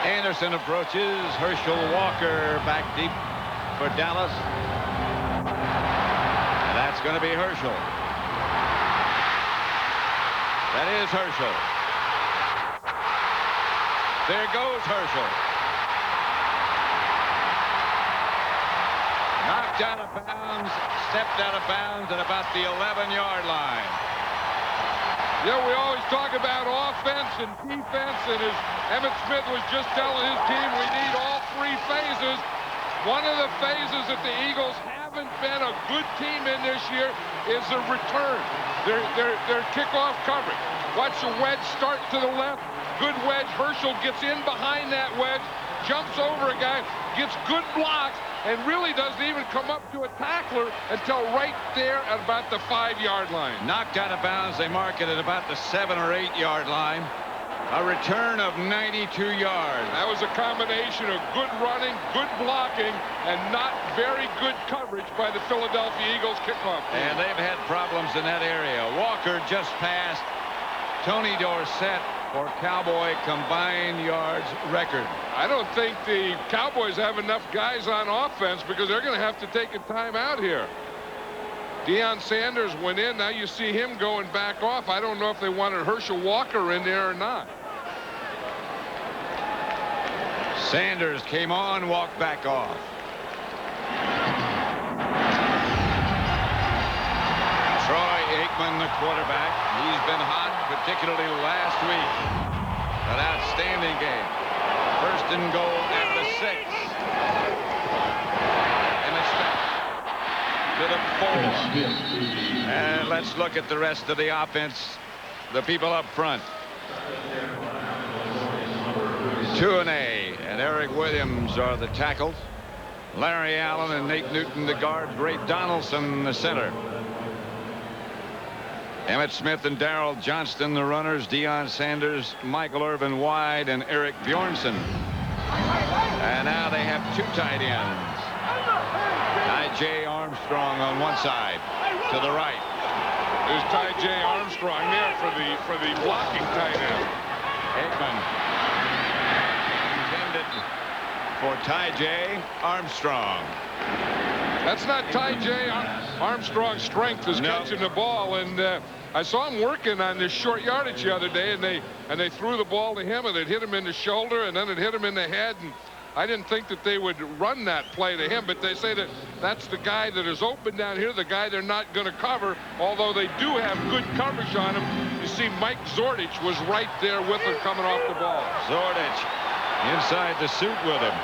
Anderson approaches. Herschel Walker back deep for Dallas. And that's going to be Herschel. That is Herschel. There goes Herschel. Knocked out of bounds, stepped out of bounds at about the 11-yard line. Yeah, we always talk about offense and defense, and as Emmitt Smith was just telling his team, we need all three phases. One of the phases that the Eagles haven't been a good team in this year is the return. Their kickoff coverage. Watch the wedge start to the left. Good wedge. Herschel gets in behind that wedge, jumps over a guy, gets good blocks, and really doesn't even come up to a tackler until right there at about the 5-yard line. Knocked out of bounds. They mark it at about the 7 or 8-yard line. A return of 92 yards. That was a combination of good running, good blocking, and not very good coverage by the Philadelphia Eagles kickoff team. And they've had problems in that area. Walker just passed Tony Dorsett for Cowboy combined yards record. I don't think the Cowboys have enough guys on offense because they're going to have to take a timeout here. Deion Sanders went in. Now you see him going back off. I don't know if they wanted Herschel Walker in there or not. Sanders came on, walked back off. Troy Aikman, the quarterback. He's been hot, particularly last week. An outstanding game. First and goal at the 6. And it's to the 4. And let's look at the rest of the offense. The people up front. Tuanay and Eric Williams are the tackles. Larry Allen and Nate Newton the guards. Ray Donaldson the center. Emmitt Smith and Darrell Johnston the runners. Deion Sanders, Michael Irvin wide, and Eric Bjornson. And now they have 2 tight ends. Ty.J. Armstrong on one side to the right. There's Ty.J. Armstrong there for the blocking tight end. Aikman intended for Ty.J. Armstrong. That's not Ty.J. Armstrong's strength is catching the ball, and I saw him working on this short yardage the other day, and they threw the ball to him, and it hit him in the shoulder, and then it hit him in the head, and I didn't think that they would run that play to him, but they say that that's the guy that is open down here, the guy they're not going to cover, although they do have good coverage on him. You see Mike Zordich was right there with him coming off the ball. Zordich inside the suit with him.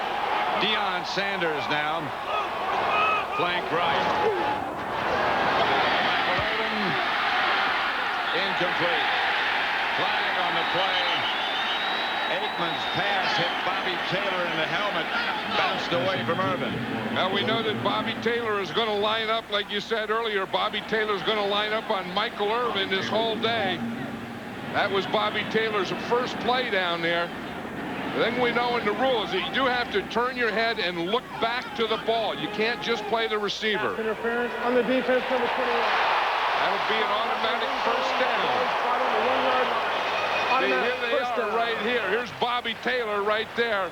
Deion Sanders now. Flank right. Michael Irvin. Incomplete. Flag on the play. Aikman's pass hit Bobby Taylor in the helmet. Bounced away from Irvin. Now we know that Bobby Taylor is going to line up, like you said earlier. Bobby Taylor's going to line up on Michael Irvin this whole day. That was Bobby Taylor's first play down there. The thing we know in the rules is you do have to turn your head and look back to the ball. You can't just play the receiver. Interference on the defense, number 21. That'll be an automatic first down. See, here they are right here. Here's Bobby Taylor right there.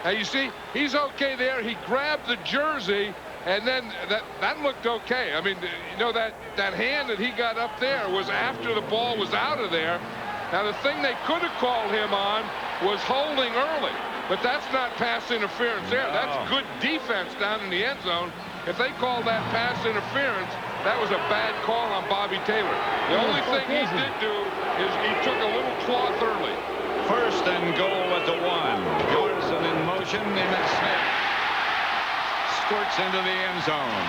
Now you see, he's okay there. He grabbed the jersey, and then that looked okay. I mean, you know, that hand that he got up there was after the ball was out of there. Now the thing they could have called him on was holding early, but that's not pass interference there. No. That's good defense down in the end zone. If they called that pass interference, that was a bad call on Bobby Taylor. The only thing he did do is he took a little cloth early. First and goal at the 1. Bjornson in motion. Emmitt Smith squirts into the end zone.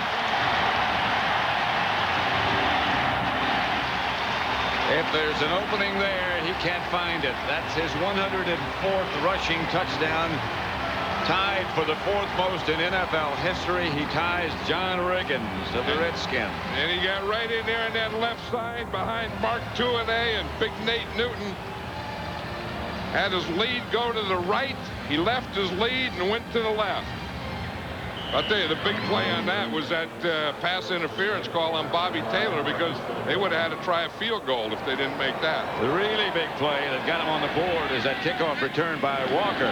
If there's an opening there, he can't find it. That's his 104th rushing touchdown. Tied for the 4th most in NFL history. He ties John Riggins of the Redskins. And he got right in there on that left side behind Mark Tuanay and Big Nate Newton. Had his lead go to the right. He left his lead and went to the left. I'll tell you, the big play on that was that pass interference call on Bobby Taylor, because they would have had to try a field goal if they didn't make that. The really big play that got him on the board is that kickoff return by Walker.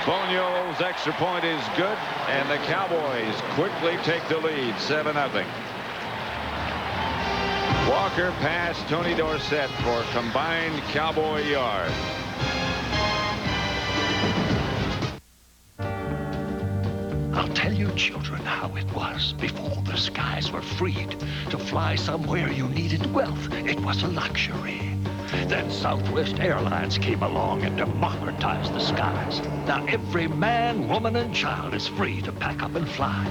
Bonio's extra point is good, and the Cowboys quickly take the lead, 7-0. Walker passed Tony Dorsett for combined Cowboy yards. I'll tell you, children, how it was before the skies were freed. To fly somewhere you needed wealth, it was a luxury. Then Southwest Airlines came along and democratized the skies. Now every man, woman, and child is free to pack up and fly.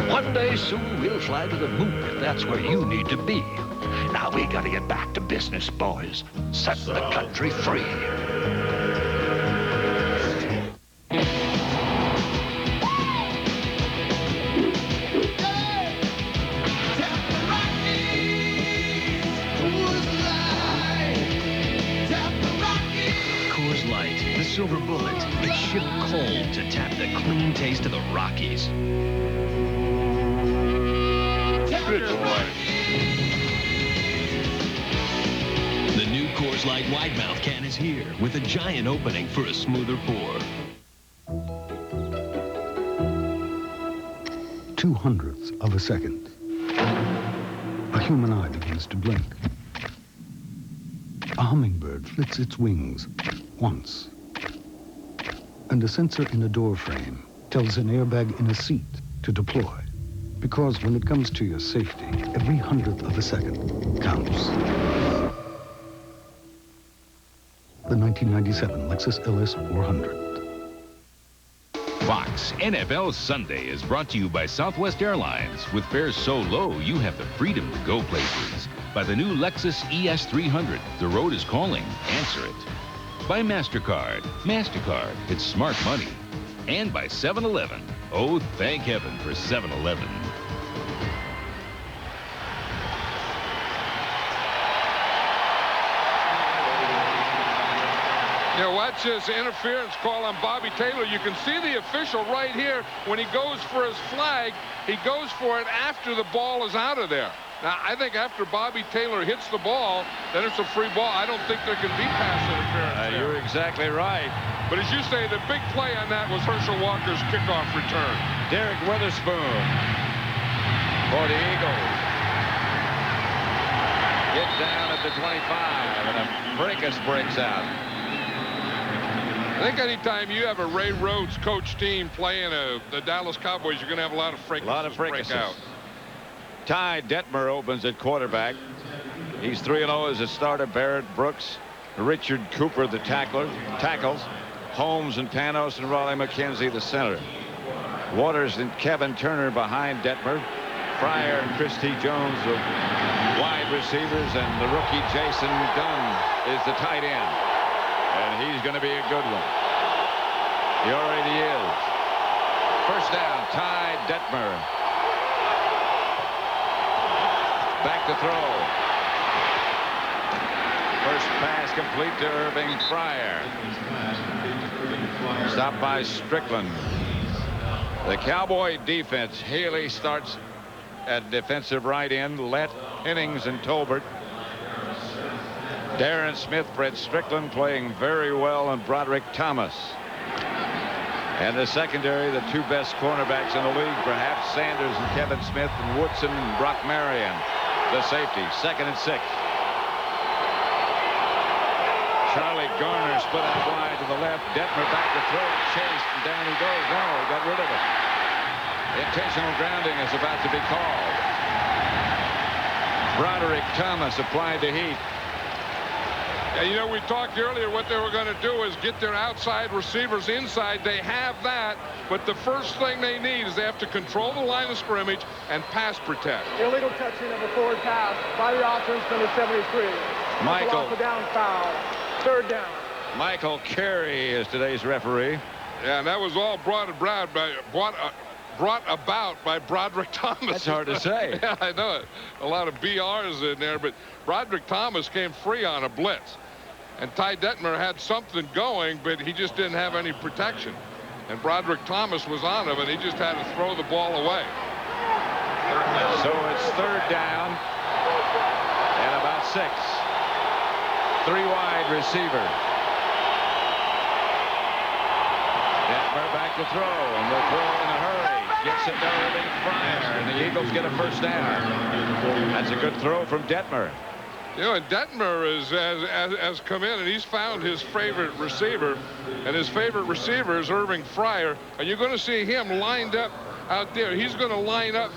One day soon we'll fly to the moon if that's where you need to be. Now we gotta get back to business, boys. Set the country free. Silver bullet, it's ship cold to tap the clean taste of the Rockies. Good boy. The new Coors Light wide mouth can is here with a giant opening for a smoother pour. 0.02 of a second. A human eye begins to blink. A hummingbird flits its wings once. And a sensor in a door frame tells an airbag in a seat to deploy. Because when it comes to your safety, every 100th of a second counts. The 1997 Lexus LS 400. Fox NFL Sunday is brought to you by Southwest Airlines. With fares so low, you have the freedom to go places. By the new Lexus ES300, the road is calling. Answer it. By MasterCard. MasterCard, it's smart money. And by 7-Eleven. Oh, thank heaven for 7-Eleven. Now watch this interference call on Bobby Taylor. You can see the official right here. When he goes for his flag, he goes for it after the ball is out of there. Now, I think after Bobby Taylor hits the ball, then it's a free ball. I don't think there can be pass interference there. You're exactly right. But as you say, the big play on that was Herschel Walker's kickoff return. Derek Witherspoon for the Eagles. Get down at the 25, and a fracas breaks out. I think anytime you have a Ray Rhodes coach team playing the Dallas Cowboys, you're going to have a lot of fracases break out. Ty Detmer opens at quarterback. He's 3-0 as a starter. Barrett Brooks, Richard Cooper, the tackles. Holmes and Panos and Raleigh McKenzie, the center. Waters and Kevin Turner behind Detmer. Fryer and Christy Jones, the wide receivers, and the rookie Jason Dunn is the tight end. And he's going to be a good one. He already is. First down, Ty Detmer. Back to throw. First pass complete to Irving Fryer. Stopped by Strickland. The Cowboy defense. Haley starts at defensive right end. Lett, Hennings, and Tolbert. Darren Smith, Brett Strickland playing very well, and Broderick Thomas. And the secondary, the two best cornerbacks in the league, perhaps Sanders and Kevin Smith, and Woodson and Brock Marion. The safety, 2nd and 6. Charlie Garner split out wide to the left. Detmer back to throw. Chased, and down he goes. No, he got rid of it. Intentional grounding is about to be called. Broderick Thomas applied the heat. Yeah, you know, we talked earlier what they were going to do is get their outside receivers inside. They have that, but the first thing they need is they have to control the line of scrimmage and pass protect. Illegal touching of a forward pass by the offense, number 73. Michael. Off a down foul. 3rd down. Michael Carey is today's referee. Yeah, and that was all brought about by Broderick Thomas. That's hard to say. Yeah, I know it. A lot of BRs in there, but Broderick Thomas came free on a blitz. And Ty Detmer had something going, but he just didn't have any protection. and Broderick Thomas was on him, and he just had to throw the ball away. So it's third down and about 6. 3 wide receiver. Detmer back to throw, and they'll throw in a hurry. Gets it to Irving Fryer, and the Eagles get a first down. That's a good throw from Detmer. You know, and Detmer has come in, and he's found his favorite receiver, and his favorite receiver is Irving Fryer, and you're going to see him lined up out there. He's going to line up.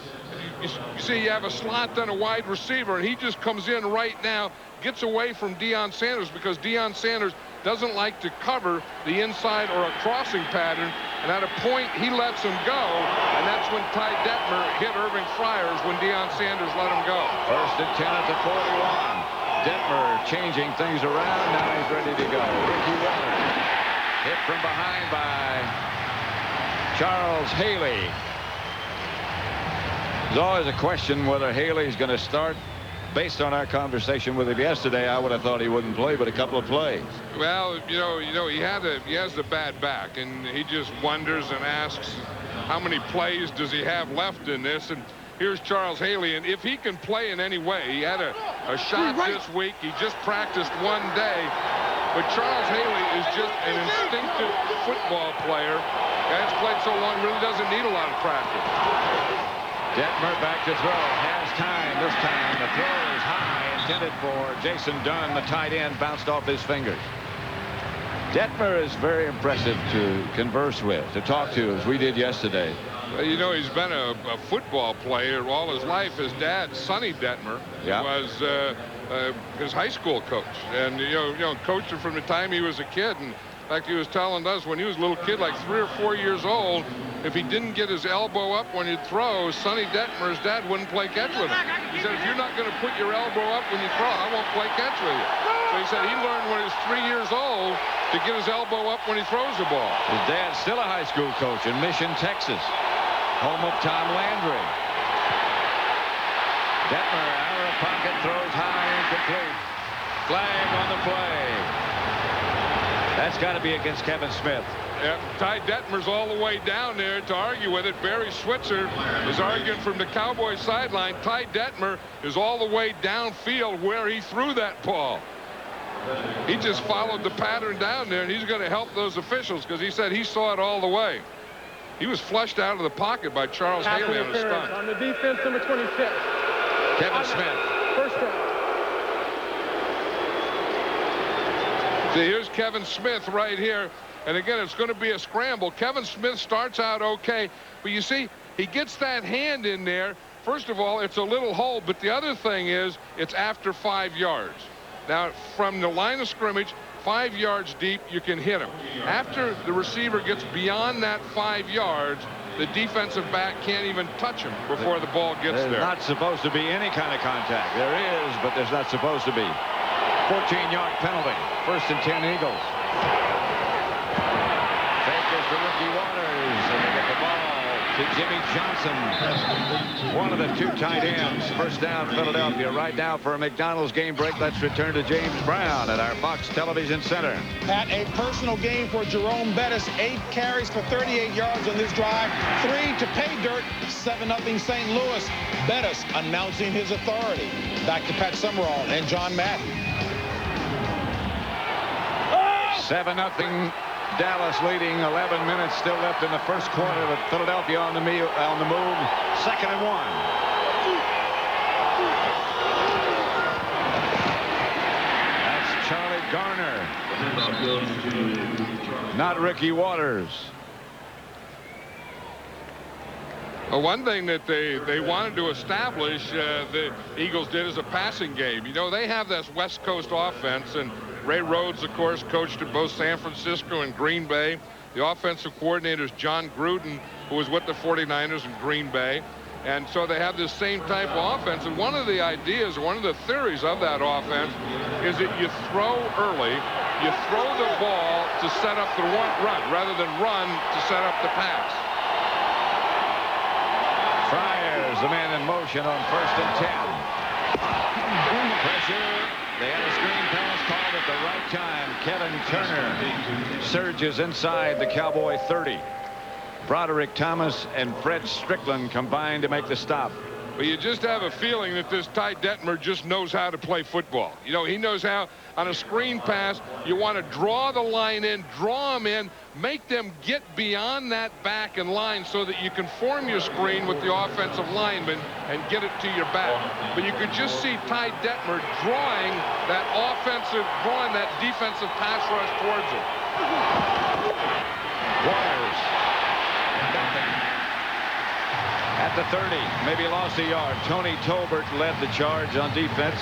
You see, you have a slot, then a wide receiver, and he just comes in right now, gets away from Deion Sanders, because Deion Sanders doesn't like to cover the inside or a crossing pattern, and at a point he lets him go, and that's when Ty Detmer hit Irving Fryers when Deion Sanders let him go. First and 10 at the 41. Detmer changing things around. Now he's ready to go. Ricky Warner hit from behind by Charles Haley. There's always a question whether Haley's going to start. Based on our conversation with him yesterday, I would have thought he wouldn't play, but a couple of plays. Well, you know, he has the bad back, and he just wonders and asks how many plays does he have left in this. And here's Charles Haley, and if he can play in any way, he had a shot this week. He just practiced one day, but Charles Haley is just an instinctive football player. Guy's played so long, really doesn't need a lot of practice. Detmer back to throw. Has time this time. The throw is high, intended for Jason Dunn. The tight end bounced off his fingers. Detmer is very impressive to converse with, to talk to, as we did yesterday. Well, you know, he's been a football player all his life. His dad, Sonny Detmer, was his high school coach, and you know, coached him from the time he was a kid. And in fact, he was telling us when he was a little kid, like 3 or 4 years old, if he didn't get his elbow up when he'd throw, Sonny Detmer's dad wouldn't play catch with him. He said, if you're not going to put your elbow up when you throw, I won't play catch with you. So he said he learned when he was 3 years old to get his elbow up when he throws the ball. His dad's still a high school coach in Mission, Texas, home of Tom Landry. Detmer out of the pocket, throws high, incomplete. Flag on the play. That's got to be against Kevin Smith. Yep, Ty Detmer's all the way down there to argue with it. Barry Switzer is arguing from the Cowboys sideline. Ty Detmer is all the way downfield where he threw that ball. He just followed the pattern down there, and he's going to help those officials because he said he saw it all the way. He was flushed out of the pocket by Charles Haley on a stunt. On the defense, number 26. Kevin Smith. First down. See, here's Kevin Smith right here. And again, it's going to be a scramble. Kevin Smith starts out okay, but you see, he gets that hand in there. First of all, it's a little hole, but the other thing is it's after 5 yards. Now, from the line of scrimmage, 5 yards deep, you can hit him. After the receiver gets beyond that 5 yards, the defensive back can't even touch him before the ball gets there. There's not supposed to be any kind of contact. There is, but there's not supposed to be. 14-yard penalty. First and 10 Eagles. Fake is to Ricky Waters, and they get the ball to Jimmy Johnson, one of the 2 tight ends. First down, Philadelphia. Right now for a McDonald's game break, let's return to James Brown at our Fox Television Center. At a personal game for Jerome Bettis, 8 carries for 38 yards on this drive, 3 to pay dirt, 7-0 St. Louis. Bettis announcing his authority. Back to Pat Summerall and John Madden. 7-0 Dallas leading. 11 minutes still left in the first quarter, with Philadelphia on the move. 2nd and 1. That's Charlie Garner, not Ricky Waters. Well, one thing that they wanted to establish, the Eagles did, is a passing game. You know, they have this West Coast offense, and Ray Rhodes, of course, coached at both San Francisco and Green Bay. The offensive coordinator is John Gruden, who was with the 49ers in Green Bay. And so they have this same type of offense. And one of the ideas, one of the theories of that offense is that you throw early, you throw the ball to set up the run rather than run to set up the pass. Fryers, the man in motion on 1st and 10. Pressure. They had a screen pass called at the right Big time. Kevin Turner surges inside the Cowboy 30. Broderick Thomas and Fred Strickland combined to make the stop. But you just have a feeling that this Ty Detmer just knows how to play football. You know, he knows how on a screen pass, you want to draw the line in, draw them in, make them get beyond that back and line so that you can form your screen with the offensive lineman and get it to your back. But you could just see Ty Detmer drawing that defensive pass rush towards him. Waters. Nothing. At the 30, maybe lost a yard. Tony Tolbert led the charge on defense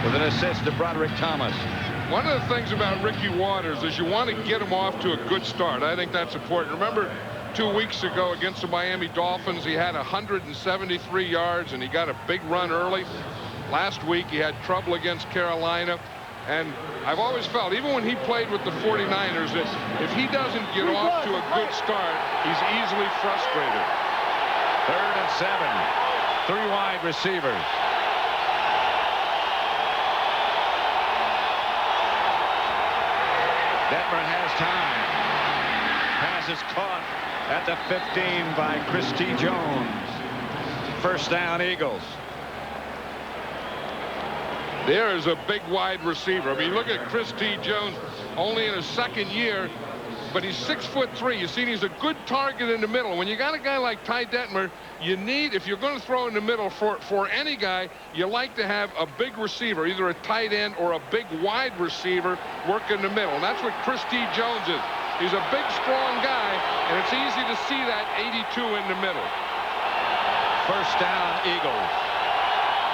with an assist to Broderick Thomas. One of the things about Ricky Waters is you want to get him off to a good start. I think that's important. Remember 2 weeks ago against the Miami Dolphins, he had 173 yards and he got a big run early. Last week he had trouble against Carolina. And I've always felt, even when he played with the 49ers, that if he doesn't get off to a good start, he's easily frustrated. 3rd and 7. 3 wide receivers. Detmer has time. Pass is caught at the 15 by Christy Jones. 1st down, Eagles. There is a big wide receiver. I mean, look at Chris T. Jones, only in his 2nd year, but he's 6'3". You see, he's a good target in the middle. When you got a guy like Ty Detmer, you need, if you're going to throw in the middle for any guy, you like to have a big receiver, either a tight end or a big wide receiver work in the middle. And that's what Chris T. Jones is. He's a big, strong guy, and it's easy to see that 82 in the middle. 1st down, Eagles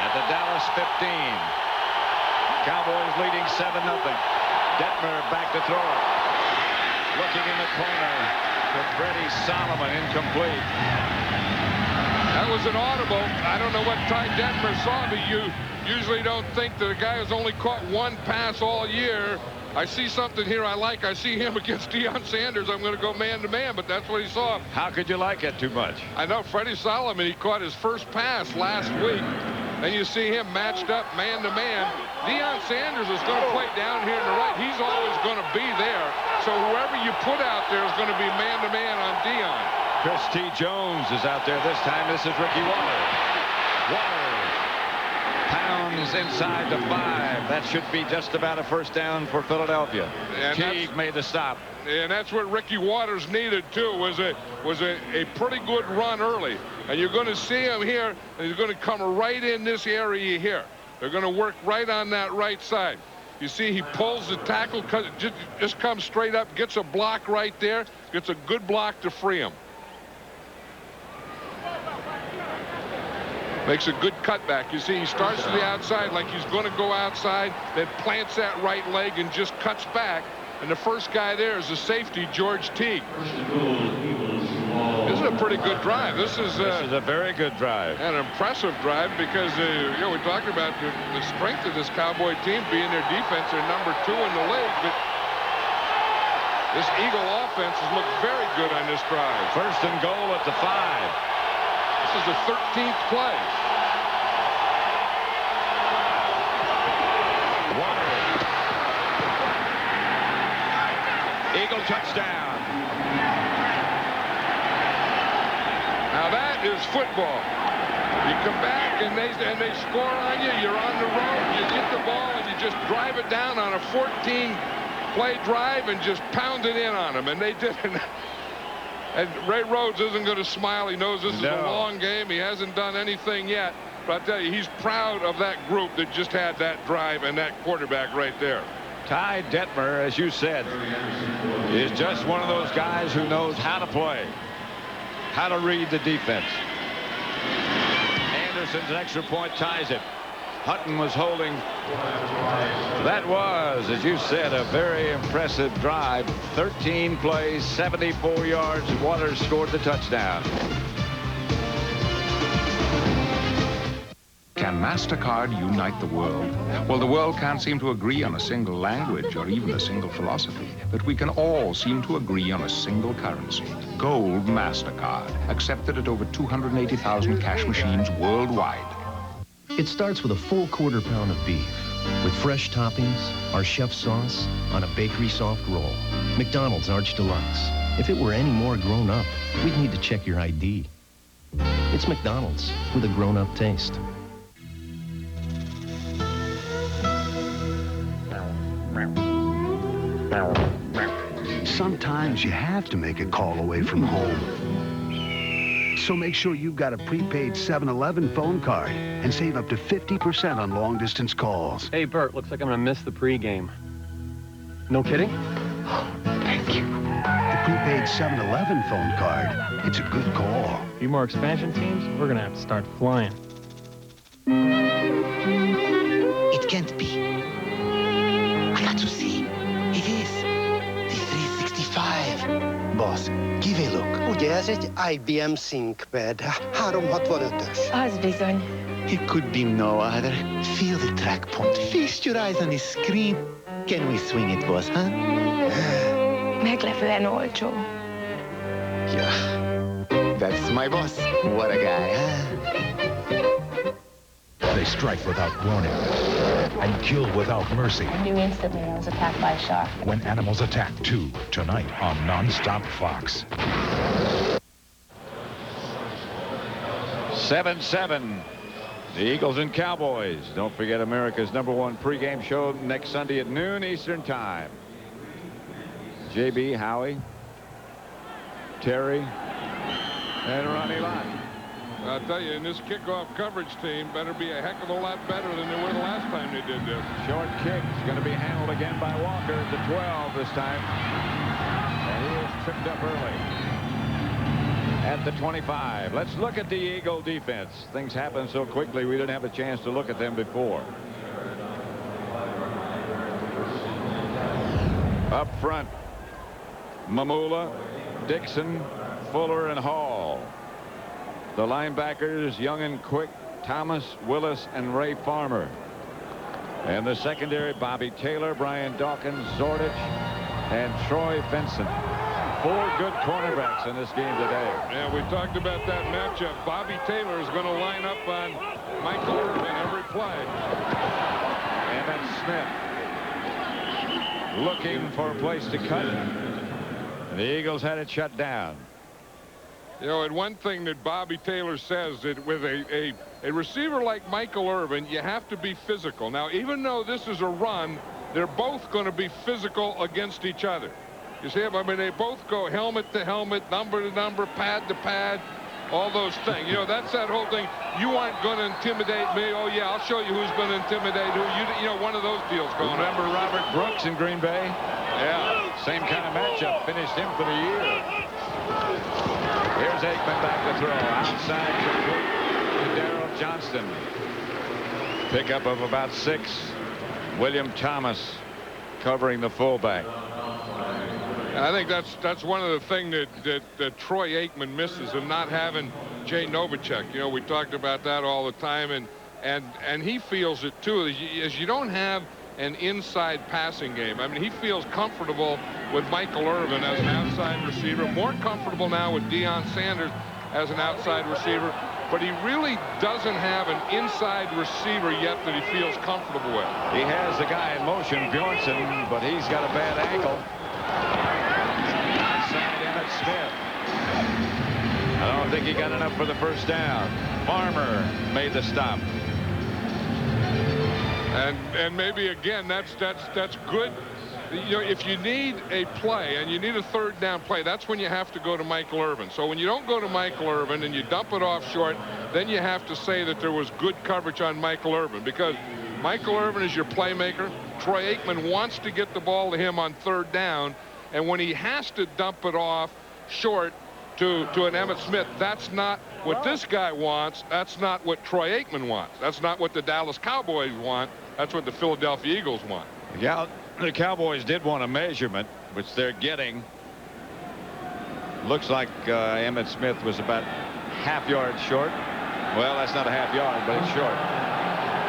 at the Dallas 15. Cowboys leading 7-0. Detmer back to throw it. Looking in the corner for Freddie Solomon, incomplete. That was an audible. I don't know what Ty Detmer saw, but you usually don't think that a guy who's only caught 1 pass all year. I see something here I like. I see him against Deion Sanders. I'm going to go man-to-man, but that's what he saw. How could you like it too much? I know Freddie Solomon, he caught his first pass last week. Then you see him matched up man-to-man. Deion Sanders is going to play down here to the right. He's always going to be there. So whoever you put out there is going to be man-to-man on Deion. Chris T. Jones is out there this time. This is Ricky Waters. Waters pounds inside the 5. That should be just about a 1st down for Philadelphia. Teague made the stop. And that's what Ricky Waters needed too, was a pretty good run early. And you're going to see him here, and he's going to come right in this area here. They're going to work right on that right side. You see, he pulls the tackle, just comes straight up, gets a block right there, gets a good block to free him. Makes a good cutback. You see, he starts to the outside like he's going to go outside, then plants that right leg and just cuts back. And the first guy there is the safety, George Teague. This is a pretty good drive. This is a very good drive. An impressive drive because, you know, we talked about the strength of this Cowboy team being their defense. They're number 2 in the league. But this Eagle offense has looked very good on this drive. 1st and goal at the 5. This is the 13th play. Eagle touchdown. Now that is football. You come back and they score on you. You're on the road. You get the ball and you just drive it down on a 14-play drive and just pound it in on them. And they did it. And Ray Rhodes isn't going to smile. He knows this is a long game. He hasn't done anything yet. But I tell you, he's proud of that group that just had that drive and that quarterback right there. Ty Detmer, as you said, is just one of those guys who knows how to play, how to read the defense. Anderson's extra point ties it. Hutton was holding. That was, as you said, a very impressive drive. 13 plays, 74 yards. Waters scored the touchdown. Can MasterCard unite the world? Well, the world can't seem to agree on a single language or even a single philosophy, but we can all seem to agree on a single currency. Gold MasterCard, accepted at over 280,000 cash machines worldwide. It starts with a full quarter pound of beef, With fresh toppings, our chef sauce on a bakery soft roll. McDonald's Arch Deluxe. If it were any more grown up, we'd need to check your ID. It's McDonald's with a grown-up taste. Sometimes you have to make a call away from home. So make sure you've got a prepaid 7-Eleven phone card and save up to 50% on long-distance calls. Hey, Bert, looks like I'm going to miss the pregame. No kidding? Thank you. The prepaid 7-Eleven phone card. It's a good call. A few more expansion teams, we're going to have to start flying. It can't be. I got to see. It is. The 365. Boss, give a look. Ugye ez egy IBM ThinkPad. 365-ös. Az bizony. It could be no other. Feel the track point. Feast your eyes on the screen. Can we swing it, boss, huh? Meglepően olcsó. Yeah. That's my boss. What a guy, huh? They strike without warning and kill without mercy. I knew instantly I was attacked by a shark. When animals attack too, tonight on Non-Stop Fox. 7-7. The Eagles and Cowboys. Don't forget America's #1 pregame show next Sunday at noon Eastern Time. JB, Howie, Terry, and Ronnie Lott. I'll tell you, in this kickoff coverage team better be a heck of a lot better than they were the last time they did this. Short kick is going to be handled again by Walker at the 12 this time. And he is tripped up early. At the 25. Let's look at the Eagle defense. Things happen so quickly we didn't have a chance to look at them before. Up front, Mamula, Dixon, Fuller, and Hall. The linebackers, Young and Quick, Thomas, Willis, and Ray Farmer. And the secondary, Bobby Taylor, Brian Dawkins, Zordich, and Troy Vincent. 4 good cornerbacks in this game today. Yeah, we talked about that matchup. Bobby Taylor is going to line up on Michael Irvin every play. And that's Smith looking for a place to cut. And the Eagles had it shut down. You know, and one thing that Bobby Taylor says that with a receiver like Michael Irvin, you have to be physical. Now, even though this is a run, they're both going to be physical against each other. You see, I mean, they both go helmet to helmet, number to number, pad to pad, all those things. You know, that's that whole thing. You aren't going to intimidate me. Oh, yeah, I'll show you who's going to intimidate who. You know, one of those deals going on. Remember Robert Brooks in Green Bay? Yeah. Same kind of matchup. Finished him for the year. Here's Aikman back to throw. Outside to Darrell Johnston. Pickup of about 6. William Thomas covering the fullback. I think that's one of the things that Troy Aikman misses, and not having Jay Novacek. You know, we talked about that all the time, and he feels it too. As you don't have an inside passing game. I mean, he feels comfortable with Michael Irvin as an outside receiver, more comfortable now with Deion Sanders as an outside receiver, but he really doesn't have an inside receiver yet that he feels comfortable with. He has the guy in motion, Bjornsson, but he's got a bad ankle. Outside Emmett Smith. I don't think he got enough for the first down. Farmer made the stop. And maybe again that's good. You know, if you need a play and you need a third down play, that's when you have to go to Michael Irvin. So when you don't go to Michael Irvin and you dump it off short, then you have to say that there was good coverage on Michael Irvin, because Michael Irvin is your playmaker. Troy Aikman wants to get the ball to him on third down, and when he has to dump it off short to an Emmitt Smith, that's not what this guy wants. That's not what Troy Aikman wants. That's not what the Dallas Cowboys want. That's what the Philadelphia Eagles want. Yeah, the Cowboys did want a measurement, which they're getting. Looks like Emmitt Smith was about half yard short. Well, that's not a half yard, but it's short.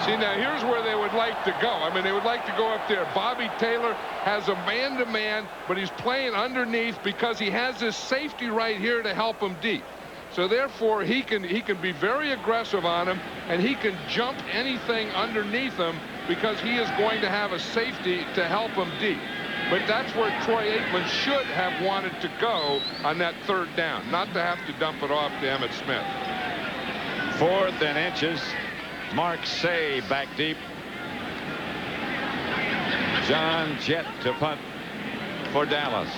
See, now here's where they would like to go. I mean, they would like to go up there. Bobby Taylor has a man-to-man, but he's playing underneath because he has this safety right here to help him deep. So therefore, he can be very aggressive on him, and he can jump anything underneath him because he is going to have a safety to help him deep. But that's where Troy Aikman should have wanted to go on that third down, not to have to dump it off to Emmitt Smith. 4th and inches. Mark Say back deep. John Jett to punt for Dallas.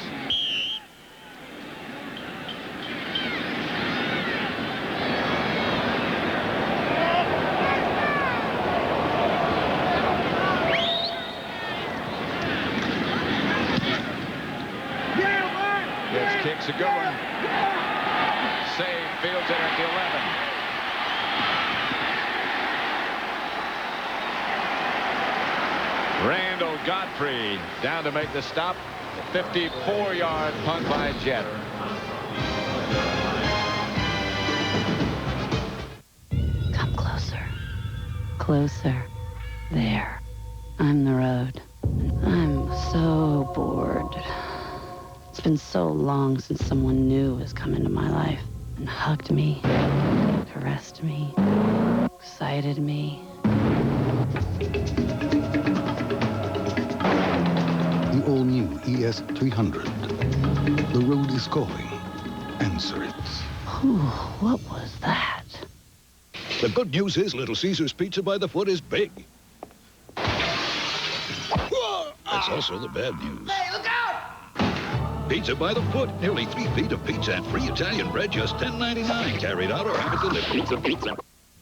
This kick's a good one. Say fields it at the 11. Randall Godfrey down to make the stop. 54-yard punt by Jett. Come closer. Closer. There. I'm the road. I'm so bored. It's been so long since someone new has come into my life and hugged me, caressed me, excited me. The all-new ES300. The road is calling. Answer it. Ooh, what was that? The good news is Little Caesar's Pizza by the Foot is big. That's also the bad news. Hey, look out! Pizza by the Foot. Nearly 3 feet of pizza and free Italian bread, just $10.99. Carried out or have it delivered. Pizza.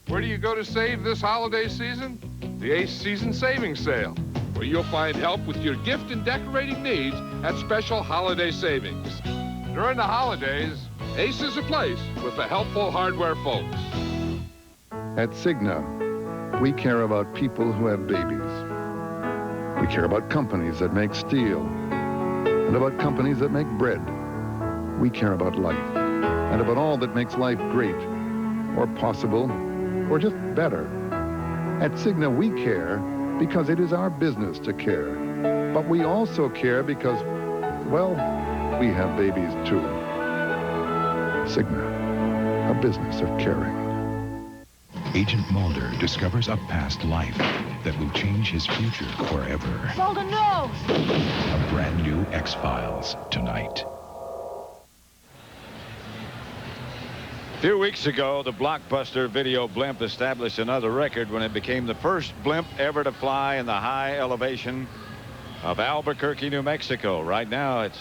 Where do you go to save this holiday season? The Ace Season Savings Sale, where you'll find help with your gift and decorating needs at special holiday savings. During the holidays, Ace is a place with the helpful hardware folks. At Cigna, we care about people who have babies. We care about companies that make steel and about companies that make bread. We care about life and about all that makes life great or possible or just better. At Cigna, we care because it is our business to care. But we also care because, well, we have babies too. Cigna, a business of caring. Agent Mulder discovers a past life that will change his future forever. Mulder, no! A brand new X-Files tonight. A few weeks ago, the blockbuster video blimp established another record when it became the first blimp ever to fly in the high elevation of Albuquerque, New Mexico. Right now, it's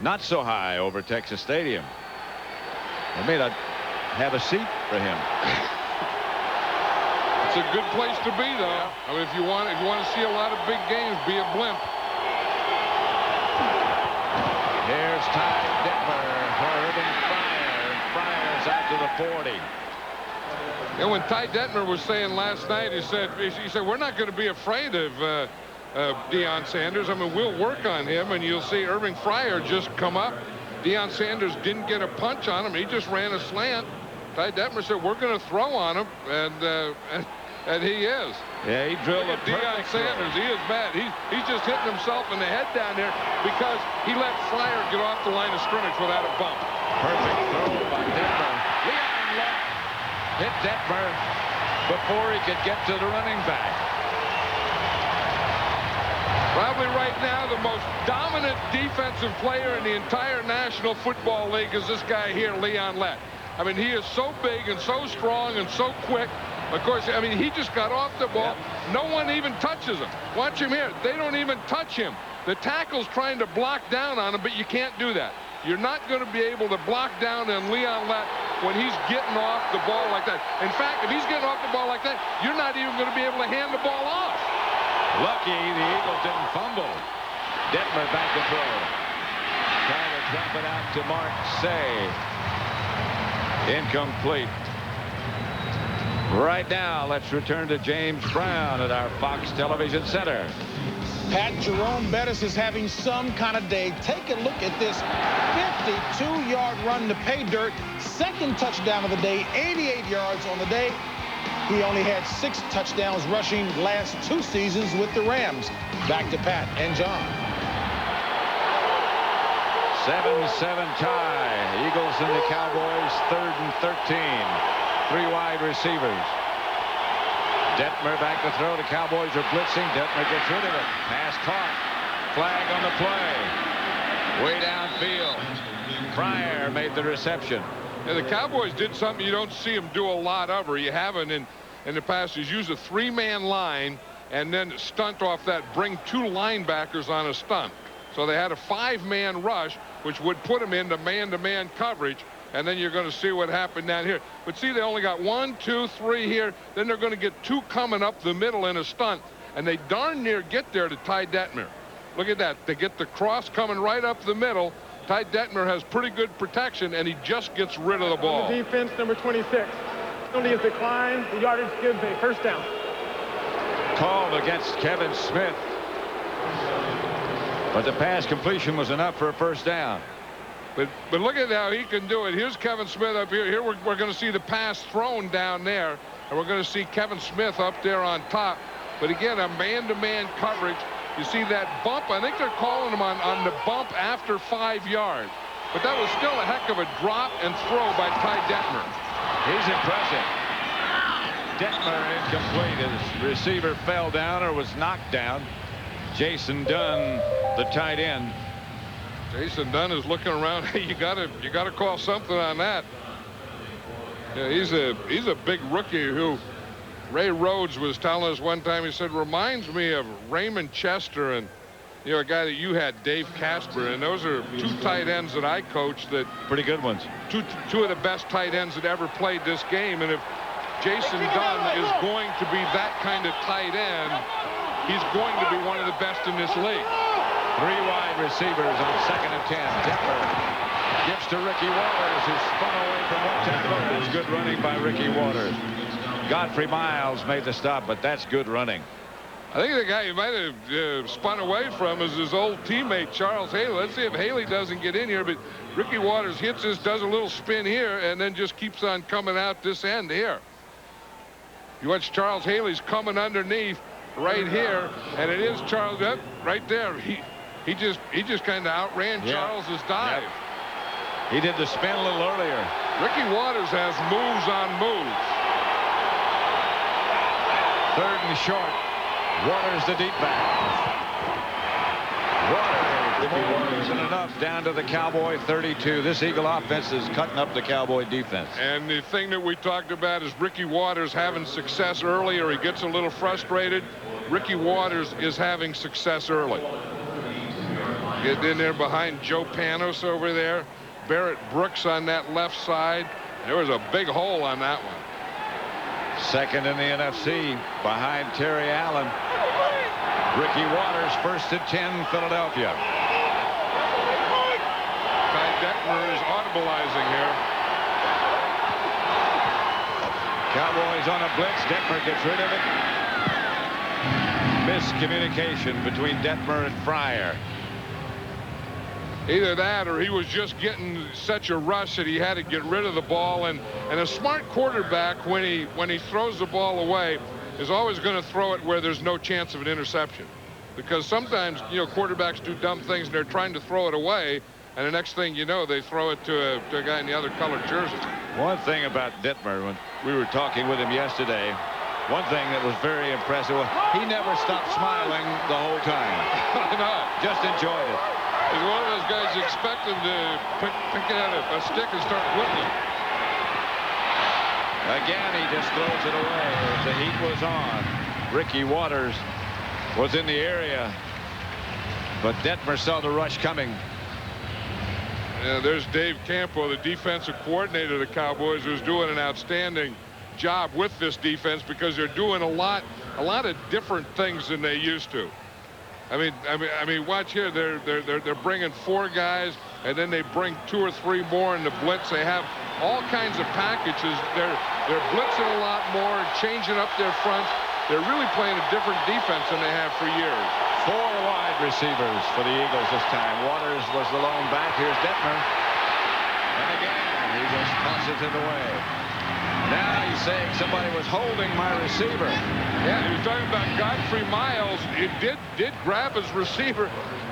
not so high over Texas Stadium. They may not have a seat for him. It's a good place to be, though. I mean, if you want to see a lot of big games, be a blimp. Here's Ty Detmer for Irving Fryer. Fryer's out to the 40. And when Ty Detmer was saying last night, he said we're not going to be afraid of Deion Sanders. I mean, we'll work on him, and you'll see Irving Fryer just come up. Deion Sanders didn't get a punch on him. He just ran a slant. Ty Detmer said, we're going to throw on him, and he is. Yeah, he drilled a Deion Sanders. He is bad. He's just hitting himself in the head down there because he let Fryer get off the line of scrimmage without a bump. Perfect throw by Detmer. Leon Lett hit Detmer before he could get to the running back. Probably right now the most dominant defensive player in the entire National Football League is this guy here, Leon Lett. I mean, he is so big and so strong and so quick. Of course, I mean, he just got off the ball. Yep. No one even touches him. Watch him here. They don't even touch him. The tackle's trying to block down on him, but you can't do that. You're not going to be able to block down on Leon Lett when he's getting off the ball like that. In fact, if he's getting off the ball like that, you're not even going to be able to hand the ball off. Lucky the Eagles didn't fumble. Detmer back to throw. Trying to drop it out to Mark Say. Incomplete. Right now, let's return to James Brown at our Fox Television Center. Pat, Jerome Bettis is having some kind of day. Take a look at this 52-yard run to pay dirt. Second touchdown of the day, 88 yards on the day. He only had 6 touchdowns rushing last 2 seasons with the Rams. Back to Pat and John. 7-7 tie. Eagles and the Cowboys, 3rd and 13. 3 wide receivers. Detmer back to throw. The Cowboys are blitzing. Detmer gets rid of it. Pass caught. Flag on the play. Way downfield. Fryer made the reception. Yeah, the Cowboys did something you don't see them do a lot of, or you haven't in the past, is use a 3-man line and then stunt off that, bring 2 linebackers on a stunt. So they had a 5-man rush, which would put them into man-to-man coverage, and then you're going to see what happened down here. But see, they only got 1, 2, 3 here. Then they're going to get 2 coming up the middle in a stunt, and they darn near get there to Ty Detmer. Look at that. They get the cross coming right up the middle. Ty Detmer has pretty good protection, and he just gets rid of the ball. On the defense, number 26. Penalty is declined. The yardage gives a first down. Called against Kevin Smith. But the pass completion was enough for a first down. But look at how he can do it. Here's Kevin Smith up here. Here we're going to see the pass thrown down there, and we're going to see Kevin Smith up there on top. But again, a man-to-man coverage. You see that bump? I think they're calling him on the bump after 5 yards. But that was still a heck of a drop and throw by Ty Detmer. He's impressive. Detmer incomplete. His receiver fell down or was knocked down. Jason Dunn, the tight end. Jason Dunn is looking around. Hey, you gotta call something on that. Yeah, he's a big rookie who Ray Rhodes was telling us one time. He said, reminds me of Raymond Chester and, you know, a guy that you had, Dave Casper, and those are 2 tight ends that I coached that pretty good ones. Two of the best tight ends that ever played this game. And if Jason Dunn is going to be that kind of tight end, he's going to be one of the best in this league. 3 wide receivers on 2nd and 10. Detmer gives to Ricky Waters, who spun away from 1 tackle. It was good running by Ricky Waters. Godfrey Miles made the stop, but that's good running. I think the guy he might have spun away from is his old teammate, Charles Haley. Let's see if Haley doesn't get in here, but Ricky Waters hits this, does a little spin here, and then just keeps on coming out this end here. You watch Charles Haley's coming underneath right here, and it is Charles right there. He just kind of outran Charles's dive. Yep. He did the spin a little earlier. Ricky Waters has moves on moves. 3rd and short. Waters the deep back. Waters and enough down to the Cowboy 32. This Eagle offense is cutting up the Cowboy defense. And the thing that we talked about is Ricky Waters having success early, or he gets a little frustrated. Ricky Waters is having success early. Getting in there behind Joe Panos over there. Barrett Brooks on that left side. There was a big hole on that one. 2nd in the NFC behind Terry Allen. Ricky Waters, 1st and 10, Philadelphia. Ty Detmer is audibleizing here. Cowboys on a blitz. Detmer gets rid of it. Miscommunication between Detmer and Fryer. Either that or he was just getting such a rush that he had to get rid of the ball. And a smart quarterback, when he throws the ball away, is always going to throw it where there's no chance of an interception. Because sometimes, you know, quarterbacks do dumb things and they're trying to throw it away, and the next thing you know, they throw it to a guy in the other colored jersey. One thing about Detmer, when we were talking with him yesterday, one thing that was very impressive, he never stopped smiling the whole time. No. Just enjoyed it. He's one of those guys you expect him to pick at a stick and start whittling. Again, he just throws it away as the heat was on. Ricky Waters was in the area, but Detmer saw the rush coming. Yeah, there's Dave Campo, the defensive coordinator of the Cowboys, who's doing an outstanding job with this defense because they're doing a lot of different things than they used to. I mean, watch here. They're bringing 4 guys, and then they bring 2 or 3 more in the blitz. They have all kinds of packages. They're blitzing a lot more, changing up their fronts. They're really playing a different defense than they have for years. 4 wide receivers for the Eagles this time. Waters was the lone back. Here's Detmer, and again he just tosses it away. Now he's saying somebody was holding my receiver. Yeah, he was talking about Godfrey Miles. It did grab his receiver.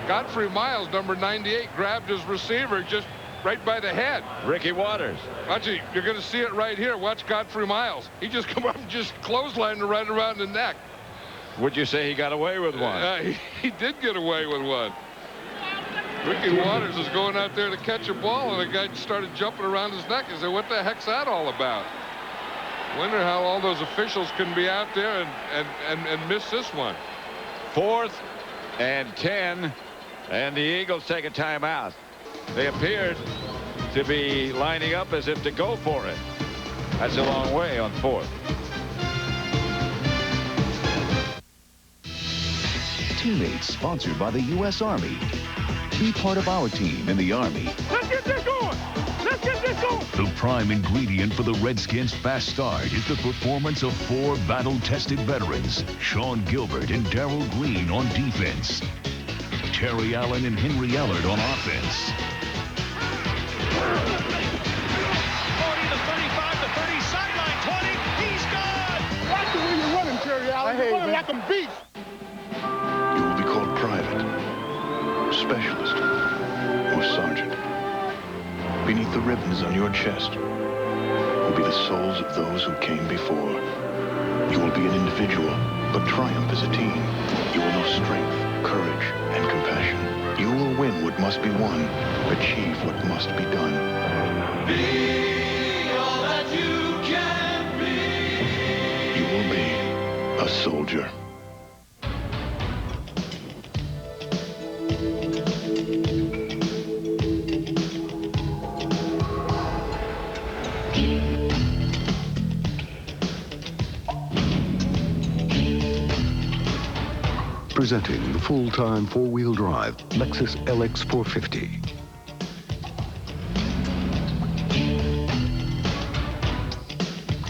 Godfrey Miles, number 98, grabbed his receiver. Just right by the head. Ricky Waters. Watch it. You're going to see it right here. Watch Godfrey Miles. He just come up and just clotheslined him right around the neck. Would you say he got away with one? He did get away with one. Ricky Waters is going out there to catch a ball, and the guy started jumping around his neck. He said, what the heck's that all about? Wonder how all those officials can be out there and miss this one. 4th and 10, and the Eagles take a timeout. They appeared to be lining up as if to go for it. That's a long way on 4th. Teammates sponsored by the U.S. Army. Be part of our team in the Army. Let's get this going! Let's get this going! The prime ingredient for the Redskins' fast start is the performance of 4 battle-tested veterans, Sean Gilbert and Darrell Green on defense, Terry Allen and Henry Allard on offense. 40 to 35 to 30, sideline 20, he's gone! Watch the way you're running, Terry Allen. You're running like a beast. You will be called private, specialist, or sergeant. Beneath the ribbons on your chest will be the souls of those who came before. You will be an individual, but triumph as a team. You will know strength, courage, and compassion. You will win what must be won, achieve what must be done. Be all that you can be. You will be a soldier. Presenting the full-time four-wheel drive Lexus LX 450.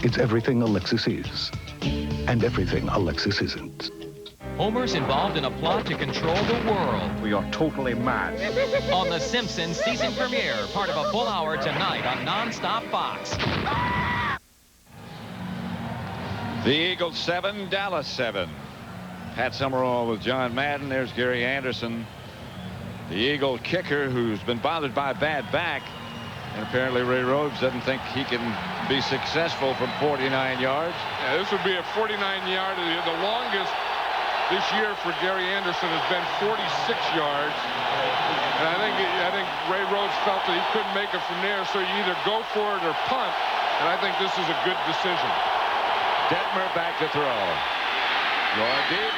It's everything a Lexus is, and everything a Lexus isn't. Homer's involved in a plot to control the world. We are totally mad. On The Simpsons season premiere, part of a full hour tonight on Non-Stop Fox. The Eagles 7, Dallas 7. Pat Summerall with John Madden. There's Gary Anderson, the Eagle kicker, who's been bothered by a bad back. And apparently Ray Rhodes doesn't think he can be successful from 49 yards. Yeah, this would be a 49-yard. The longest this year for Gary Anderson has been 46 yards. And I think Ray Rhodes felt that he couldn't make it from there, so you either go for it or punt. And I think this is a good decision. Detmer back to throw. Going deep.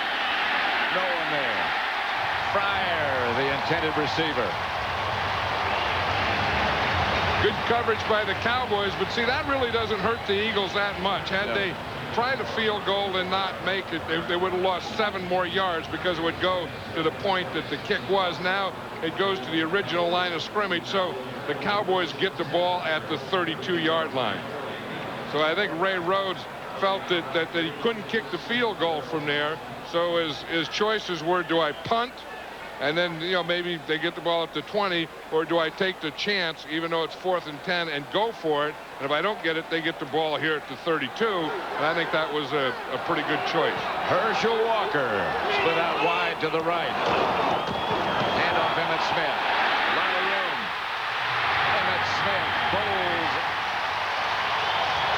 No one there. Fryer, the intended receiver. Good coverage by the Cowboys, but see, that really doesn't hurt the Eagles that much. Had they tried a field goal and not make it, they would have lost 7 more yards because it would go to the point that the kick was. Now it goes to the original line of scrimmage, so the Cowboys get the ball at the 32-yard line. So I think Ray Rhodes felt that he couldn't kick the field goal from there, so his choices were, do I punt and then, you know, maybe they get the ball at the 20, or do I take the chance even though it's 4th and 10 and go for it, and if I don't get it, they get the ball here at the 32, and I think that was a pretty good choice. Herschel Walker split out wide to the right. Hand off Emmett Smith. A lot of room. Emmett Smith bowls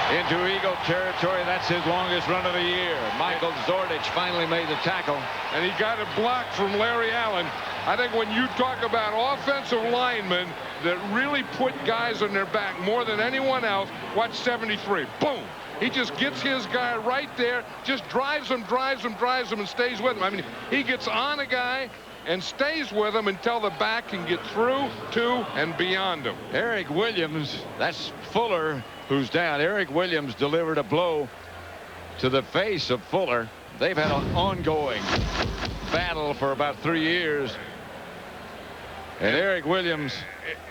into Eagle territory. That's his longest run of the year. Michael Zordich finally made the tackle. And he got a block from Larry Allen. I think when you talk about offensive linemen that really put guys on their back more than anyone else, watch 73. Boom. He just gets his guy right there, just drives him, and stays with him. I mean, he gets on a guy and stays with him until the back can get through, to, and beyond him. Eric Williams, that's Fuller, who's down. Eric Williams delivered a blow to the face of Fuller. They've had an ongoing battle for about 3 years. And Eric Williams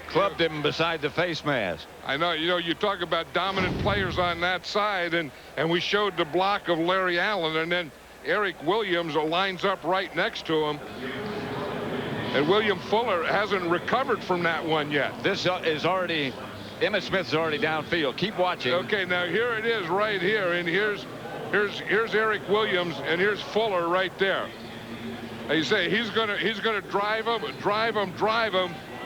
clubbed him beside the face mask. I know, you know, you talk about dominant players on that side, and we showed the block of Larry Allen, and then Eric Williams lines up right next to him. And William Fuller hasn't recovered from that one yet. This is already, Emmitt Smith's already downfield. Keep watching. Okay, now here it is right here, and here's Eric Williams, and here's Fuller right there. You say he's gonna drive him,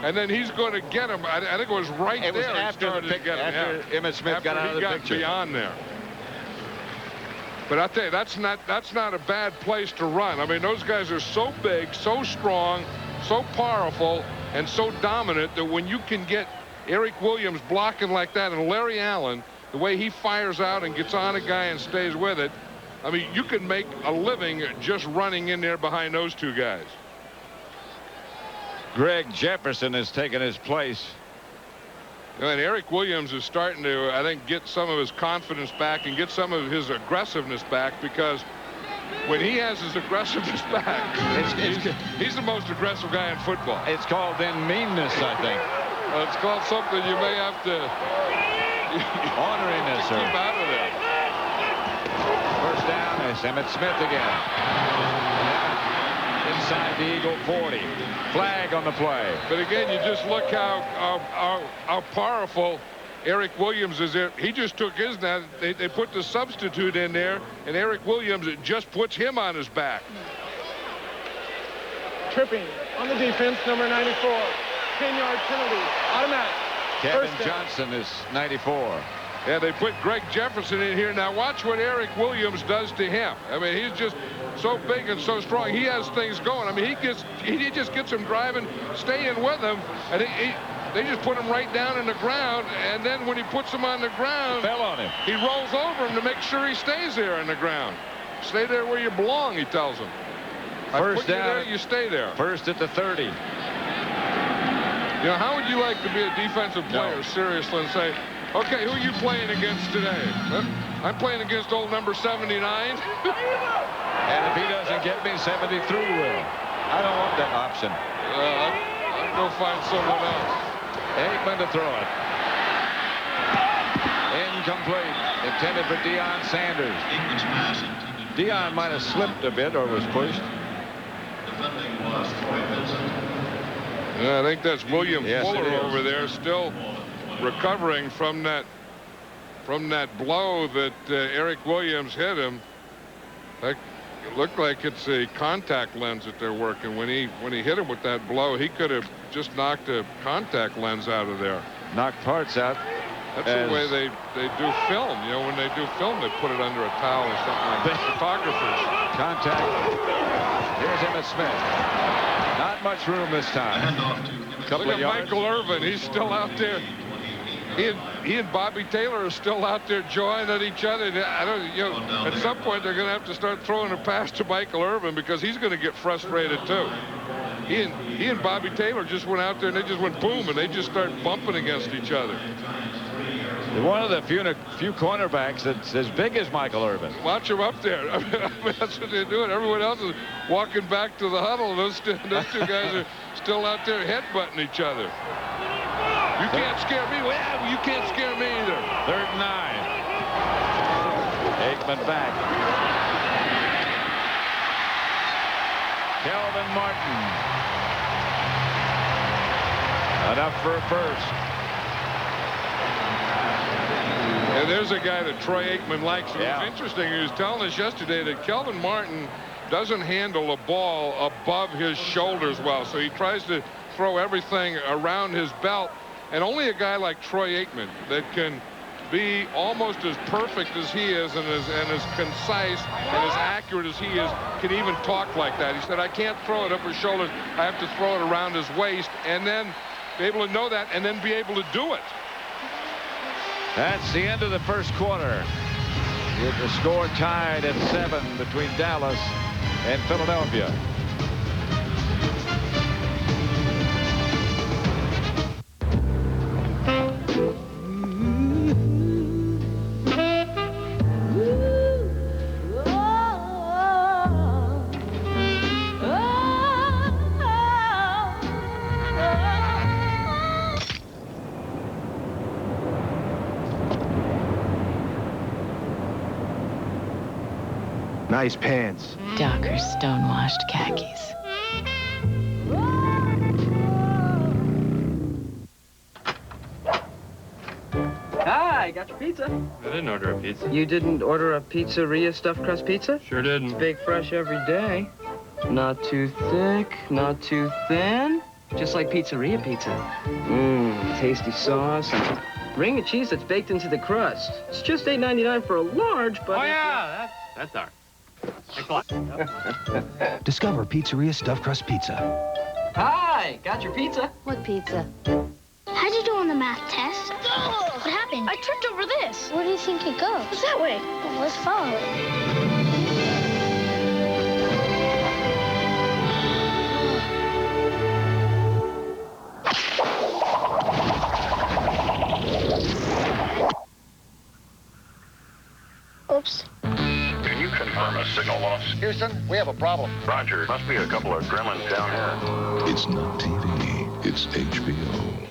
and then he's going to get him. I think it was right it there. Was after after Emmitt Smith got out of the picture. Beyond there. But I tell you, that's not a bad place to run. I mean, those guys are so big, so strong, so powerful, and so dominant that when you can get Eric Williams blocking like that, and Larry Allen, the way he fires out and gets on a guy and stays with it, I mean, you can make a living just running in there behind those two guys. Greg Jefferson has taken his place. And Eric Williams is starting to, I think, get some of his confidence back and get some of his aggressiveness back, because when he has his aggressiveness back, he's the most aggressive guy in football. It's called then meanness, I think. It's called something you may have to orneriness. Keep out of there. First down is Emmitt Smith again. Inside the Eagle 40. Flag on the play. But again, you just look how powerful Eric Williams is there. He just took his now. They put the substitute in there, and Eric Williams, it just puts him on his back. Tripping on the defense, number 94. 10-yard penalty, automatic. Kevin Johnson is 94. Yeah, they put Greg Jefferson in here. Now watch what Eric Williams does to him. I mean, he's just so big and so strong. He has things going. I mean, he just gets him driving, staying with him, and they just put him right down in the ground. And then when he puts him on the ground, fell on him. He rolls over him to make sure he stays there in the ground. Stay there where you belong, he tells him. First down, you there, you stay there. First at the 30. You know, how would you like to be a defensive player, seriously, and say, okay, who are you playing against today? I'm playing against old number 79. And if he doesn't get me, 73 will. I don't want that option. I'll go find someone else. Aikman to throw it. Incomplete. Intended for Deion Sanders. Deion might have slipped a bit or was pushed. Defending was Troy Vincent. I think that's William Fuller over there, still recovering from that blow that Eric Williams hit him. It looked like it's a contact lens that they're working. When he hit him with that blow, he could have just knocked a contact lens out of there. Knocked parts out. That's the way they do film. You know, when they do film, they put it under a towel or something like that. Photographers. Contact. Here's Emmitt Smith. Not much room this time. Look at Michael Irvin. He's still out there. He and Bobby Taylor are still out there joining at each other. I don't, you know, at some point they're going to have to start throwing a pass to Michael Irvin, because he's going to get frustrated too. He and Bobby Taylor just went out there and they just went boom, and they just started bumping against each other. They're one of the few cornerbacks that's as big as Michael Irvin. Watch him up there. I mean, that's what they're doing. Everyone else is walking back to the huddle. Those two guys are still out there headbutting each other. You can't scare me. Well, you can't scare me either. 3rd and 9. Aikman back. Kelvin Martin. Enough for a first. And there's a guy that Troy Aikman likes. It was interesting. He was telling us yesterday that Kelvin Martin doesn't handle a ball above his shoulders well. So he tries to throw everything around his belt. And only a guy like Troy Aikman that can be almost as perfect as he is and as concise and as accurate as he is can even talk like that. He said, I can't throw it up his shoulders. I have to throw it around his waist, and then be able to know that and then be able to do it. That's the end of the first quarter, with the score tied at 7 between Dallas and Philadelphia. Nice pants. Dockers stonewashed khakis. Hi, got your pizza. I didn't order a pizza. You didn't order a pizzeria stuffed crust pizza? Sure didn't. Bake fresh every day. Not too thick, not too thin. Just like pizzeria pizza. Tasty sauce. Ring of cheese that's baked into the crust. It's just $8.99 for a large, but... Oh, yeah, that's our... Discover Pizzeria Stuffed Crust Pizza. Hi, got your pizza? What pizza? How'd you do on the math test? Oh, what happened? I tripped over this. Where do you think it goes? It's that way. Well, let's follow it. Oops. Can you confirm a signal loss? Houston, we have a problem. Roger. Must be a couple of gremlins down here. It's not TV, it's HBO.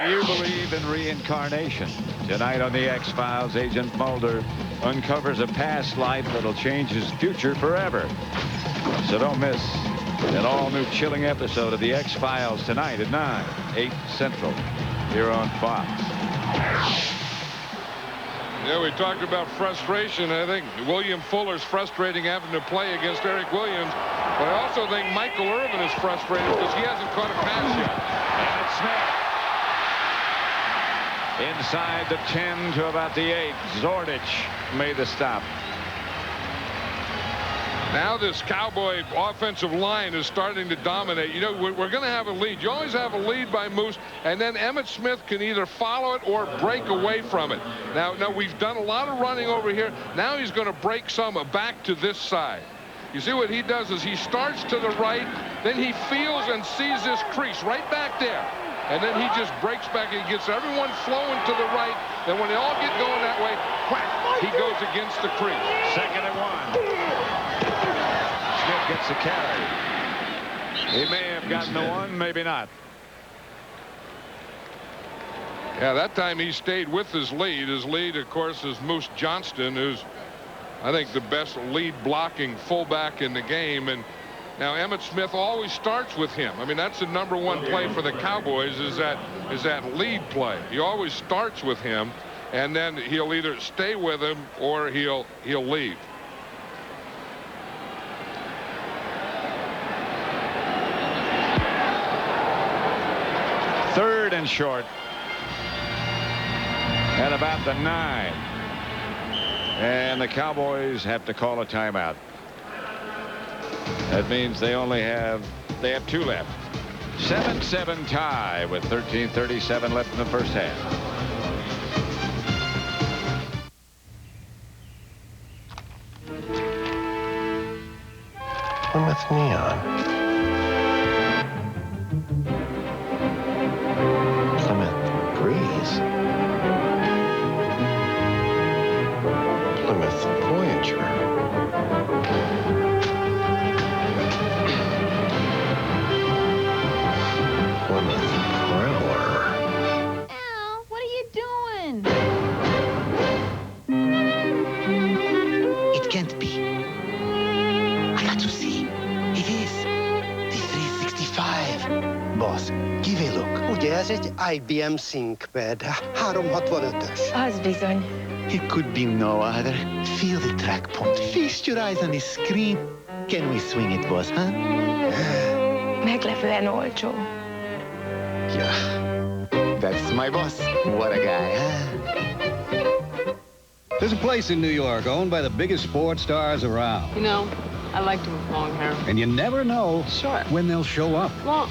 Do you believe in reincarnation? Tonight on the X-Files, Agent Mulder uncovers a past life that'll change his future forever. So don't miss an all-new chilling episode of the X-Files tonight at 9, 8 Central, here on Fox. Yeah, we talked about frustration. I think William Fuller's frustrating having to play against Eric Williams. But I also think Michael Irvin is frustrated because he hasn't caught a pass yet. And Smith. Inside the 10 to about the 8. Zordich made the stop. Now this Cowboy offensive line is starting to dominate. You know, we're going to have a lead. You always have a lead by Moose, and then Emmitt Smith can either follow it or break away from it. Now we've done a lot of running over here. Now he's going to break some back to this side. You see what he does is he starts to the right, then he feels and sees this crease right back there. And then he just breaks back and he gets everyone flowing to the right. Then when they all get going that way, whack, he goes against the crease. 2nd and 1. Smith gets the carry. He may have gotten the one, maybe not. Yeah, that time he stayed with his lead. His lead, of course, is Moose Johnston, who's, I think, the best lead blocking fullback in the game. And now Emmitt Smith always starts with him. I mean, that's the #1 play for the Cowboys is that lead play. He always starts with him, and then he'll either stay with him or he'll leave. Third and short. At about the 9. And the Cowboys have to call a timeout. That means they have 2 left. 7-7 tie with 13:37 left in the first half. Plymouth Neon. Plymouth Breeze. Plymouth Voyager. Plymouth Prowler. Al, what are you doing? It can't be. I got to see. It is. The 365. Boss, give a look. Ugye ez egy IBM ThinkPad. 365-ös. Az bizony. It could be no other. Feel the track point. Feast your eyes on the screen. Can we swing it, boss, huh? Meglepően olcsó. Yeah. That's my boss. What a guy, huh? There's a place in New York owned by the biggest sports stars around. You know, I liked him with long hair. And you never know when they'll show up. Long.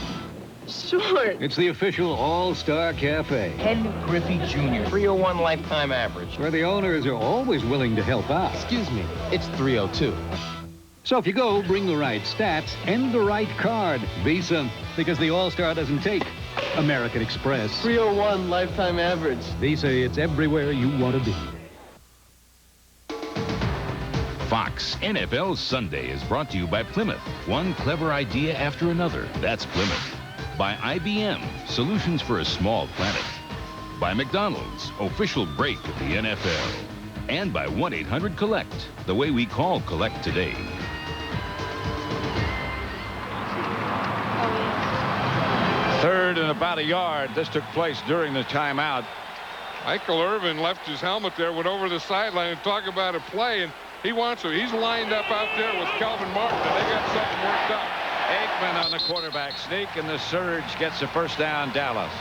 Short. It's the official All-Star Cafe. Ken Griffey Jr., 301 lifetime average. Where the owners are always willing to help out. Excuse me, it's 302. So if you go, bring the right stats and the right card. Visa, because the All-Star doesn't take American Express. 301 lifetime average. Visa, it's everywhere you want to be. Fox NFL Sunday is brought to you by Plymouth. One clever idea after another. That's Plymouth. By IBM, solutions for a small planet. By McDonald's, official break of the NFL. And by 1-800-COLLECT, the way we call collect today. Third and about a yard. This took place during the timeout. Michael Irvin left his helmet there, went over the sideline and talked about a play, and he wants to. He's lined up out there with Calvin Martin, and they got something worked out. Aikman on the quarterback sneak, and the surge gets the first down, Dallas.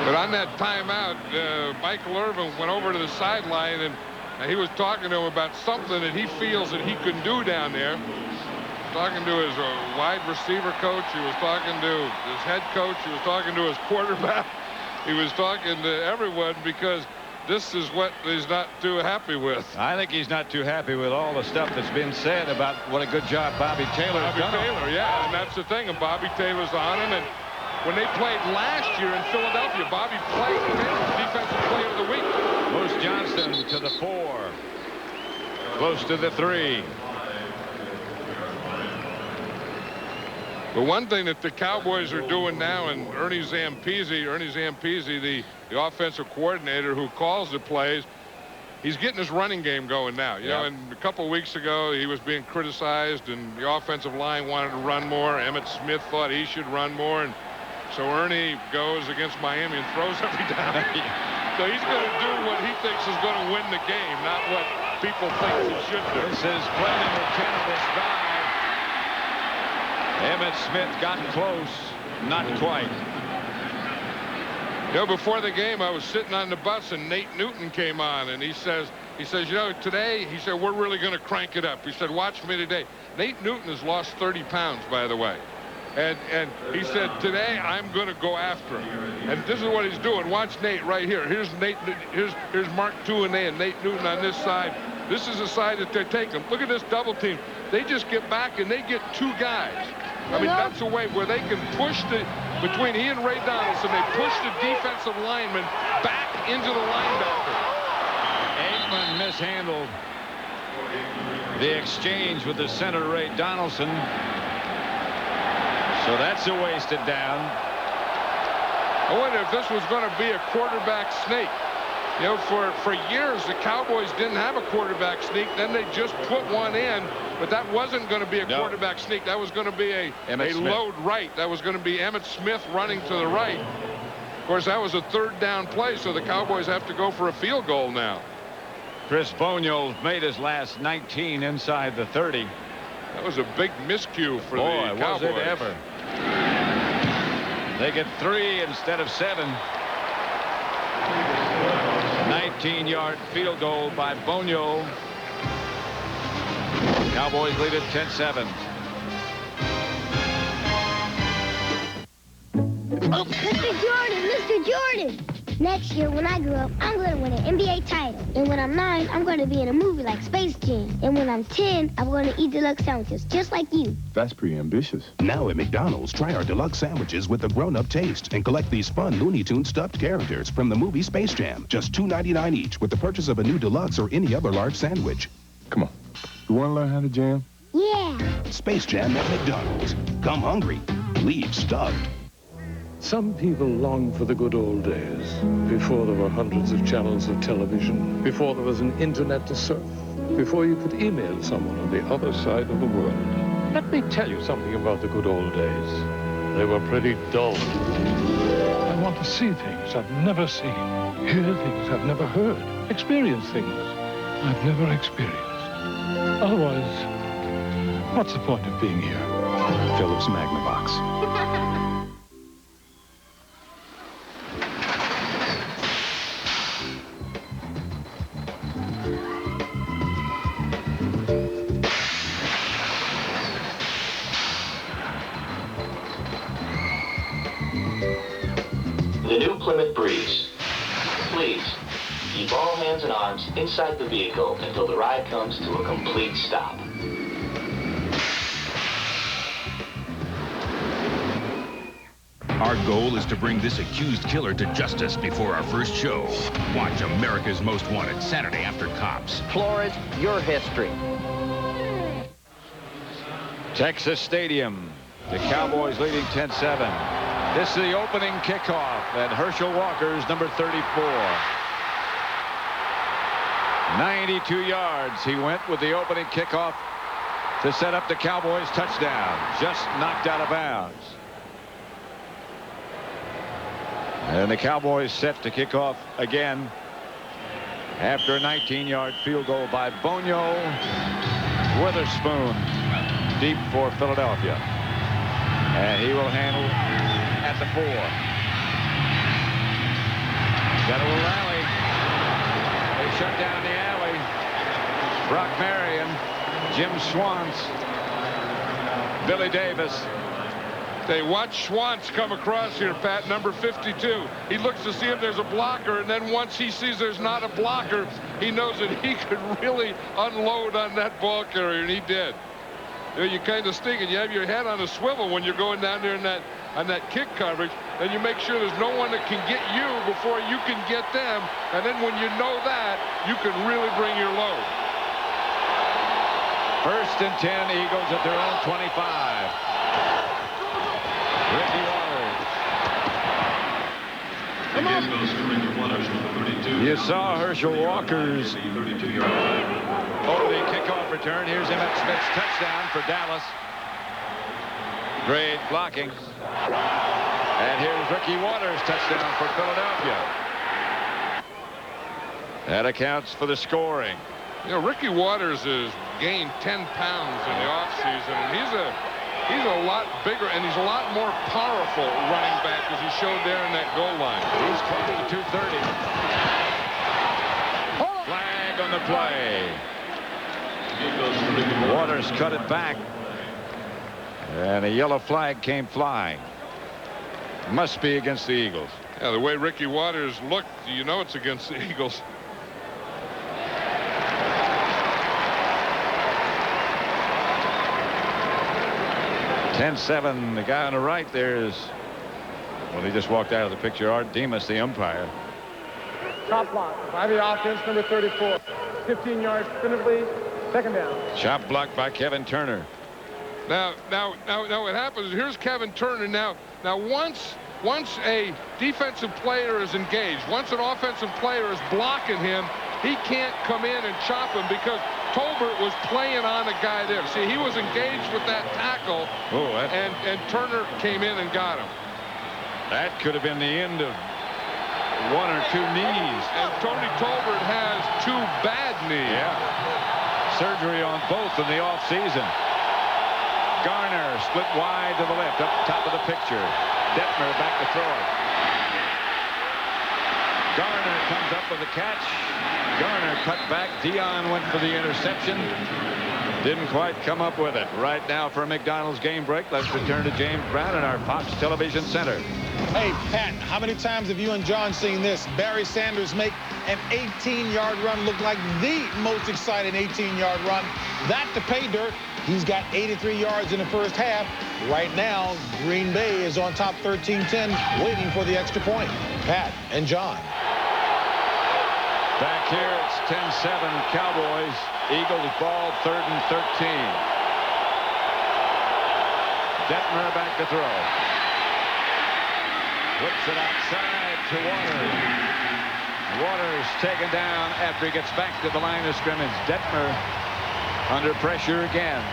But on that timeout, Michael Irvin went over to the sideline, and he was talking to him about something that he feels that he can do down there. Talking to his wide receiver coach. He was talking to his head coach. He was talking to his quarterback. He was talking to everyone because this is what he's not too happy with. I think he's not too happy with all the stuff that's been said about what a good job Bobby Taylor's done. Bobby Taylor, yeah, and that's the thing. And Bobby Taylor's on him. And when they played last year in Philadelphia, Bobby played defensive player of the week. Moose Johnston to the 4. Close to the 3. But one thing that the Cowboys are doing now, and Ernie Zampese, the offensive coordinator who calls the plays, he's getting his running game going now. You know, and a couple of weeks ago, he was being criticized, and the offensive line wanted to run more. Emmitt Smith thought he should run more, and so Ernie goes against Miami and throws every down. So he's going to do what he thinks is going to win the game, not what people think he should do. This is play number 10 of this drive. Emmitt Smith got close, not quite. You know, before the game, I was sitting on the bus, and Nate Newton came on, and he says, you know, today, he said, we're really going to crank it up. He said, watch me today. Nate Newton has lost 30 pounds, by the way. And he said, today, I'm going to go after him. And this is what he's doing. Watch Nate right here. Here's Nate. Here's Mark Tuinei and Nate Newton on this side. This is the side that they're taking. Look at this double team. They just get back, and they get 2 guys. I mean, that's a way where they can push between he and Ray Donaldson, they push the defensive lineman back into the linebacker. Aikman mishandled the exchange with the center, Ray Donaldson. So that's a wasted down. I wonder if this was going to be a quarterback sneak. You know, for years, the Cowboys didn't have a quarterback sneak. Then they just put one in, but that wasn't going to be a quarterback sneak. That was going to be a load right. That was going to be Emmitt Smith running to the right. Of course, that was a 3rd down play, so the Cowboys have to go for a field goal now. Chris Bonio's made his last 19 inside the 30. That was a big miscue for the Cowboys. Was it ever. They get 3 instead of 7. 19-yard field goal by Bonio. Cowboys lead at 10-7. Oh, Mr. Jordan! Next year, when I grow up, I'm going to win an NBA title. And when I'm 9, I'm going to be in a movie like Space Jam. And when I'm 10, I'm going to eat deluxe sandwiches, just like you. That's pretty ambitious. Now at McDonald's, try our deluxe sandwiches with a grown-up taste and collect these fun Looney Tunes stuffed characters from the movie Space Jam. Just $2.99 each with the purchase of a new deluxe or any other large sandwich. Come on. You want to learn how to jam? Yeah. Space Jam at McDonald's. Come hungry. Leave stuffed. Some people long for the good old days, before there were hundreds of channels of television, before there was an internet to surf, before you could email someone on the other side of the world. Let me tell you something about the good old days. They were pretty dull. I want to see things I've never seen, hear things I've never heard, experience things I've never experienced. Otherwise, what's the point of being here? Phillips Magnavox. The new Plymouth Breeze. Please, keep all hands and arms inside the vehicle until the ride comes to a complete stop. Our goal is to bring this accused killer to justice before our first show. Watch America's Most Wanted Saturday after Cops. Flores, your history. Texas Stadium. The Cowboys leading 10-7. This is the opening kickoff at Herschel Walker's number 34. 92 yards he went with the opening kickoff to set up the Cowboys touchdown. Just knocked out of bounds. And the Cowboys set to kick off again after a 19-yard field goal by Bonio. Witherspoon deep for Philadelphia. And he will handle at the 4. Got a little alley. They shut down the alley. Brock Marion, Jim Schwantz, Billy Davis. They watch Schwantz come across here, Pat, number 52. He looks to see if there's a blocker, and then once he sees there's not a blocker, he knows that he could really unload on that ball carrier, and he did. You know, you kind of stink, and you have your head on a swivel when you're going down there on that kick coverage, and you make sure there's no one that can get you before you can get them, and then when you know that, you can really bring your load. 1st and 10, Eagles at their own 25. Ricky Waters. You saw Herschel Walker's holding kickoff return. Here's Emmitt Smith's touchdown for Dallas. Great blocking. And here's Ricky Waters' touchdown for Philadelphia. That accounts for the scoring. You know, Ricky Waters has gained 10 pounds in the offseason, and he's a lot bigger, and he's a lot more powerful running back, as he showed there in that goal line. He's close to 230. Flag on the play. Waters cut it back, and a yellow flag came flying. Must be against the Eagles. Yeah, the way Ricky Waters looked, you know it's against the Eagles. (10-7). The guy on the right there is, well, he just walked out of the picture. Art Demas, the umpire. Top block by the offense, number 34. 15 yards definitively. 2nd down. Chop block by Kevin Turner. Now what happens, here's Kevin Turner. Now once a defensive player is engaged, once an offensive player is blocking him, he can't come in and chop him because Tolbert was playing on a guy there. See, he was engaged with that tackle, and Turner came in and got him. That could have been the end of 1 or 2 knees. And Tony Tolbert has 2 bad knees. Yeah. Surgery on both in the offseason. Garner split wide to the left, up top of the picture. Detmer back to throw it. Garner comes up with a catch. Garner cut back. Dion went for the interception. Didn't quite come up with it. Right now for a McDonald's game break, let's return to James Brown in our Fox Television Center. Hey, Pat, how many times have you and John seen this? Barry Sanders make an 18-yard run look like the most exciting 18-yard run. That to pay dirt. He's got 83 yards in the first half. Right now, Green Bay is on top 13-10, waiting for the extra point. Pat and John. Back here, it's 10-7 Cowboys. Eagles ball, 3rd and 13. Detmer back to throw. Whips it outside to Waters. Waters taken down after he gets back to the line of scrimmage. Detmer under pressure again.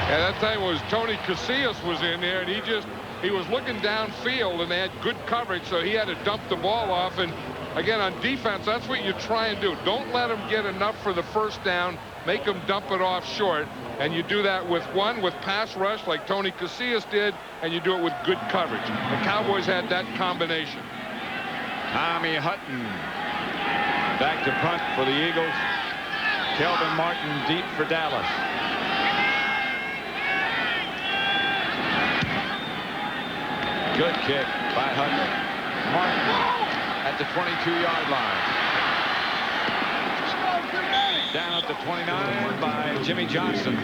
Yeah, that time was Tony Casillas was in there, and he was looking downfield, and they had good coverage, so he had to dump the ball off. And again, on defense, that's what you try and do. Don't let them get enough for the first down. Make them dump it off short. And you do that with pass rush like Tony Casillas did, and you do it with good coverage. The Cowboys had that combination. Tommy Hutton back to punt for the Eagles. Kelvin Martin deep for Dallas. Good kick by Hutton. Martin at the 22-yard line. Down at the 29 by Jimmy Johnson.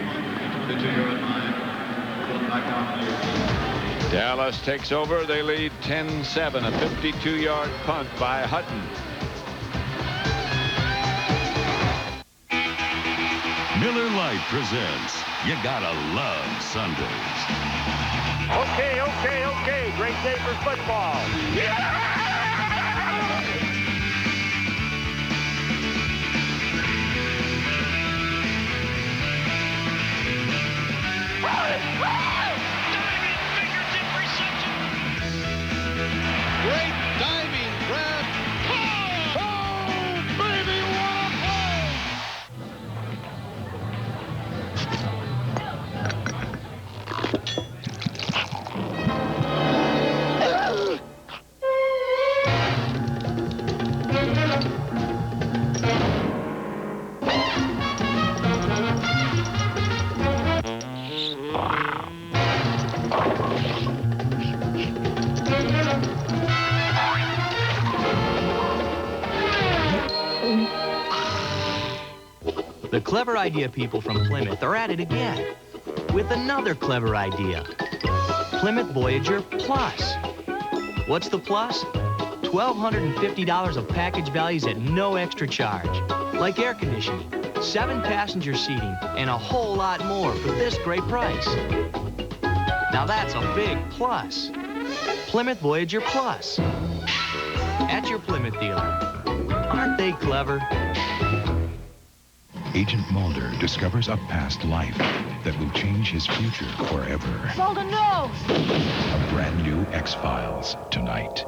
Dallas takes over. They lead 10-7. A 52-yard punt by Hutton. Miller Lite presents You Gotta Love Sundays. Okay. Great day for football. Yeah! Great diving grab. Oh, baby, what a play! The clever idea people from Plymouth are at it again with another clever idea. Plymouth Voyager Plus. What's the plus? $1,250 of package values at no extra charge. Like air conditioning, 7-passenger seating, and a whole lot more for this great price. Now that's a big plus. Plymouth Voyager Plus. At your Plymouth dealer. Aren't they clever? Agent Mulder discovers a past life that will change his future forever. Mulder, no! A brand new X-Files tonight.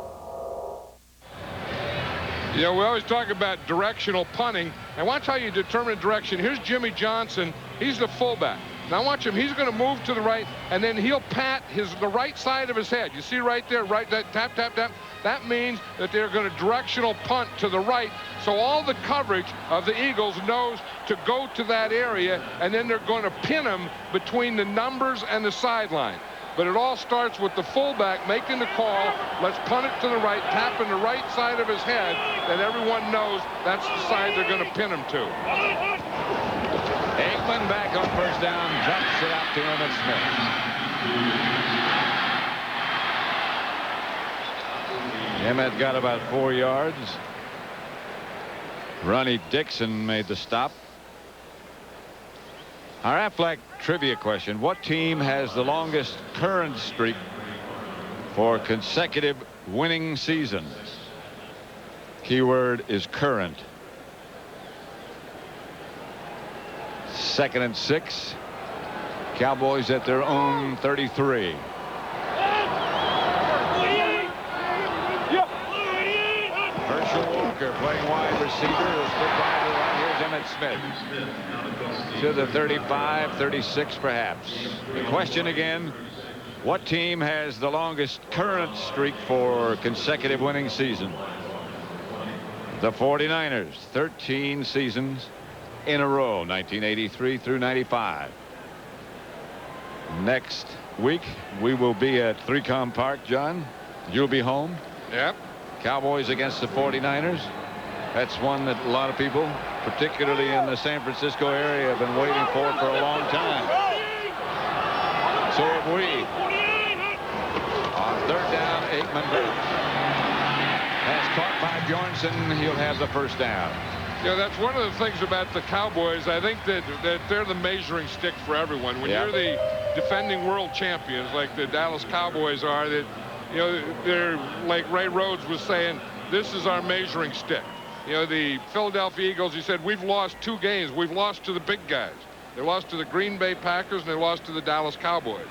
You know, we always talk about directional punting, and watch how you determine direction. Here's Jimmy Johnson. He's the fullback. Now watch him. He's going to move to the right, and then he'll pat the right side of his head. You see right there, right, that tap, tap, tap. That means that they're going to directional punt to the right, so all the coverage of the Eagles knows to go to that area, and then they're going to pin him between the numbers and the sideline. But it all starts with the fullback making the call. Let's punt it to the right, tapping the right side of his head, and everyone knows that's the side they're going to pin him to. Aikman back on first down, drops it out to Emmitt Smith. Emmitt got about 4 yards. Ronnie Dixon made the stop. Our Aflac trivia question: what team has the longest current streak for consecutive winning seasons? Keyword is current. 2nd and 6. Cowboys at their own 33. Herschel Walker playing wide receiver. Here's Emmitt Smith to the 35, 36 perhaps. The question again: what team has the longest current streak for consecutive winning season? The 49ers, 13 seasons in a row, 1983 through 95. Next week we will be at 3Com Park, John. You'll be home. Yep. Cowboys against the 49ers. That's one that a lot of people, particularly in the San Francisco area, have been waiting for a long time. So have we. On 3rd down, Aikman has caught by Bjornsson. He'll have the first down. Yeah, that's one of the things about the Cowboys. I think that they're the measuring stick for everyone. When you're the defending world champions, like the Dallas Cowboys are, that, you know, they're like Ray Rhodes was saying, this is our measuring stick. You know, the Philadelphia Eagles, he said, we've lost 2 games. We've lost to the big guys. They lost to the Green Bay Packers and they lost to the Dallas Cowboys.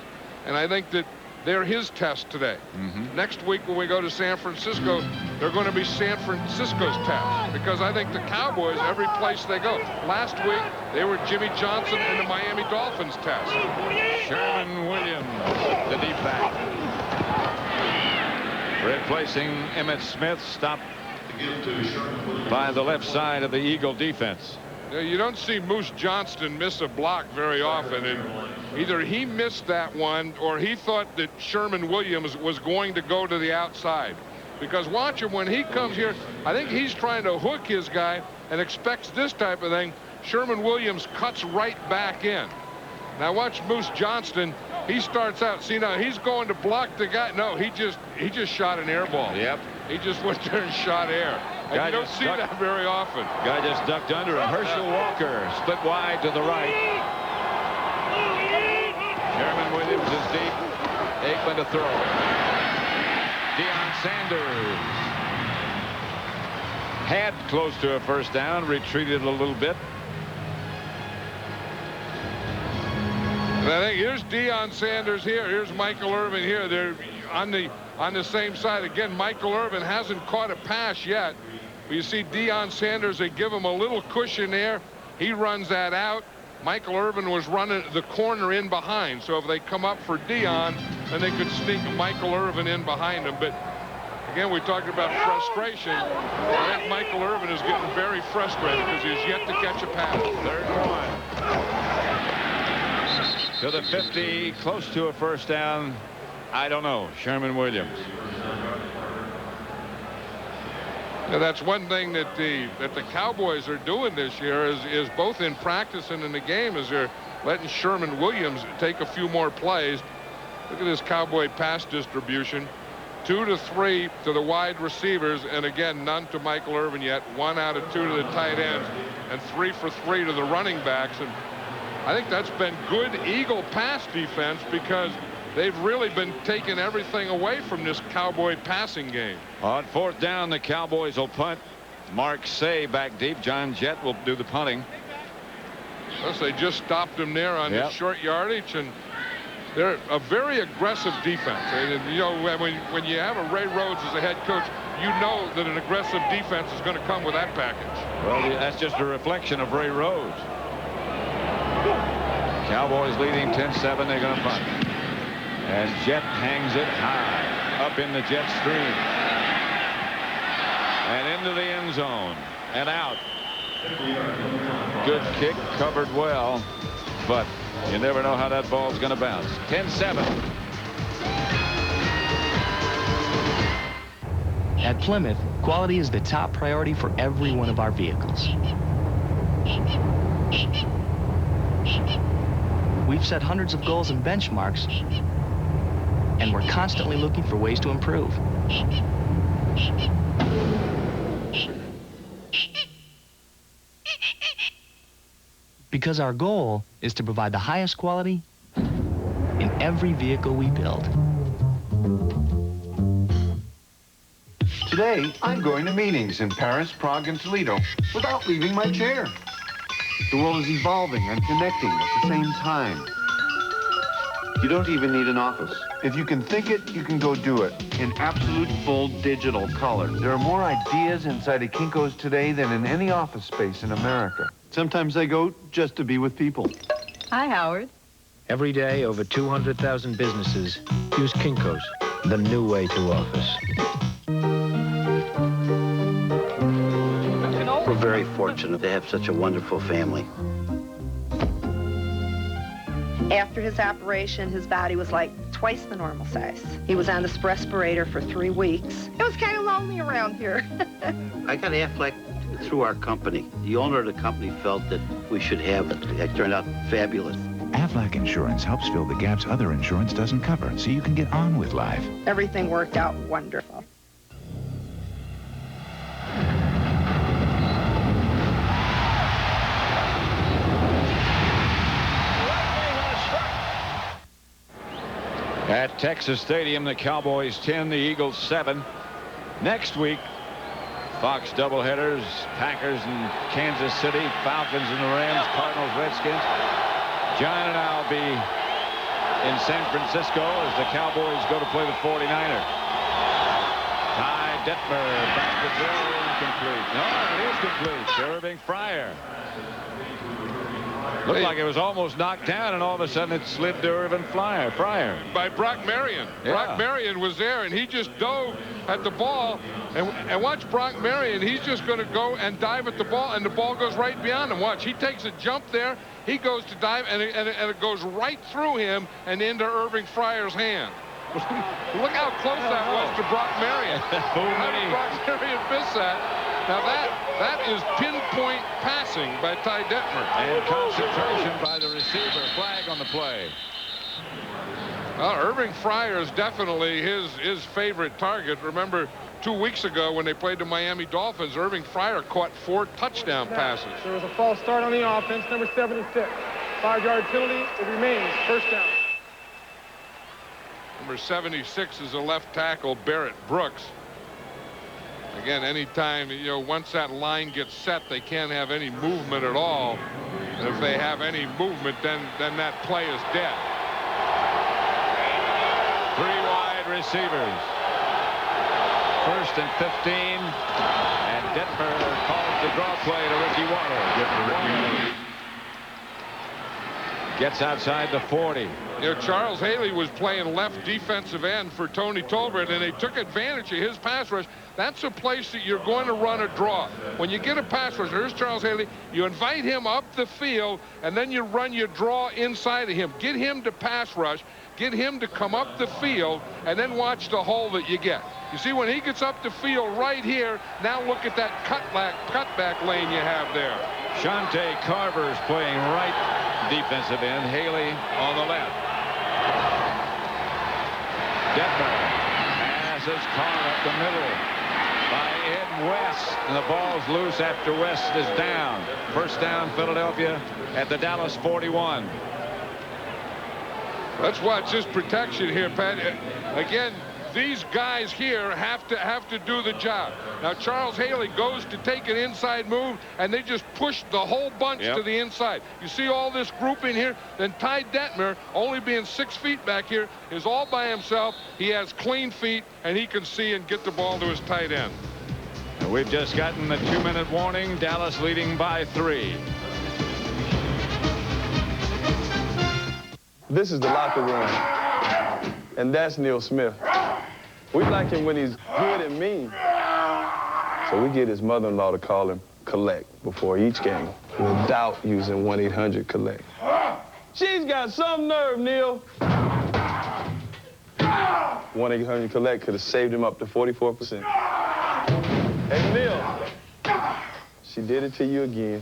And I think that they're his test today. Next week when we go to San Francisco, they're going to be San Francisco's test, because I think the Cowboys, every place they go. Last week, they were Jimmy Johnson and the Miami Dolphins test. Sherman Williams, the deep back. Replacing Emmitt Smith, stopped by the left side of the Eagle defense. You don't see Moose Johnston miss a block very often, and either he missed that one or he thought that Sherman Williams was going to go to the outside. Because watch him when he comes here, I think he's trying to hook his guy and expects this type of thing. Sherman Williams cuts right back in. Now watch Moose Johnston. He starts out. See, now he's going to block the guy. No, he just shot an air ball. Yep. He just went there and shot air. And you don't see that very often. Guy just ducked under him. Herschel Walker split wide to the right. Sherman Williams is deep. Aikman to throw. Deion Sanders had close to a first down, retreated a little bit. And I think here's Deion Sanders here. Here's Michael Irvin here. They're on the same side. Again, Michael Irvin hasn't caught a pass yet. But you see Deion Sanders, they give him a little cushion there. He runs that out. Michael Irvin was running the corner in behind. So if they come up for Deion, then they could sneak Michael Irvin in behind him. But again, we talked about frustration. I think Michael Irvin is getting very frustrated because he's yet to catch a pass. 3rd and 1. to the 50, close to a first down. I don't know. Sherman Williams. Yeah, that's one thing that the Cowboys are doing this year is both in practice and in the game is they're letting Sherman Williams take a few more plays. Look at this Cowboy pass distribution. 2 to 3 to the wide receivers, and again, none to Michael Irvin yet. 1 out of 2 to the tight ends, and 3 for 3 to the running backs. And I think that's been good Eagle pass defense because they've really been taking everything away from this Cowboy passing game. On 4th down, the Cowboys will punt. Mark Say back deep. John Jett will do the punting. Plus, they just stopped him there on the short yardage, and they're a very aggressive defense. And, you know, when you have a Ray Rhodes as a head coach, you know that an aggressive defense is going to come with that package. Well, that's just a reflection of Ray Rhodes. Cowboys leading 10-7. They're going to punt. And Jett hangs it high up in the Jet stream. And into the end zone. And out. Good kick, covered well. But you never know how that ball's going to bounce. 10-7. At Plymouth, quality is the top priority for every one of our vehicles. We've set hundreds of goals and benchmarks, and we're constantly looking for ways to improve. Because our goal is to provide the highest quality in every vehicle we build. Today, I'm going to meetings in Paris, Prague, and Toledo without leaving my chair. The world is evolving and connecting at the same time. You don't even need an office. If you can think it, you can go do it in absolute full digital color. There are more ideas inside of Kinko's today than in any office space in America. Sometimes I go just to be with people. Hi, Howard. Every day, over 200,000 businesses use Kinko's, the new way to office. We're very fortunate to have such a wonderful family. After his operation, his body was like twice the normal size. He was on this respirator for 3 weeks. It was kind of lonely around here. I got Aflac through our company. The owner of the company felt that we should have it. It turned out fabulous. Aflac Insurance helps fill the gaps other insurance doesn't cover, so you can get on with life. Everything worked out wonderful. At Texas Stadium, the Cowboys 10, the Eagles 7. Next week, Fox doubleheaders, Packers and Kansas City, Falcons and the Rams, Cardinals, Redskins. John and I will be in San Francisco as the Cowboys go to play the 49ers. Ty Detmer back to throw, incomplete. No, it is complete to Irving Fryer. Looked like it was almost knocked down, and all of a sudden it slid to Irvin Fryer. By Brock Marion. Yeah. Brock Marion was there, and he just dove at the ball. And watch Brock Marion. He's just going to go and dive at the ball, and the ball goes right beyond him. Watch. He takes a jump there. He goes to dive, and it goes right through him and into Irving Fryer's hand. Look how close that was to Brock Marion. How did Brock Marion miss that? Now that is pinpoint passing by Ty Detmer. And concentration by the receiver. Flag on the play. Irving Fryer is definitely his favorite target. Remember 2 weeks ago when they played the Miami Dolphins, Irving Fryer caught 4 touchdown passes. There was a false start on the offense, number 76. 5-yard penalty. It remains first down. Number 76 is a left tackle, Barrett Brooks. Again, anytime, you know, once that line gets set, they can't have any movement at all. And if they have any movement, then that play is dead. 3 wide receivers. 1st and 15. And Detmer calls the draw play to Ricky Waddle. Gets outside the 40. You know, Charles Haley was playing left defensive end for Tony Tolbert, and they took advantage of his pass rush. That's a place that you're going to run a draw. When you get a pass rush, here's Charles Haley, you invite him up the field, and then you run your draw inside of him. Get him to pass rush, get him to come up the field, and then watch the hole that you get. You see, when he gets up the field right here, now look at that cutback lane you have there. Shante Carver's playing right defensive end. Haley on the left. Detmer passes caught up the middle by Ed West. And the ball's loose after West is down. First down, Philadelphia at the Dallas 41. Let's watch this protection here, Pat. Again, these guys here have to do the job. Now, Charles Haley goes to take an inside move, and they just push the whole bunch to the inside. You see all this group in here? Then Ty Detmer, only being 6 feet back here, is all by himself. He has clean feet, and he can see and get the ball to his tight end. And we've just gotten the 2-minute warning. Dallas leading by 3. This is the locker room, and that's Neil Smith. We like him when he's good and mean. So we get his mother-in-law to call him Collect before each game, without using 1-800-COLLECT. She's got some nerve, Neil. 1-800-COLLECT could have saved him up to 44%. Hey, Neil, she did it to you again.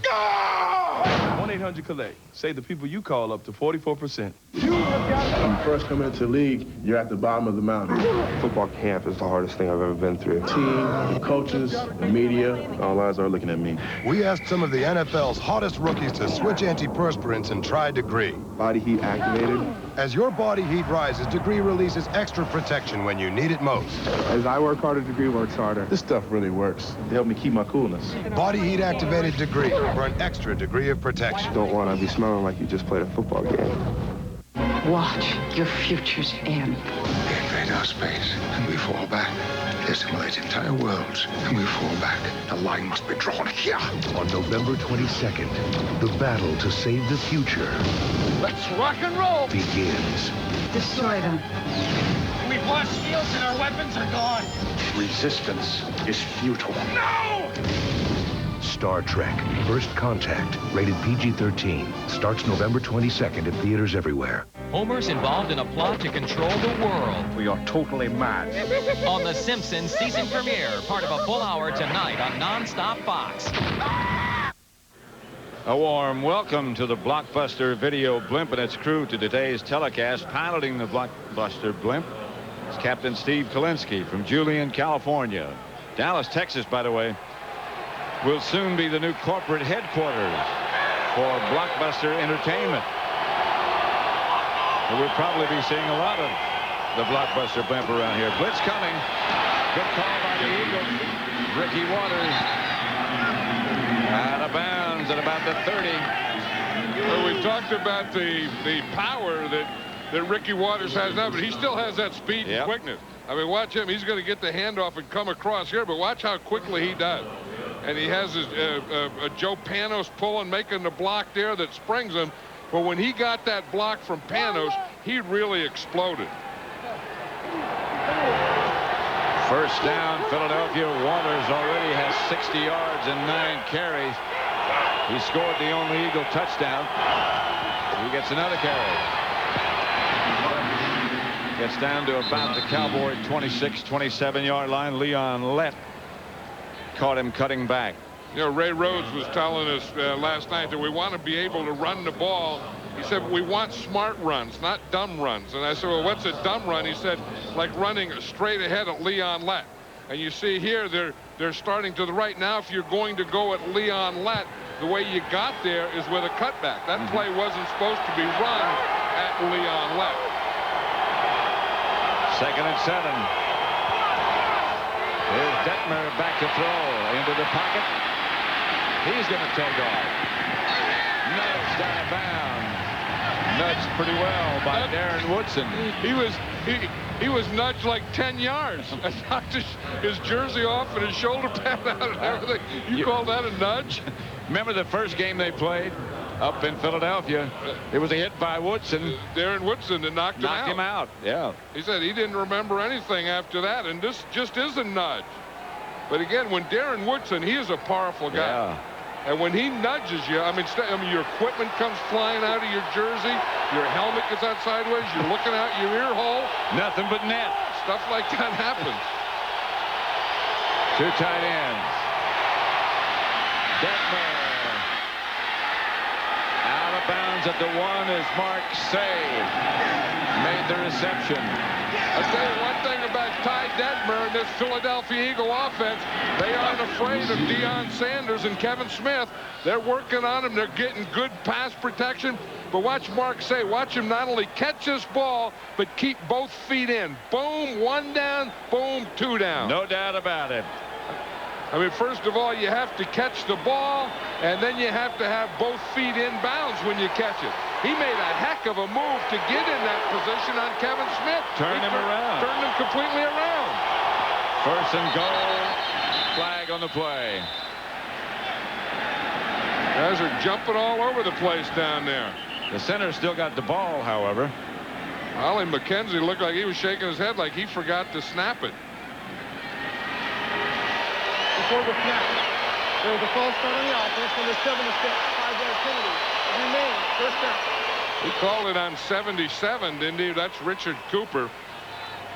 1-800-COLLECT. Save the people you call up to 44%. When you first come into the league, you're at the bottom of the mountain. Football camp is the hardest thing I've ever been through. Team, the coaches, the media, all eyes are looking at me. We asked some of the NFL's hottest rookies to switch antiperspirants and try Degree. Body heat activated. As your body heat rises, Degree releases extra protection when you need it most. As I work harder, Degree works harder. This stuff really works. They help me keep my coolness. Body heat activated Degree for an extra degree of protection. Don't want to be smelling like you just played a football game. Watch your futures end. They invade our space, and we fall back. They assimilate entire worlds, and we fall back. The line must be drawn here. On November 22nd, the battle to save the future Let's rock and roll. begins. Destroy them. We've lost shields and our weapons are gone. Resistance is futile. No! Star Trek First Contact, rated PG-13, starts November 22nd in theaters everywhere. Homer's involved in a plot to control the world. We are totally mad. On The Simpsons season premiere, part of a full hour tonight on Non-Stop Fox. A warm welcome to the Blockbuster Video Blimp and its crew to today's telecast. Piloting the Blockbuster Blimp is Captain Steve Kalinsky from Julian, California. Dallas, Texas, by the way, will soon be the new corporate headquarters for Blockbuster Entertainment. And we'll probably be seeing a lot of the Blockbuster Blimp around here. Blitz coming. Good call by the Eagles. Ricky Waters out of bounds at about the 30. Well, we talked about the power that Ricky Waters has now, but he still has that speed and quickness. I mean, watch him. He's going to get the handoff and come across here, but watch how quickly he does. And he has his Joe Panos pulling, making the block there that springs him. But when he got that block from Panos, he really exploded. First down, Philadelphia. Waters already has 60 yards and 9 carries. He scored the only Eagle touchdown. He gets another carry. Gets down to about the Cowboy 26, 27-yard line. Leon Lett caught him cutting back. You know, Ray Rhodes was telling us last night that we want to be able to run the ball. He said, we want smart runs, not dumb runs. And I said, well, what's a dumb run? He said, like running straight ahead at Leon Lett. And you see here, they're starting to the right. Now, if you're going to go at Leon Lett, the way you got there is with a cutback. That play wasn't supposed to be run at Leon Lett. 2nd and 7. Here's Detmer back to throw into the pocket. He's going to take off. Nudged out of bounds. Nudged pretty well by Darren Woodson. He was nudged like 10 yards. And knocked his jersey off and his shoulder pad out and everything. You call that a nudge? Remember the first game they played? up in Philadelphia. It was a hit by Woodson. Darren Woodson that knocked him out. Yeah. He said he didn't remember anything after that, and this just is a nudge. But again, when Darren Woodson, he is a powerful guy. Yeah. And when he nudges you, I mean, your equipment comes flying out of your jersey, your helmet gets out sideways, you're looking out your ear hole. Nothing but net. Stuff like that happens. 2 tight ends. Detmer. Out of bounds at the 1 is Mark Say. Made the reception. I'll tell you one thing about Ty Detmer and this Philadelphia Eagle offense. They aren't afraid of Deion Sanders and Kevin Smith. They're working on him. They're getting good pass protection. But watch Mark Say. Watch him not only catch this ball, but keep both feet in. Boom, 1 down. Boom, 2 down. No doubt about it. I mean, first of all, you have to catch the ball, and then you have to have both feet in bounds when you catch it. He made a heck of a move to get in that position on Kevin Smith. Turned him around. Turned him completely around. 1st and goal. Flag on the play. Guys are jumping all over the place down there. The center still got the ball, however. Ollie McKenzie looked like he was shaking his head like he forgot to snap it. Before the snap, there was a false start on the offense, and there's 7 to 6. 5-yard penalty. Remains. First down. He called it on 77, didn't he? That's Richard Cooper.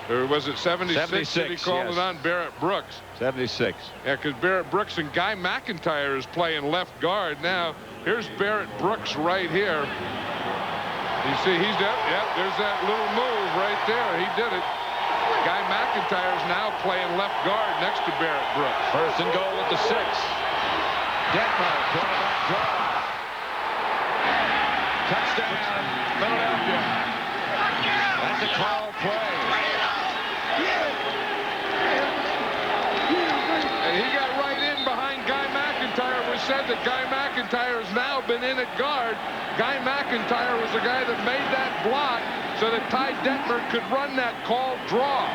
Or was it 76? 76, he called yes. it on Barrett Brooks. 76. Yeah, because Barrett Brooks and Guy McIntyre is playing left guard now. Here's Barrett Brooks right here. You see, he's there. Yep, there's that little move right there. He did it. Guy McIntyre is now playing left guard next to Barrett Brooks. 1st and goal at the 6. Detmer, quarterback draw. Touchdown, Philadelphia. That's a call play. And he got right in behind Guy McIntyre. We said that Guy McIntyre has now been in at guard. Guy McIntyre was the guy that made that block so that Ty Detmer could run that called draw.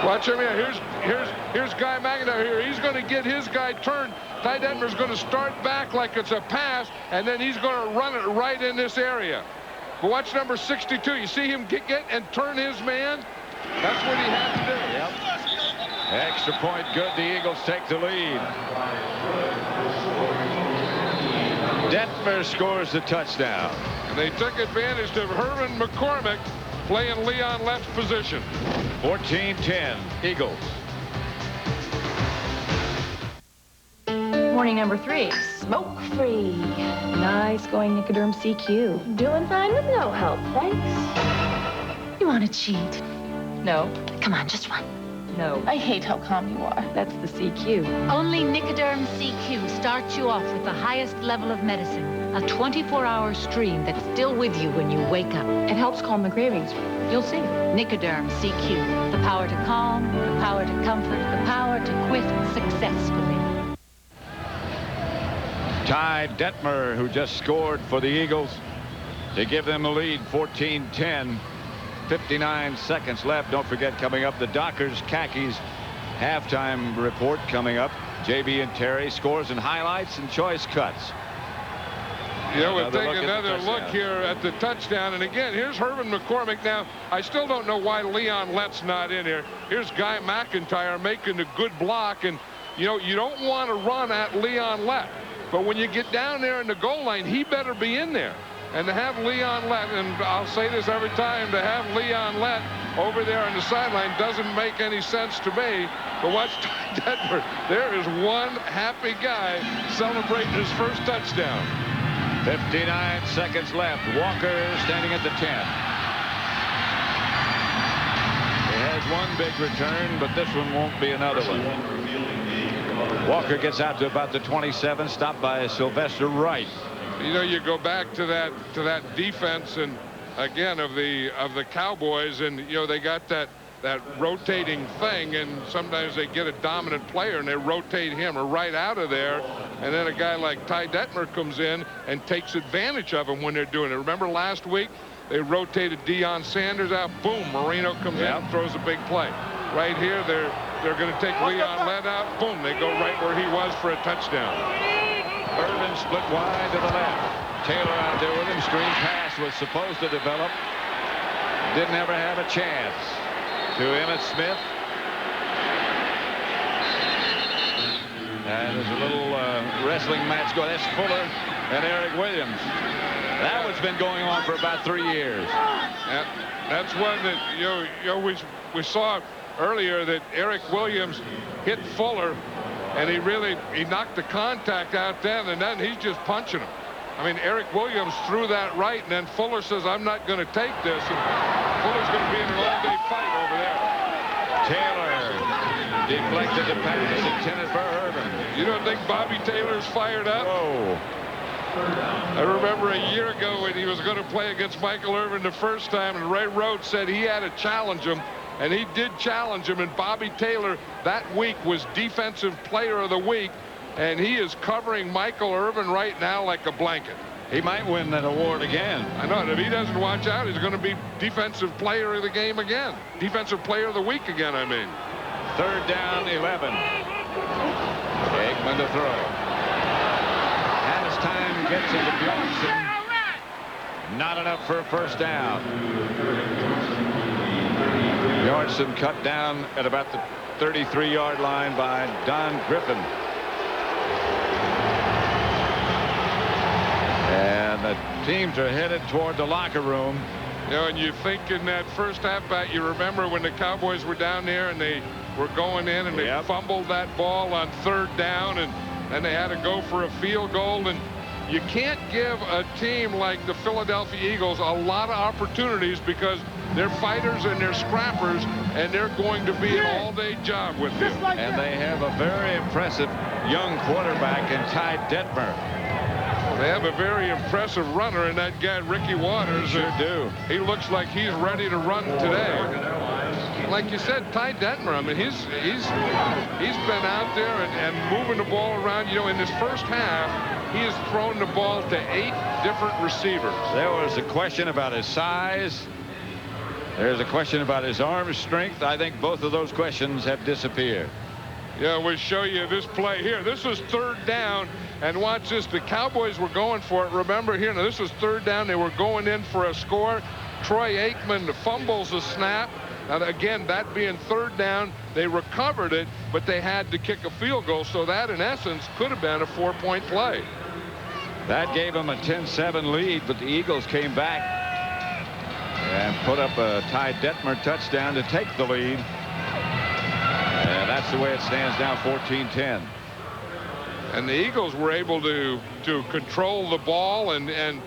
Watch him here. Here's Guy McIntyre here. He's going to get his guy turned. Ty Detmer's going to start back like it's a pass, and then he's going to run it right in this area. But watch number 62. You see him get and turn his man? That's what he had to do. Yep. Extra point good. The Eagles take the lead. Detmer scores the touchdown. And they took advantage of Herman McCormick playing Leon Lett's position. 14-10, Eagles. Morning number 3. Smoke free. Nice going Nicoderm CQ. Doing fine with no help, thanks. You want to cheat? No. Come on, just one. No. I hate how calm you are. That's the CQ. Only Nicoderm CQ starts you off with the highest level of medicine. A 24-hour stream that's still with you when you wake up. It helps calm the cravings. You'll see. Nicoderm CQ. The power to calm, the power to comfort, the power to quit successfully. Ty Detmer, who just scored for the Eagles to give them a lead, 14-10. 59 seconds left. Don't forget, coming up, the Dockers Khakis halftime report coming up. JB and Terry, scores and highlights and choice cuts. Yeah, we'll take another look here at the touchdown. And again, here's Herman McCormick. Now, I still don't know why Leon Lett's not in here. Here's Guy McIntyre making a good block. And, you know, you don't want to run at Leon Lett. But when you get down there in the goal line, he better be in there. And to have Leon Lett, and I'll say this every time, to have Leon Lett over there on the sideline doesn't make any sense to me. But watch Ty Detmer. There is one happy guy celebrating his first touchdown. 59 seconds left. Walker standing at the 10. He has one big return, but this one won't be another one. Walker gets out to about the 27, stopped by Sylvester Wright. You know, you go back to that defense, and again of the Cowboys, and you know they got that rotating thing, and sometimes they get a dominant player and they rotate him right out of there, and then a guy like Ty Detmer comes in and takes advantage of him when they're doing it. Remember last week they rotated Deion Sanders out, boom, Marino comes in and throws a big play. Right here they're going to take Leon Lett out. Boom, they go right where he was for a touchdown. Irvin split wide to the left. Taylor out there with him. Screen pass was supposed to develop. Didn't ever have a chance. To Emmitt Smith. And there's a little wrestling match going. That's Fuller and Eric Williams. That one's been going on for about 3 years. That's one that we saw earlier, that Eric Williams hit Fuller, and he knocked the contact out then, and then he's just punching him. I mean, Eric Williams threw that right, and then Fuller says, I'm not going to take this. And Fuller's going to be in an all-day fight over there. Taylor deflected the pass intended for Irvin. You don't think Bobby Taylor's fired up? Whoa. I remember a year ago when he was going to play against Michael Irvin the first time, and Ray Rhodes said he had to challenge him, and he did challenge him, and Bobby Taylor that week was Defensive Player of the Week, and he is covering Michael Irvin right now like a blanket. He might win that award again. I know, and if he doesn't watch out, he's going to be Defensive Player of the Game again. Defensive Player of the Week again, I mean. 3rd down, 11. Aikman to throw. And as time gets into Bjornsson, not enough for a first down. Bjornsson cut down at about the 33-yard line by Don Griffin. And the teams are headed toward the locker room. You know, and you think in that first half, you remember when the Cowboys were down there and they were going in and they fumbled that ball on 3rd down, and then they had to go for a field goal. And you can't give a team like the Philadelphia Eagles a lot of opportunities because they're fighters and they're scrappers, and they're going to be an all-day job with you. And they have a very impressive young quarterback in Ty Detmer. They have a very impressive runner in that guy, Ricky Waters. Sure do. He looks like he's ready to run today. Like you said, Ty Detmer, I mean, he's been out there and moving the ball around. You know, in this first half, he has thrown the ball to 8 different receivers. There was a question about his size. There's a question about his arm strength. I think both of those questions have disappeared. Yeah, we'll show you this play here. This is 3rd down, and watch this. The Cowboys were going for it. Remember here, now this is 3rd down. They were going in for a score. Troy Aikman fumbles the snap. And again, that being 3rd down, they recovered it, but they had to kick a field goal. So that, in essence, could have been a 4-point play. That gave them a 10-7 lead, but the Eagles came back and put up a Ty Detmer touchdown to take the lead. And that's the way it stands now, 14-10. And the Eagles were able to control the ball and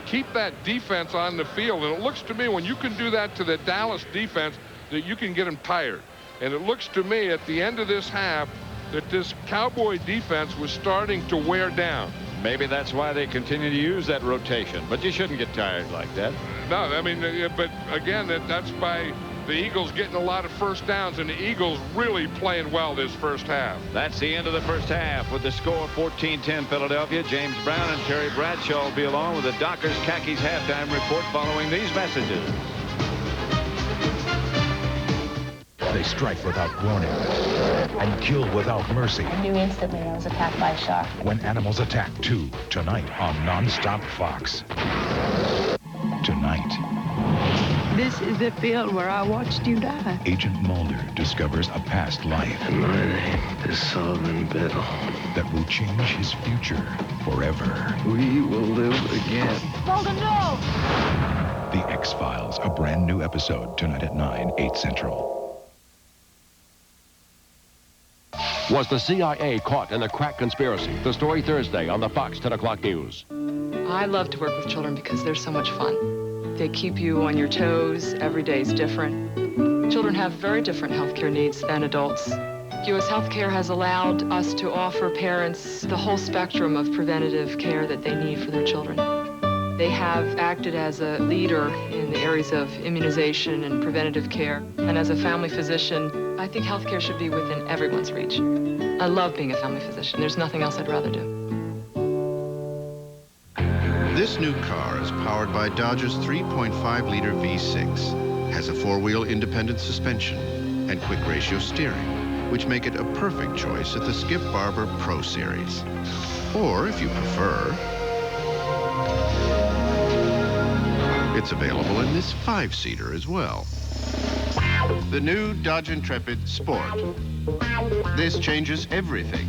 keep that defense on the field. And it looks to me, when you can do that to the Dallas defense, that you can get them tired. And it looks to me at the end of this half that this Cowboy defense was starting to wear down. Maybe that's why they continue to use that rotation, but you shouldn't get tired like that. No, I mean, but again, that's by the Eagles getting a lot of first downs, and the Eagles really playing well this first half. That's the end of the first half with the score 14-10 Philadelphia. James Brown and Terry Bradshaw will be along with the Dockers Khakis halftime report following these messages. They strike without warning and kill without mercy. I knew instantly I was attacked by a shark. When animals attack too, tonight on Non-Stop Fox. Tonight. This is the field where I watched you die. Agent Mulder discovers a past life. My name is Sullivan Biddle. That will change his future forever. We will live again. Mulder, no! The X-Files, a brand new episode tonight at 9, 8 Central. Was the CIA caught in a crack conspiracy? The story Thursday on the Fox 10 o'clock news. I love to work with children because they're so much fun. They keep you on your toes. Every day is different. Children have very different healthcare needs than adults. U.S. healthcare has allowed us to offer parents the whole spectrum of preventative care that they need for their children. They have acted as a leader in the areas of immunization and preventative care. And as a family physician, I think healthcare should be within everyone's reach. I love being a family physician. There's nothing else I'd rather do. This new car is powered by Dodge's 3.5-liter V6, has a 4-wheel independent suspension, and quick ratio steering, which make it a perfect choice at the Skip Barber Pro Series. Or, if you prefer, it's available in this 5-seater as well. The new Dodge Intrepid Sport. This changes everything.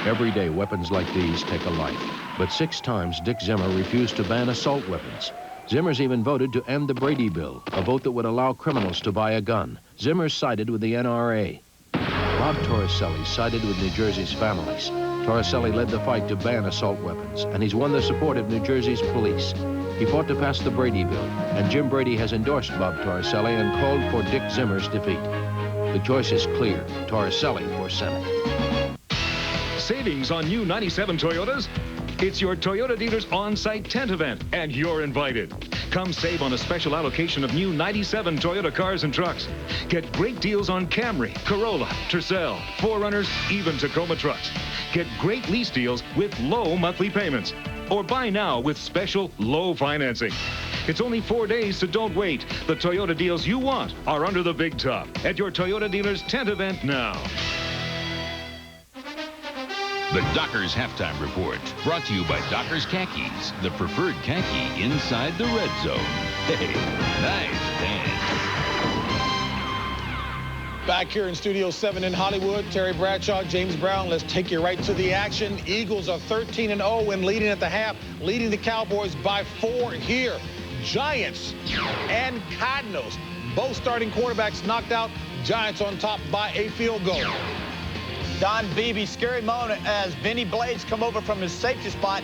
Every day, weapons like these take a life. But 6 times, Dick Zimmer refused to ban assault weapons. Zimmer's even voted to end the Brady Bill, a vote that would allow criminals to buy a gun. Zimmer sided with the NRA. Bob Torricelli sided with New Jersey's families. Torricelli led the fight to ban assault weapons, and he's won the support of New Jersey's police. He fought to pass the Brady Bill, and Jim Brady has endorsed Bob Torricelli and called for Dick Zimmer's defeat. The choice is clear: Torricelli for Senate. Savings on new 97 Toyotas? It's your Toyota dealer's on-site tent event, and you're invited. Come save on a special allocation of new 97 Toyota cars and trucks. Get great deals on Camry, Corolla, Tercel, 4Runners, even Tacoma trucks. Get great lease deals with low monthly payments. Or buy now with special low financing. It's only 4 days, so don't wait. The Toyota deals you want are under the big top at your Toyota dealer's tent event now. The Dockers Halftime Report, brought to you by Dockers Khakis, the preferred khaki inside the red zone. Hey, nice dance. Back here in Studio 7 in Hollywood, Terry Bradshaw, James Brown, let's take you right to the action. Eagles are 13-0 and leading at the half, leading the Cowboys by 4 here. Giants and Cardinals, both starting quarterbacks knocked out. Giants on top by a field goal. Don Beebe, scary moment as Vinny Blades come over from his safety spot,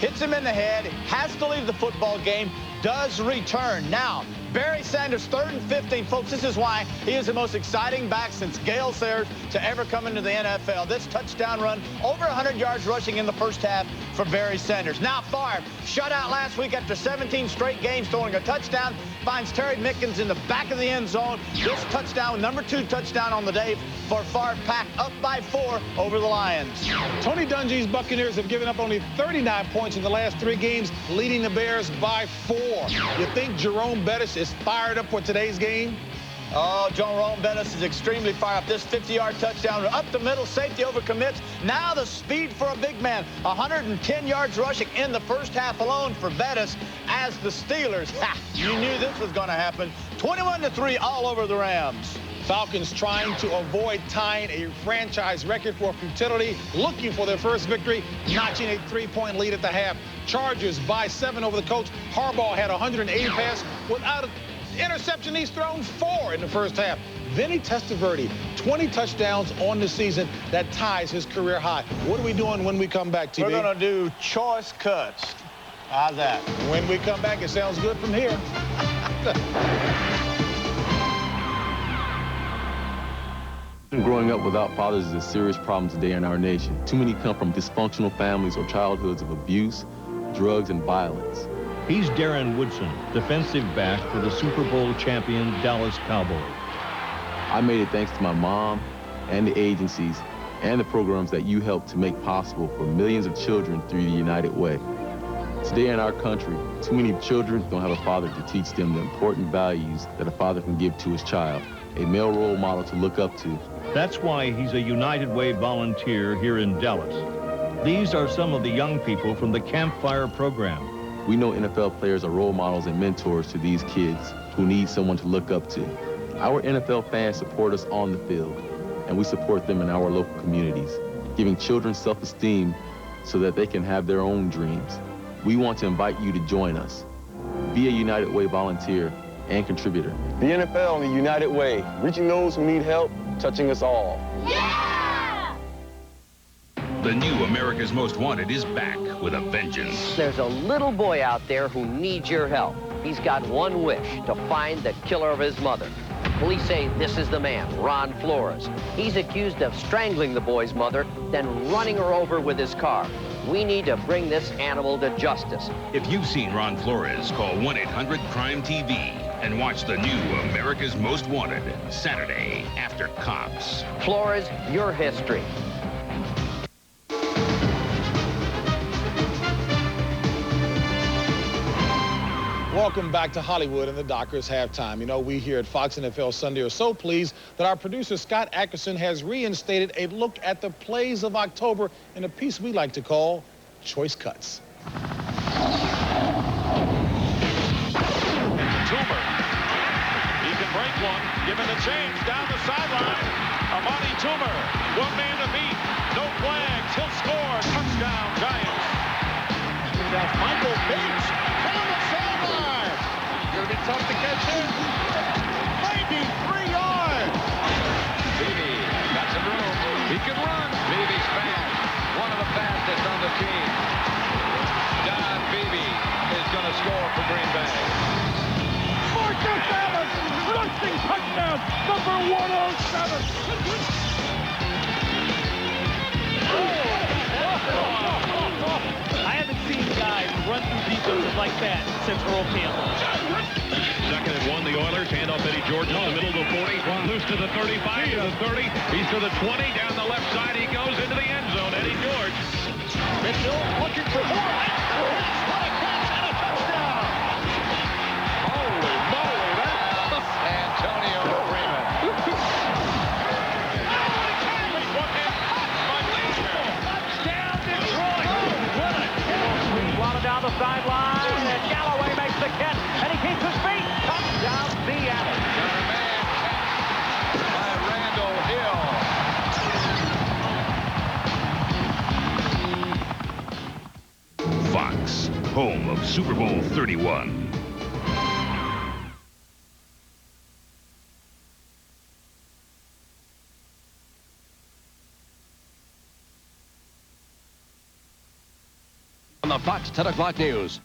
hits him in the head, has to leave the football game, does return. Now, Barry Sanders, 3rd and 15. Folks, this is why he is the most exciting back since Gale Sayers to ever come into the NFL. This touchdown run, over 100 yards rushing in the first half for Barry Sanders. Now, Favre, shut out last week after 17 straight games, throwing a touchdown, finds Terry Mickens in the back of the end zone. This touchdown, number 2 touchdown on the day for Favre, packed up by 4 over the Lions. Tony Dungy's Buccaneers have given up only 39 points in the last 3 games, leading the Bears by 4. You think Jerome Bettis is fired up for today's game? Oh, Jerome Bettis is extremely fired up. This 50-yard touchdown, up the middle, safety overcommits. Now the speed for a big man. 110 yards rushing in the first half alone for Bettis as the Steelers. You knew this was going to happen. 21-3 all over the Rams. Falcons trying to avoid tying a franchise record for futility, looking for their first victory, notching a 3-point lead at the half. Chargers by 7 over the Colts. Harbaugh had 180 passes without an interception. He's thrown 4 in the first half. Vinny Testaverde, 20 touchdowns on the season. That ties his career high. What are we doing when we come back, TV? We're going to do choice cuts. How's that? When we come back, it sounds good from here. Growing up without fathers is a serious problem today in our nation. Too many come from dysfunctional families or childhoods of abuse, drugs, and violence. He's Darren Woodson, defensive back for the Super Bowl champion Dallas Cowboys. I made it thanks to my mom and the agencies and the programs that you helped to make possible for millions of children through the United Way. Today in our country, too many children don't have a father to teach them the important values that a father can give to his child, a male role model to look up to. That's why he's a United Way volunteer here in Dallas. These are some of the young people from the Campfire program. We know NFL players are role models and mentors to these kids who need someone to look up to. Our NFL fans support us on the field, and we support them in our local communities, giving children self-esteem so that they can have their own dreams. We want to invite you to join us. Be a United Way volunteer and contributor. The NFL and the United Way, reaching those who need help, touching us all. Yeah! The new America's Most Wanted is back with a vengeance. There's a little boy out there who needs your help. He's got one wish, to find the killer of his mother. Police say this is the man, Ron Flores. He's accused of strangling the boy's mother, then running her over with his car. We need to bring this animal to justice. If you've seen Ron Flores, call 1-800-CRIME-TV and watch the new America's Most Wanted, Saturday after Cops. Flores, your history. Welcome back to Hollywood and the Dockers halftime. You know, we here at Fox NFL Sunday are so pleased that our producer Scott Ackerson has reinstated a look at the plays of October in a piece we like to call Choice Cuts. Toomer. He can break one, given the chance down the sideline. Amani Toomer, one man to beat, no flags, he'll score, touchdown Giants. That's Michael Bates down the sideline. Gonna be tough to catch him. Maybe 3 yards. Beebe got some room. He can run. Beebe's fast. One of the fastest on the team. Don Beebe is going to score for Green Bay. Marcus Allen, rushing touchdown, number 107. I haven't seen guys run through defenses like that since Earl Campbell. 2nd and 1, the Oilers hand off Eddie George in the middle of the 40, loose to the 35, to the 30, he's to the 20, down the left side, he goes into the end zone, Eddie George. Mitchell looking for more. What a catch and a touchdown. Holy moly, that's Antonio Freeman. Touchdown Detroit. Swallowed down the sideline, and Galloway makes the catch, and he keeps his feet. Touchdown Seattle. Got a man catch by Randall Hill. Fox, home of Super Bowl 31. On the Fox 10 o'clock news.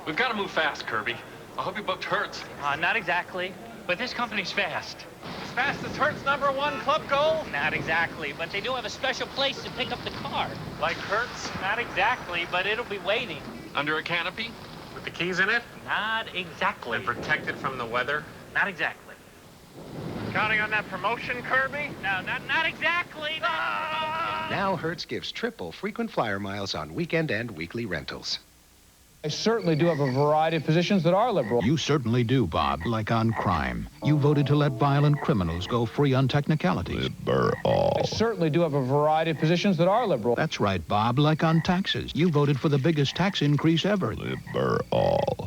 We've got to move fast, Kirby. I hope you booked Hertz. Not exactly, but this company's fast. As fast as Hertz #1 club goal? Not exactly, but they do have a special place to pick up the car. Like Hertz? Not exactly, but it'll be waiting. Under a canopy? With the keys in it? Not exactly. And protected from the weather? Not exactly. Counting on that promotion, Kirby? No, not exactly. Now Hertz gives triple frequent flyer miles on weekend and weekly rentals. I certainly do have a variety of positions that are liberal. You certainly do, Bob, like on crime. You voted to let violent criminals go free on technicalities. I certainly do have a variety of positions that are liberal. That's right, Bob, like on taxes. You voted for the biggest tax increase ever.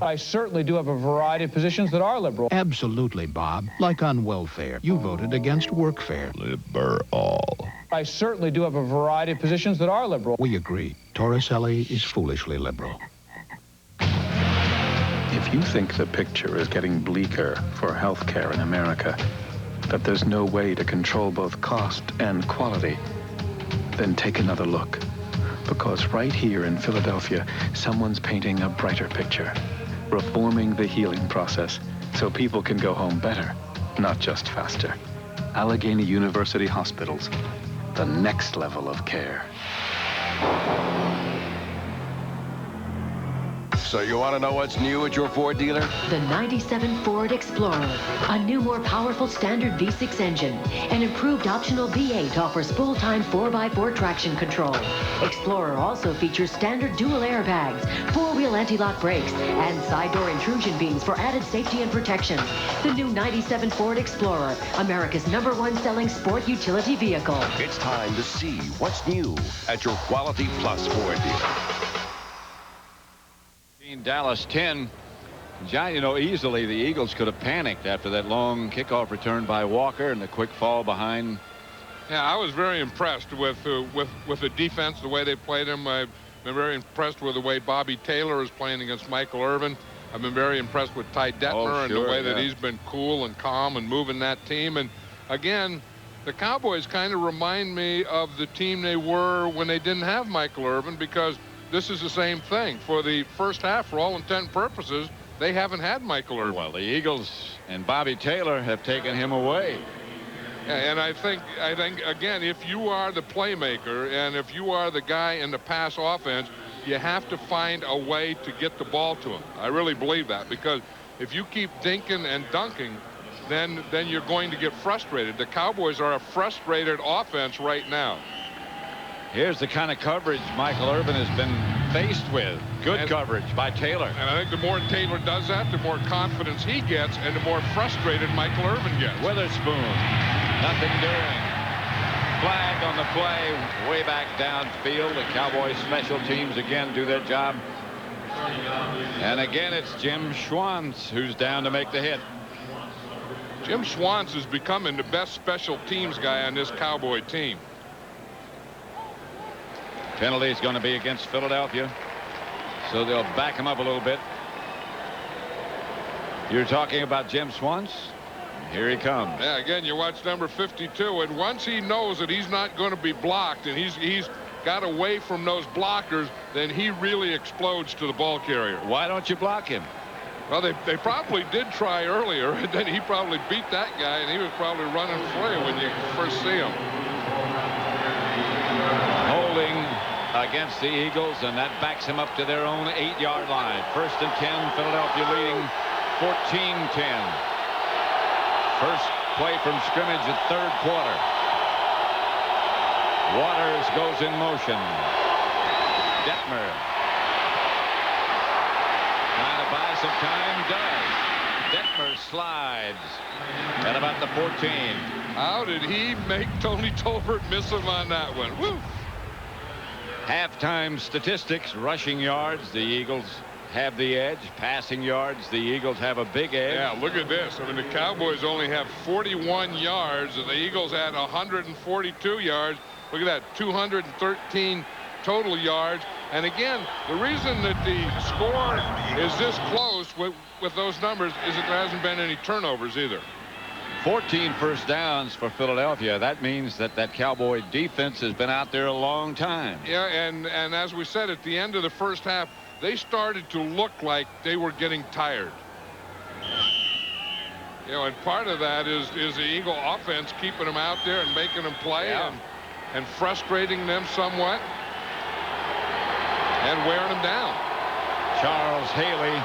I certainly do have a variety of positions that are liberal. Absolutely, Bob, like on welfare. You voted against workfare. I certainly do have a variety of positions that are liberal. We agree. Torricelli is foolishly liberal. If you think the picture is getting bleaker for healthcare in America, that there's no way to control both cost and quality, then take another look. Because right here in Philadelphia, someone's painting a brighter picture, reforming the healing process so people can go home better, not just faster. Allegheny University Hospitals, the next level of care. So you want to know what's new at your Ford dealer? The 97 Ford Explorer. A new, more powerful standard V6 engine. An improved optional V8 offers full-time 4x4 traction control. Explorer also features standard dual airbags, four-wheel anti-lock brakes, and side door intrusion beams for added safety and protection. The new 97 Ford Explorer, America's #1 selling sport utility vehicle. It's time to see what's new at your Quality Plus Ford dealer. Dallas 10. John, you know, easily the Eagles could have panicked after that long kickoff return by Walker and the quick fall behind. Yeah, I was very impressed with the defense, the way they played him. I've been very impressed with the way Bobby Taylor is playing against Michael Irvin. I've been very impressed with Ty Detmer and the way that he's been cool and calm and moving that team. And again, the Cowboys kind of remind me of the team they were when they didn't have Michael Irvin, because this is the same thing. For the first half, for all intent and purposes, they haven't had Michael Irvin. Well, the Eagles and Bobby Taylor have taken him away. And I think, again, if you are the playmaker and if you are the guy in the pass offense, you have to find a way to get the ball to him. I really believe that, because if you keep dinking and dunking, then you're going to get frustrated. The Cowboys are a frustrated offense right now. Here's the kind of coverage Michael Irvin has been faced with. Good coverage by Taylor. And I think the more Taylor does that, the more confidence he gets and the more frustrated Michael Irvin gets. Witherspoon, nothing doing. Flag on the play, way back downfield. The Cowboys special teams again do their job. And again, it's Jim Schwantz who's down to make the hit. Jim Schwantz is becoming the best special teams guy on this Cowboy team. Penalty is going to be against Philadelphia, so they'll back him up a little bit. You're talking about Jim Schwantz? Here he comes. Yeah, again, you watch number 52, and once he knows that he's not going to be blocked and he's got away from those blockers, then he really explodes to the ball carrier. Why don't you block him? Well, they probably did try earlier, and then he probably beat that guy, and he was probably running free when you first see him. Holding against the Eagles, and that backs him up to their own 8-yard line. 1st and 10, Philadelphia leading 14-10. First play from scrimmage at 3rd quarter. Waters goes in motion. Detmer trying to buy some time, does. Detmer slides at about the 14. How did he make Tony Tolbert miss him on that one? Woo! Halftime statistics, rushing yards, the Eagles have the edge. Passing yards, the Eagles have a big edge. Yeah, look at this. I mean, the Cowboys only have 41 yards, and the Eagles had 142 yards. Look at that, 213 total yards. And again, the reason that the score is this close with those numbers is that there hasn't been any turnovers either. 14 first downs for Philadelphia. That means that Cowboy defense has been out there a long time. Yeah, and as we said, at the end of the first half, they started to look like they were getting tired. You know, and part of that is the Eagle offense keeping them out there and making them play and frustrating them somewhat and wearing them down. Charles Haley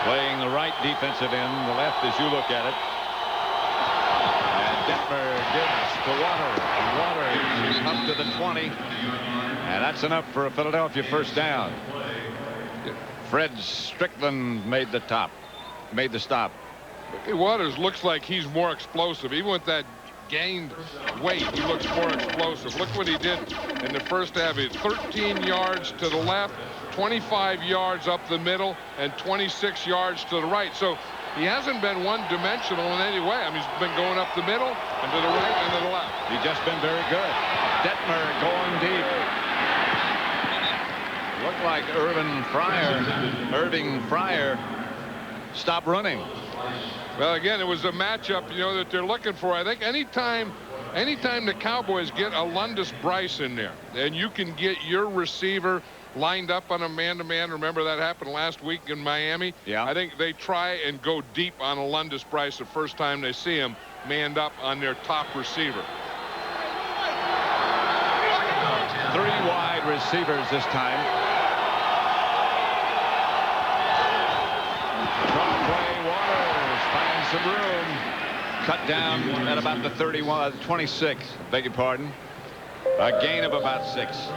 playing the right defensive end, the left as you look at it. And Detmer gives to Waters. Waters up to the 20. And that's enough for a Philadelphia first down. Fred Strickland made the stop. Waters looks like he's more explosive. Even with that gained weight, he looks more explosive. Look what he did in the first half. He had 13 yards to the left, 25 yards up the middle, and 26 yards to the right. So he hasn't been one-dimensional in any way. I mean, he's been going up the middle and to the right and to the left. He's just been very good. Detmer going deep. Looked like Irving Fryer stopped running. Well, again, it was a matchup, you know, that they're looking for. I think anytime the Cowboys get a Lundus Bryce in there, and you can get your receiver lined up on a man-to-man. Remember that happened last week in Miami? Yeah. I think they try and go deep on a Lundus Bryce the first time they see him manned up on their top receiver. 3 wide receivers this time. Strong play, Waters finds some room. Cut down at about the 26, beg your pardon. A gain of about 6.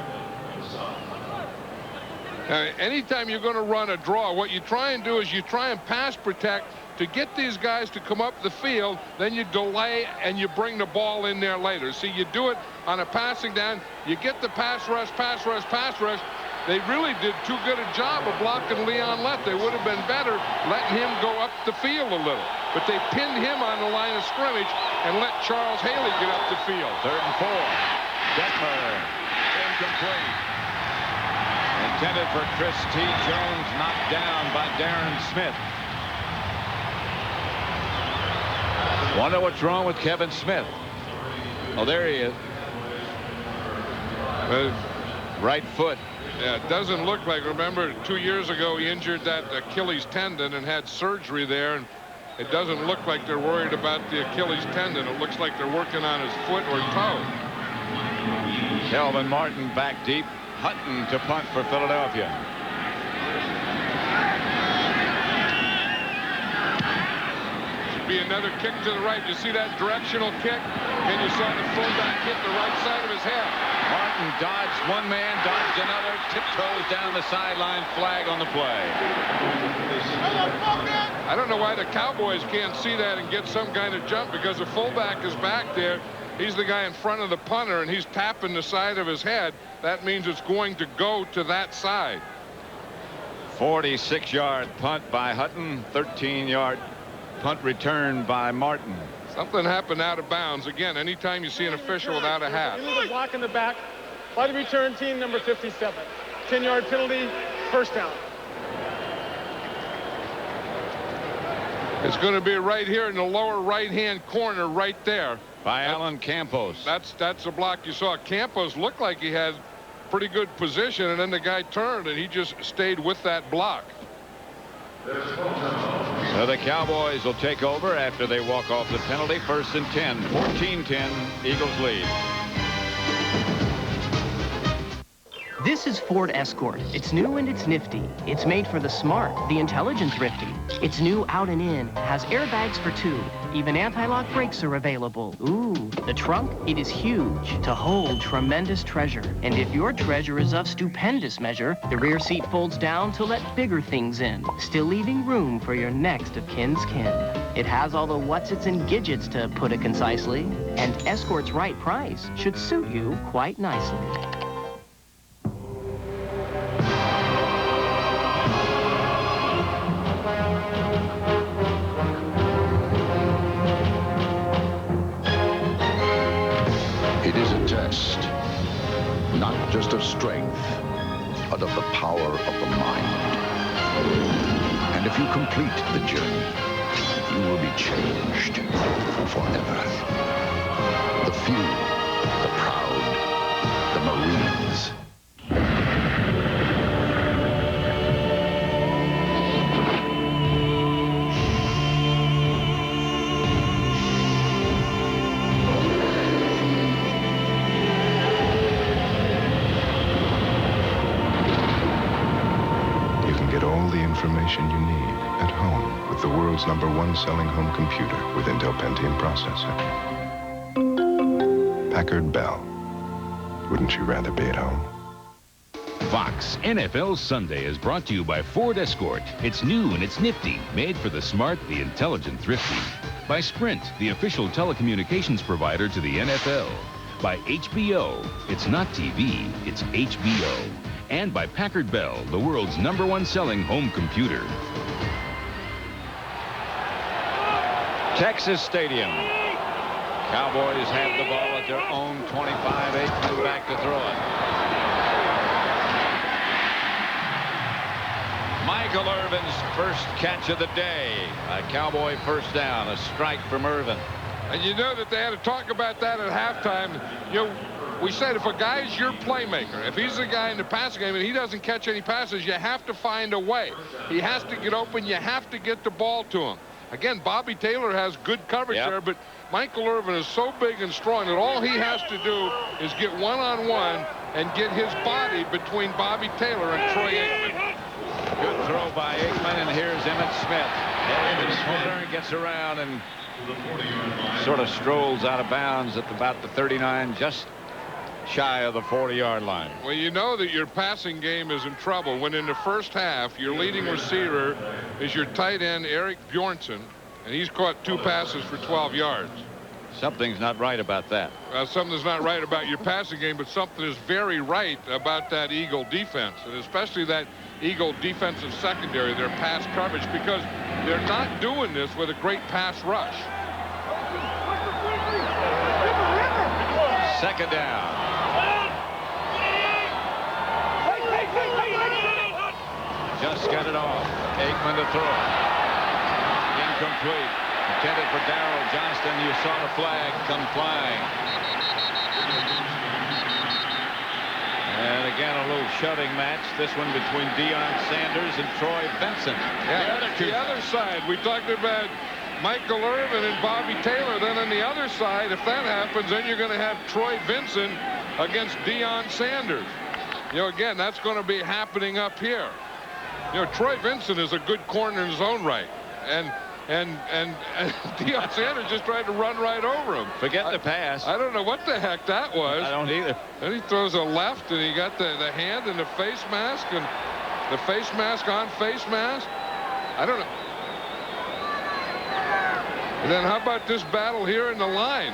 Anytime you're going to run a draw, what you try and do is you try and pass protect to get these guys to come up the field. Then you delay and you bring the ball in there later. See, you do it on a passing down. You get the pass rush. They really did too good a job of blocking Leon Lett. They would have been better letting him go up the field a little. But they pinned him on the line of scrimmage and let Charles Haley get up the field. 3rd and 4. Detmer incomplete. Intended for Chris T. Jones, knocked down by Darren Smith. Wonder what's wrong with Kevin Smith. Oh, there he is. Right foot. Yeah, it doesn't look like. Remember, 2 years ago he injured that Achilles tendon and had surgery there, and it doesn't look like they're worried about the Achilles tendon. It looks like they're working on his foot or toe. Kelvin Martin back deep. Hutton to punt for Philadelphia. Should be another kick to the right. You see that directional kick? And you saw the fullback hit the right side of his head. Martin Hutton dodged one man, dodged another, tiptoes down the sideline, flag on the play. I don't know why the Cowboys can't see that and get some kind of jump, because the fullback is back there. He's the guy in front of the punter, and he's tapping the side of his head. That means it's going to go to that side. 46-yard punt by Hutton, 13-yard punt return by Martin. Something happened out of bounds. Again, anytime you see an official without a hat. Illegal block in the back by the return team, number 57. 10-yard penalty, first down. It's going to be right here in the lower right-hand corner, right there. By Alan Campos. That's the block you saw. Campos looked like he had pretty good position, and then the guy turned, and he just stayed with that block. So the Cowboys will take over after they walk off the penalty. 1st and 10. 14-10. Eagles lead. This is Ford Escort. It's new and it's nifty. It's made for the smart, the intelligent thrifty. It's new out and in, has airbags for 2. Even anti-lock brakes are available. Ooh, the trunk, it is huge to hold tremendous treasure. And if your treasure is of stupendous measure, the rear seat folds down to let bigger things in, still leaving room for your next of kin's kin. It has all the whatsits and gidgets, to put it concisely, and Escort's right price should suit you quite nicely. Not just of strength, but of the power of the mind. And if you complete the journey, you will be changed forever. The few, the proud, the Marines. Information you need at home with the world's #1 selling home computer with Intel Pentium processor. Packard Bell. Wouldn't you rather be at home? Fox NFL Sunday is brought to you by Ford Escort. It's new and it's nifty, made for the smart, the intelligent, thrifty. By Sprint, the official telecommunications provider to the NFL. By HBO, it's not TV, it's HBO. And by Packard Bell, the world's #1 selling home computer. Texas Stadium. Cowboys have the ball at their own 25. Aikman back to throw it. Michael Irvin's first catch of the day. A Cowboy first down. A strike from Irvin. And you know that they had to talk about that at halftime. You know, we said if a guy's your playmaker, if he's the guy in the passing game and he doesn't catch any passes, you have to find a way. He has to get open. You have to get the ball to him. Again, Bobby Taylor has good coverage there, but Michael Irvin is so big and strong that all he has to do is get one-on-one and get his body between Bobby Taylor and Troy Aikman. Good throw by Aikman, and here's Emmitt Smith. Emmitt Smith gets around and sort of strolls out of bounds at about the 39, just shy of the 40-yard line. Well, you know that your passing game is in trouble when in the first half your leading receiver is your tight end Eric Bjornson, and he's caught 2 passes for 12 yards. Something's not right about that. Something's not right about your passing game, but something is very right about that Eagle defense, and especially that Eagle defensive secondary, their pass coverage, because they're not doing this with a great pass rush. Second down. Just got it off. Aikman to throw it. Incomplete. Intended for Darrell Johnston. You saw the flag come flying. And again, a little shoving match. This one between Deion Sanders and Troy Vincent. Yeah, the other side. We talked about Michael Irvin and Bobby Taylor. Then on the other side, if that happens, then you're going to have Troy Vincent against Deion Sanders. You know, again, that's going to be happening up here. You know, Troy Vincent is a good corner in his own right. And and Deion Sanders just tried to run right over him. Forget the pass. I don't know what the heck that was. I don't either. Then he throws a left, and he got the hand and the face mask, and the face mask on face mask. I don't know. And then how about this battle here in the line?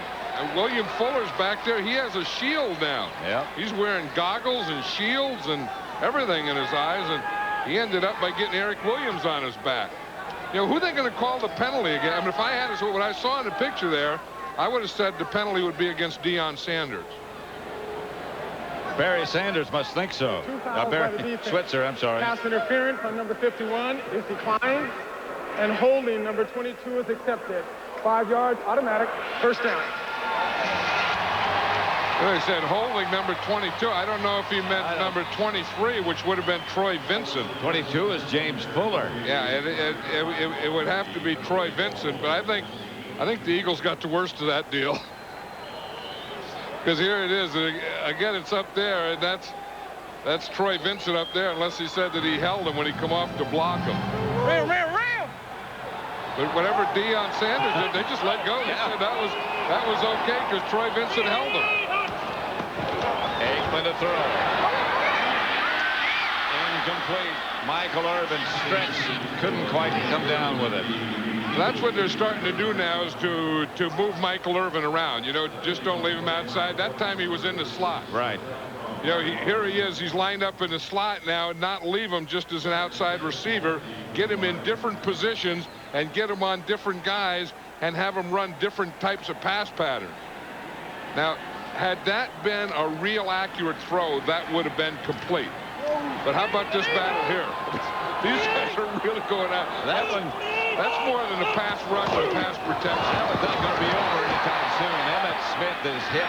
William Fuller's back there. He has a shield now. Yeah. He's wearing goggles and shields and everything in his eyes, and he ended up by getting Eric Williams on his back. You know, who are they going to call the penalty again? I mean, if I had to, what I saw in the picture there, I would have said the penalty would be against Deion Sanders. Barry Sanders must think so. Barry Switzer, I'm sorry. Pass interference on number 51 is declined, and holding number 22 is accepted. 5 yards, automatic, first down. They said holding number 22. I don't know if he meant number 23, which would have been Troy Vincent. 22 is James Fuller. Yeah, it would have to be Troy Vincent, but I think the Eagles got the worst of that deal. Because here it is again. It's up there, and that's Troy Vincent up there. Unless he said that he held him when he come off to block him. But whatever Deion Sanders did, they just let go. They said that was okay because Troy Vincent held him. Aikman to throw. Incomplete. Michael Irvin stretched. Couldn't quite come down with it. That's what they're starting to do now, is to move Michael Irvin around. You know, just don't leave him outside. That time he was in the slot. Right. You know, here he is. He's lined up in the slot now, and not leave him just as an outside receiver. Get him in different positions and get him on different guys and have him run different types of pass patterns. Now, had that been a real accurate throw, that would have been complete. But how about this battle here? These guys are really going out. That's more than a pass rush and pass protection. That was not going to be over anytime soon. Emmett Smith is hit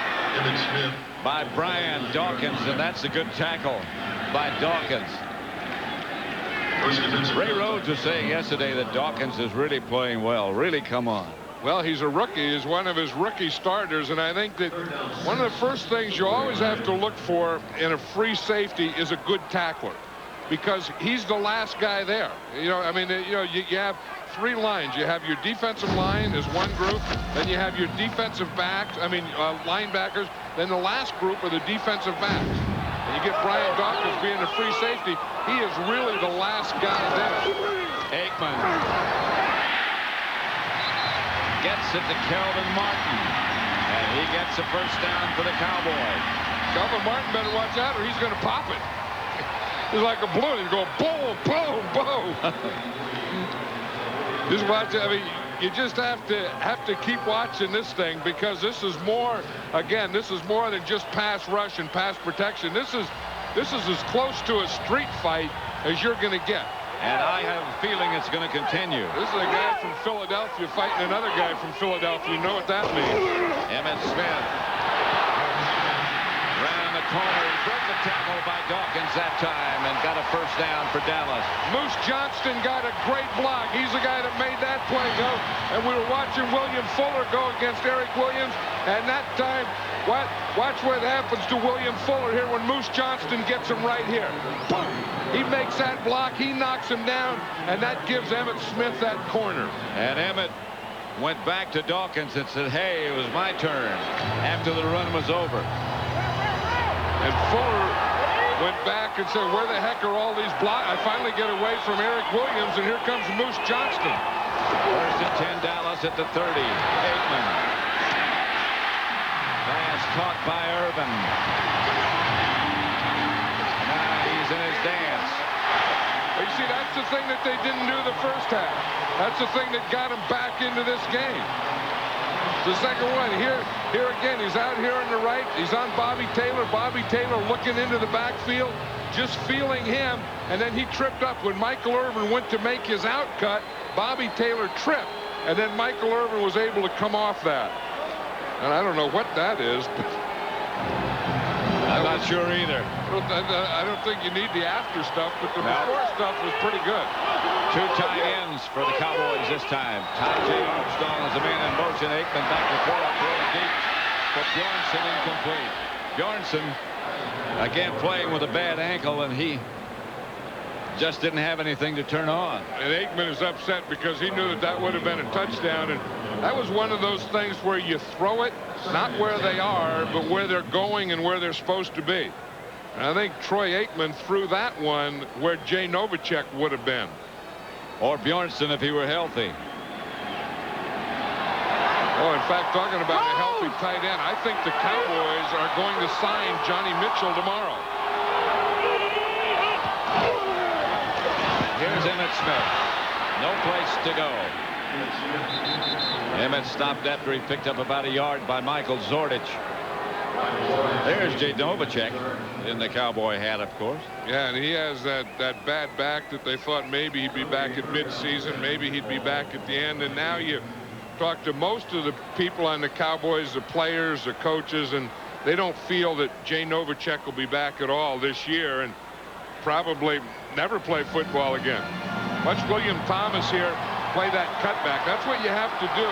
by Brian Dawkins, and that's a good tackle by Dawkins. Ray Rhodes was saying yesterday that Dawkins is really playing well. Really come on. Well, he's a rookie. He's one of his rookie starters, and I think that one of the first things you always have to look for in a free safety is a good tackler, because he's the last guy there. You know, I mean, you know, you have three lines. You have your defensive line as one group, then you have your defensive backs, linebackers, then the last group are the defensive backs. And you get Brian Dawkins being a free safety, he is really the last guy there. Aikman gets it to Kelvin Martin, and he gets the first down for the Cowboys. Kelvin Martin better watch out or he's going to pop it. He's like a balloon. He's going boom, boom, boom. Just watch it. I mean, you just have to keep watching this thing, because this is more. Again, this is more than just pass rush and pass protection. This is as close to a street fight as you're going to get. And I have a feeling it's going to continue. This is a guy from Philadelphia fighting another guy from Philadelphia. You know what that means. Emmett Smith ran the corner. He broke the tackle by Dawkins that time and got a first down for Dallas. Moose Johnston got a great block. He's the guy that made that play go. And we were watching William Fuller go against Eric Williams. And that time, watch what happens to William Fuller here when Moose Johnston gets him right here. Boom! He makes that block. He knocks him down. And that gives Emmitt Smith that corner. And Emmett went back to Dawkins and said, hey, it was my turn, after the run was over. And Fuller went back and said, where the heck are all these blocks? I finally get away from Eric Williams, and here comes Moose Johnston. First and 10, Dallas at the 30. Aikman. Pass caught by Irvin. Now he's in his dance. You see, that's the thing that they didn't do the first half. That's the thing that got him back into this game. The second one, here again, he's out here on the right. He's on Bobby Taylor. Bobby Taylor looking into the backfield, just feeling him, and then he tripped up. When Michael Irvin went to make his out cut, Bobby Taylor tripped, and then Michael Irvin was able to come off that. And I don't know what that is, but I'm not sure either. I don't think you need the after stuff, but the before stuff was pretty good. Two tight ends for the Cowboys this time. Ty J. Armstrong is the man in motion. Aikman back to throw up deep. But Bjornsson incomplete. Bjornsson again playing with a bad ankle, and he just didn't have anything to turn on. And Aikman is upset because he knew that that would have been a touchdown. And that was one of those things where you throw it, not where they are, but where they're going and where they're supposed to be. And I think Troy Aikman threw that one where Jay Novacek would have been. Or Bjornsson if he were healthy. Oh, in fact, talking about a healthy tight end, I think the Cowboys are going to sign Johnny Mitchell tomorrow. Here's Emmitt Smith. No place to go. Emmitt stopped after he picked up about a yard by Michael Zordich. There's Jay Novacek in the Cowboy hat, of course. Yeah, and he has that bad back that they thought maybe he'd be back at midseason, maybe he'd be back at the end. And now you talk to most of the people on the Cowboys, the players, the coaches, and they don't feel that Jay Novacek will be back at all this year and probably never play football again. Watch William Thomas here play that cutback. That's what you have to do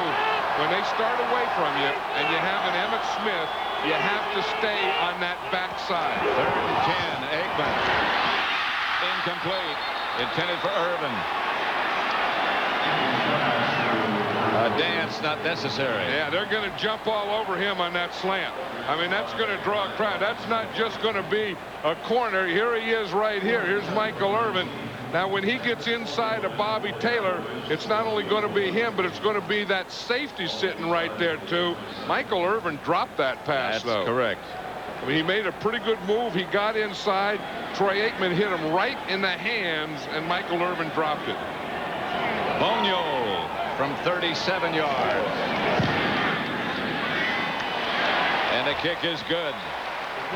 when they start away from you and you have an Emmitt Smith. You have to stay on that backside. 3rd and 10. Aikman. Incomplete. Intended for Irvin. A dance not necessary. Yeah, they're going to jump all over him on that slant. I mean, that's going to draw a crowd. That's not just going to be a corner. Here he is right here. Here's Michael Irvin. Now, when he gets inside of Bobby Taylor, it's not only going to be him, but it's going to be that safety sitting right there, too. Michael Irvin dropped that pass, though. That's correct. I mean, he made a pretty good move. He got inside. Troy Aikman hit him right in the hands, and Michael Irvin dropped it. Bonio from 37 yards. And the kick is good.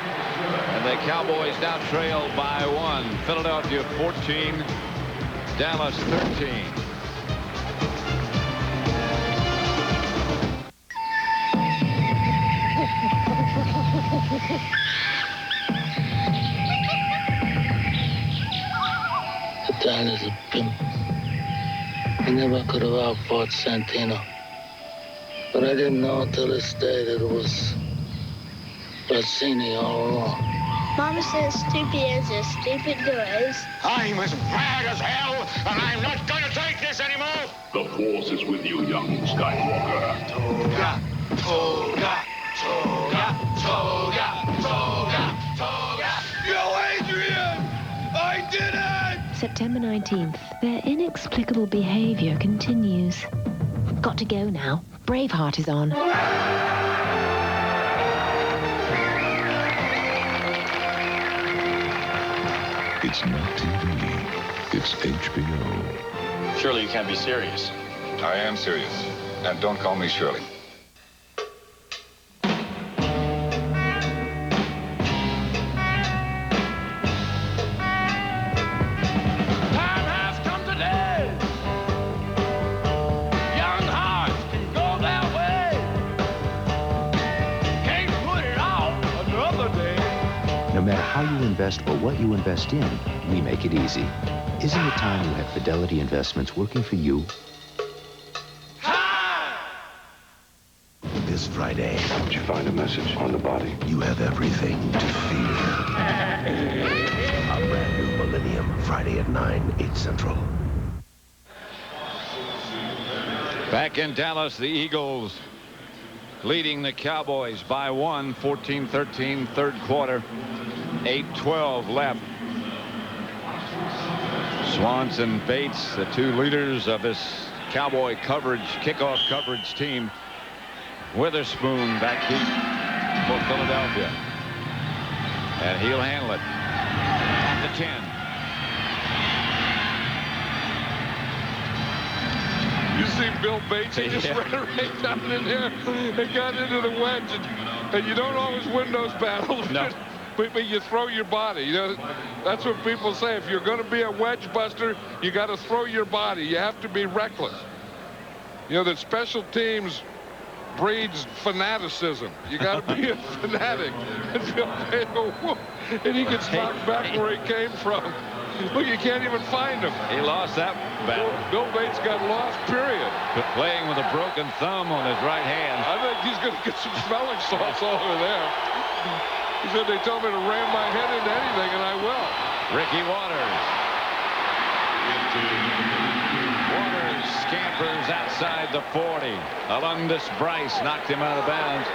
And the Cowboys now trail by 1. Philadelphia 14, Dallas 13. The town is a pimp. I never could have outfought Santino. But I didn't know until this day that it was Bassini all along. Mama says stupid answers, stupid doers. I'm as mad as hell, and I'm not going to take this anymore. The Force is with you, young Skywalker. Toga, toga, toga, toga, toga, toga. Yo, Adrian! I did it! September 19th. Their inexplicable behavior continues. Got to go now. Braveheart is on. It's not TV. It's HBO. Surely you can't be serious. I am serious. And don't call me Shirley. No matter how you invest or what you invest in, we make it easy. Isn't it time you had Fidelity Investments working for you? This Friday, Did you find a message on the body? you have everything to fear. A brand new Millennium, Friday at 9, 8 Central. Back in Dallas, the Eagles leading the Cowboys by 1, 14-13, third quarter. 8:12 left. Swanson, Bates, the two leaders of this Cowboy coverage, kickoff coverage team. Witherspoon back deep for Philadelphia. And he'll handle it at the 10. You see Bill Bates, he just ran right down in there and got into the wedge. And you don't always win those battles. No. But you throw your body. You know, that's what people say. If you're going to be a wedge buster, you got to throw your body. You have to be reckless. You know, that special teams breeds fanaticism. You got to be a fanatic. And he gets knocked back where he came from. Look, you can't even find him. He lost that battle. Bill Bates got lost, period. Playing with a broken thumb on his right hand. I think he's going to get some smelling salts over there. He said they told me to ram my head into anything, and I will. Ricky Waters. Peppers outside the 40. Alundis Bryce knocked him out of bounds.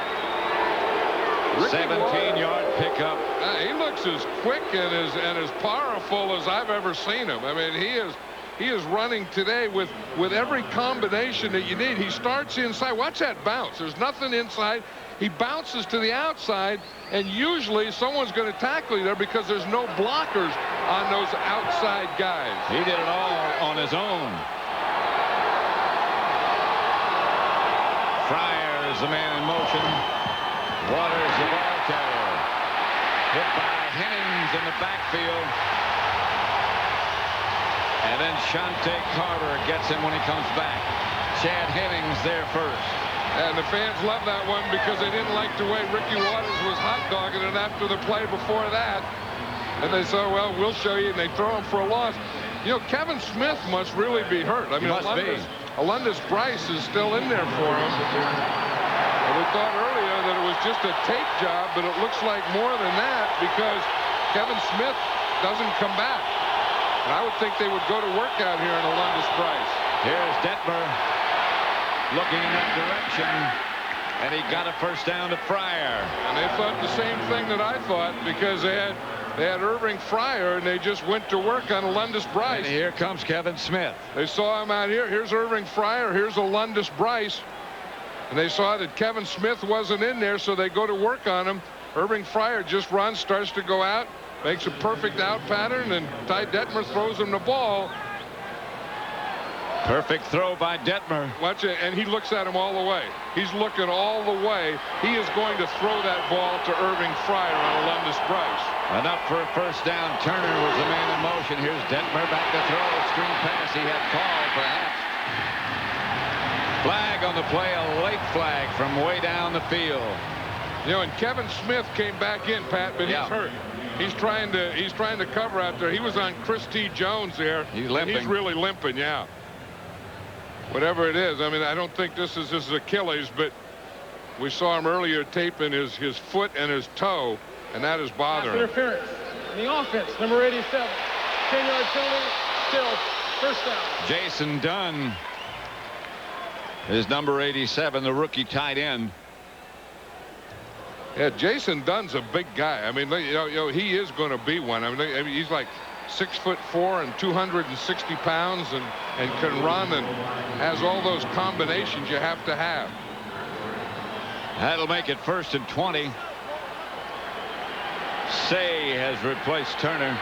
17-yard pickup. He looks as quick and as powerful as I've ever seen him. I mean, he is running today with every combination that you need. He starts inside. Watch that bounce. There's nothing inside. He bounces to the outside, and usually someone's going to tackle you there because there's no blockers on those outside guys. He did it all on his own. Fryer is the man in motion. Waters the ball carrier. Hit by Hennings in the backfield. And then Shante Carter gets him when he comes back. Chad Hennings there first. And the fans love that one because they didn't like the way Ricky Waters was hot-dogging it after the play before that. And they said, well, we'll show you, and they throw him for a loss. You know, Kevin Smith must really be hurt. I mean, Alundis Bryce is still in there for him. And we thought earlier that it was just a tape job, but it looks like more than that because Kevin Smith doesn't come back. And I would think they would go to work out here in Alundis Bryce. Here's Detmer looking in that direction, and he got a first down to Fryer. And they thought the same thing that I thought because they had Irving Fryer, and they just went to work on Alundis Bryce. And here comes Kevin Smith. They saw him out here. Here's Irving Fryer. Here's Alundis Bryce. And they saw that Kevin Smith wasn't in there, so they go to work on him. Irving Fryer just runs, starts to go out, makes a perfect out pattern, and Ty Detmer throws him the ball. Perfect throw by Detmer. Watch it, and he looks at him all the way. He's looking all the way. He is going to throw that ball to Irving Fryer on Alundis Bryce. Enough for a first down. Turner was the man in motion. Here's Detmer back to throw. Screen pass. He had called, perhaps. Flag on the play. A late flag from way down the field. You know, and Kevin Smith came back in, Pat, but he's hurt. He's trying to cover out there. He was on Chris T. Jones there. He's limping. He's really limping, yeah. Whatever it is, I mean, I don't think this is his Achilles, but we saw him earlier taping his foot and his toe, and that is bothering him. Interference in the offense, number 87. 10-yard penalty, still first down. Jason Dunn is number 87, the rookie tight end. Yeah, Jason Dunn's a big guy. I mean, you know, he is going to be one. I mean, he's like 6'4" and 260 pounds and can run and has all those combinations you have to have. That'll make it 1st and 20. Say has replaced Turner.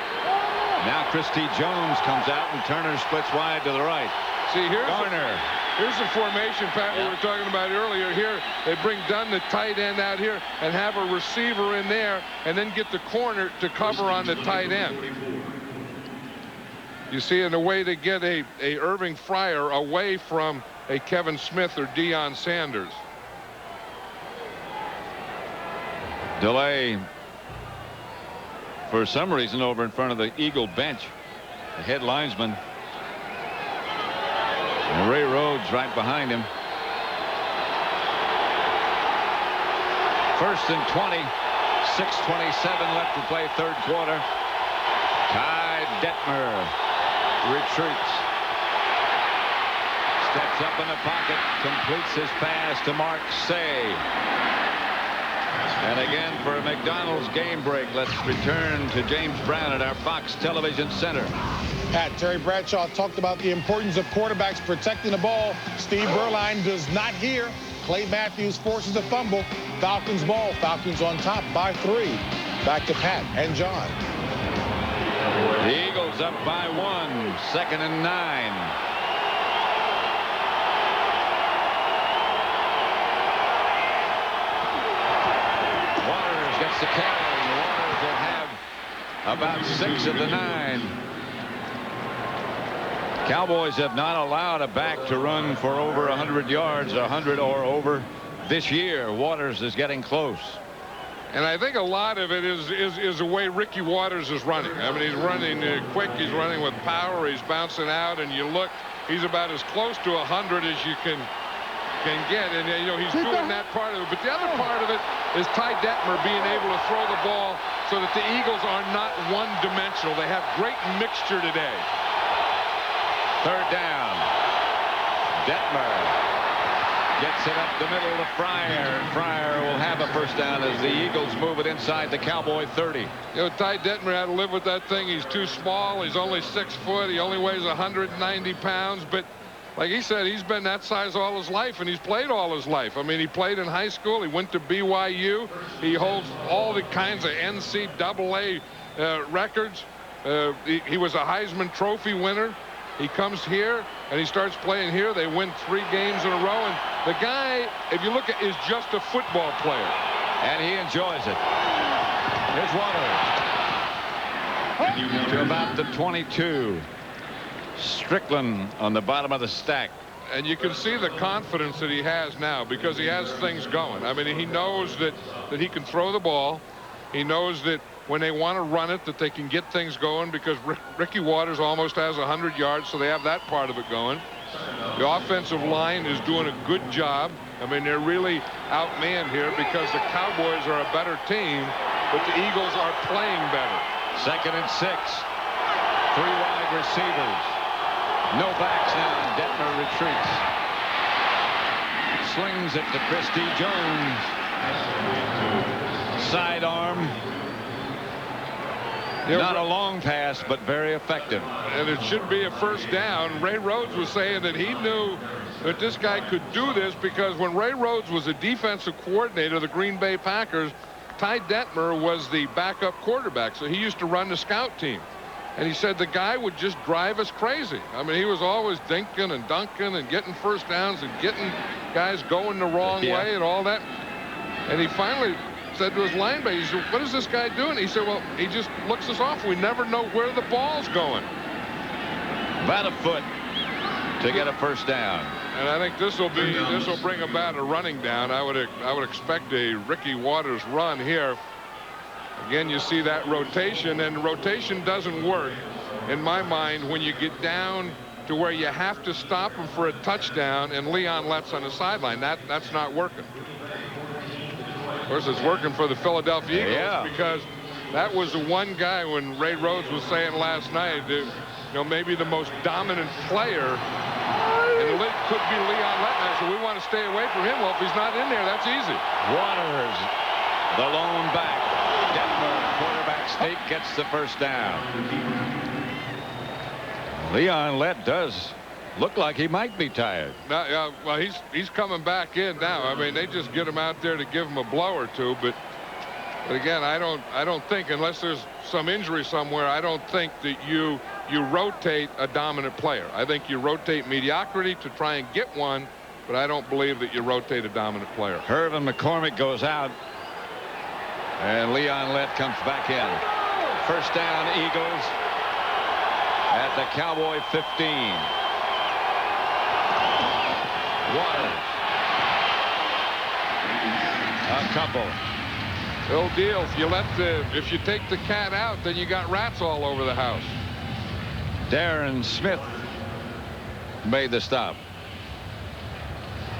Now Christy Jones comes out and Turner splits wide to the right. See, here's Garner. Here's the formation, Pat, we were talking about earlier. Here, they bring Dunn, the tight end, out here and have a receiver in there and then get the corner to cover on the tight end. You see, in a way to get a Irving Fryer away from a Kevin Smith or Deion Sanders. Delay for some reason over in front of the Eagle bench. The head linesman. And Ray Rhodes right behind him. 1st and 20. 6:27 left to play, third quarter. Ty Detmer retreats. Steps up in the pocket. Completes his pass to Mark Say. And again, for a McDonald's game break, let's return to James Brown at our Fox Television Center. Pat, Terry Bradshaw talked about the importance of quarterbacks protecting the ball. Steve Berline does not hear. Clay Matthews forces a fumble. Falcons ball. Falcons on top by 3. Back to Pat and John. The Eagles up by 1. 2nd and 9. Waters gets the carry. Waters will have about 6 of the 9. Cowboys have not allowed a back to run for over 100 yards, 100 or over this year. Waters is getting close. And I think a lot of it is the way Ricky Waters is running. I mean, he's running quick. He's running with power. He's bouncing out. And you look, he's about as close to 100 as you can get. And, you know, he's doing that part of it. But the other part of it is Ty Detmer being able to throw the ball so that the Eagles are not one-dimensional. They have great mixture today. 3rd down. Detmer gets it up the middle to Fryer. Fryer will have a first down as the Eagles move it inside the Cowboy 30. You know, Ty Detmer had to live with that thing. He's too small. He's only 6 foot. He only weighs 190 pounds. But like he said, he's been that size all his life, and he's played all his life. I mean, he played in high school. He went to BYU. He holds all the kinds of NCAA records. He was a Heisman Trophy winner. He comes here and he starts playing here. They win 3 games in a row. And the guy, if you look at, is just a football player. And he enjoys it. Here's Waters. To about the 22. Strickland on the bottom of the stack. And you can see the confidence that he has now because he has things going. I mean, he knows that he can throw the ball. He knows that when they want to run it, that they can get things going because Ricky Waters almost has 100 yards, so they have that part of it going. The offensive line is doing a good job. I mean, they're really outmanned here because the Cowboys are a better team, but the Eagles are playing better. 2nd and 6. 3 wide receivers. No backs now. Detmer retreats. Slings it to Christie Jones. Sidearm. Not a long pass, but very effective. And it should be a first down. Ray Rhodes was saying that he knew that this guy could do this because when Ray Rhodes was a defensive coordinator of the Green Bay Packers, Ty Detmer was the backup quarterback. So he used to run the scout team. And he said the guy would just drive us crazy. I mean, he was always dinking and dunking and getting first downs and getting guys going the wrong way and all that. And he finally said to his linebacker, he said, what is this guy doing? He said, well, he just looks us off. We never know where the ball's going. About a foot to get a first down. And I think this will bring about a running down. I would expect a Ricky Waters run here. Again, you see that rotation, and rotation doesn't work in my mind when you get down to where you have to stop him for a touchdown and Leon Lett's on the sideline. That's not working. Of course, it's working for the Philadelphia Eagles because that was the one guy when Ray Rhodes was saying last night that, you know, maybe the most dominant player in the league could be Leon Lett. So we want to stay away from him. Well, if he's not in there, that's easy. Waters, the lone back. Detmer, quarterback sneak, gets the first down. Leon Lett does look like he might be tired. Well, he's coming back in now. I mean, they just get him out there to give him a blow or two. But again, I don't think, unless there's some injury somewhere, I don't think that you rotate a dominant player. I think you rotate mediocrity to try and get one, but I don't believe that you rotate a dominant player. Hervin McCormick goes out, and Leon Lett comes back in. First down, Eagles at the Cowboy 15. Waters. A couple. Old deal. If you take the cat out, then you got rats all over the house. Darren Smith made the stop.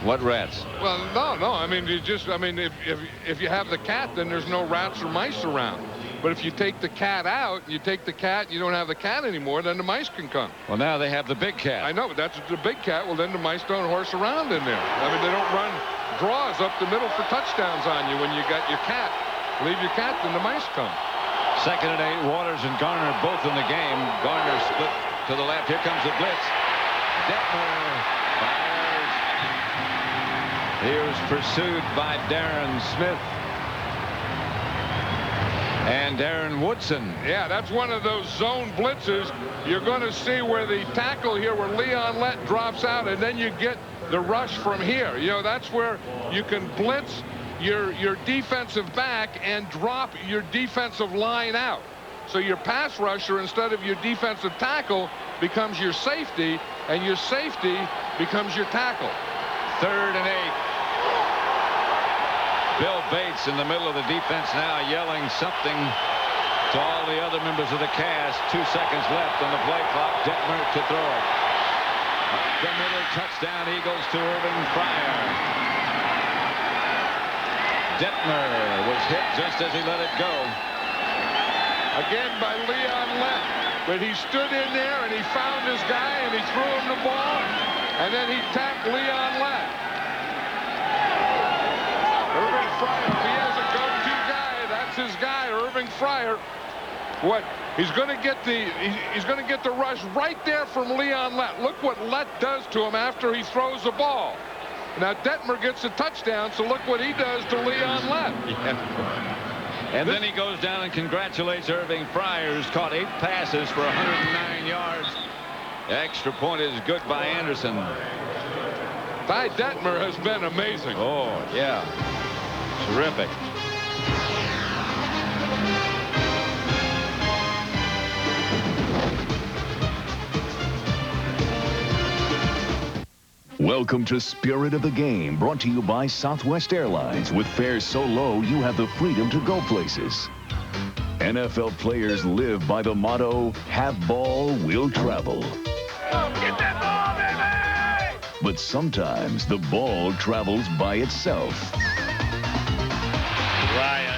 What rats? Well, no. I mean, if you have the cat, then there's no rats or mice around. But if you take the cat out, you don't have the cat anymore, then the mice can come. Well, now they have the big cat. I know, but that's the big cat. Well, then the mice don't horse around in there. I mean, they don't run draws up the middle for touchdowns on you when you got your cat. Leave your cat, then the mice come. 2nd and 8. Waters and Garner both in the game. Garner split to the left. Here comes the blitz. Detmer fires. He was pursued by Darren Smith and Darren Woodson. Yeah, that's one of those zone blitzes. You're going to see where the tackle here, where Leon Lett drops out, and then you get the rush from here. You know, that's where you can blitz your defensive back and drop your defensive line out. So your pass rusher, instead of your defensive tackle, becomes your safety, and your safety becomes your tackle. 3rd and 8. Bill Bates in the middle of the defense now yelling something to all the other members of the cast. 2 seconds left on the play clock. Detmer to throw it. Up the middle, touchdown Eagles to Irvin Fryer. Detmer was hit just as he let it go. Again by Leon Lett. But he stood in there and he found his guy and he threw him the ball. and then he tapped Leon Lett. Irving Fryar, if he has a go-to guy, that's his guy, Irving Fryar. What he's going to get the rush right there from Leon Lett. Look what Lett does to him after he throws the ball. Now Detmer gets a touchdown, so look what he does to Leon Lett. Yeah. And then he goes down and congratulates Irving Fryar, who's caught 8 passes for 109 yards. The extra point is good by Anderson. Ty Detmer has been amazing. Oh, yeah. Terrific. Welcome to Spirit of the Game, brought to you by Southwest Airlines. With fares so low, you have the freedom to go places. NFL players live by the motto, have ball, will travel. Get that ball, baby! But sometimes the ball travels by itself. Ryan.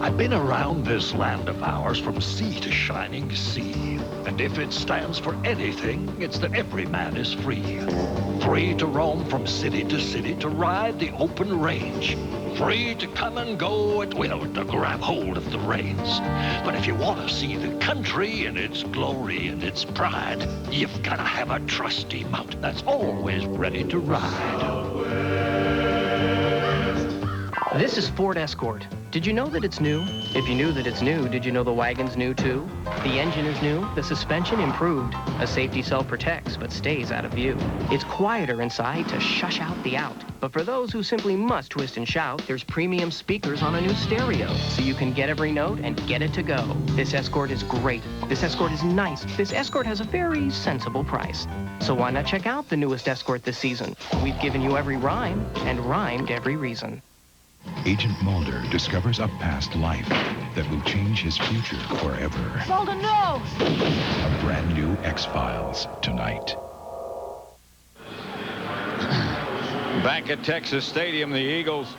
I've been around this land of ours from sea to shining sea. And if it stands for anything, it's that every man is free. Free to roam from city to city, to ride the open range. Free to come and go at will, to grab hold of the reins. But if you want to see the country in its glory and its pride, you've got to have a trusty mount that's always ready to ride. This is Ford Escort. Did you know that it's new? If you knew that it's new, did you know the wagon's new too? The engine is new, the suspension improved. A safety cell protects but stays out of view. It's quieter inside to shush out the out. But for those who simply must twist and shout, there's premium speakers on a new stereo, so you can get every note and get it to go. This Escort is great. This Escort is nice. This Escort has a very sensible price. So why not check out the newest Escort this season? We've given you every rhyme and rhymed every reason. Agent Mulder discovers a past life that will change his future forever. Mulder, no! A brand new X-Files tonight. Back at Texas Stadium, the Eagles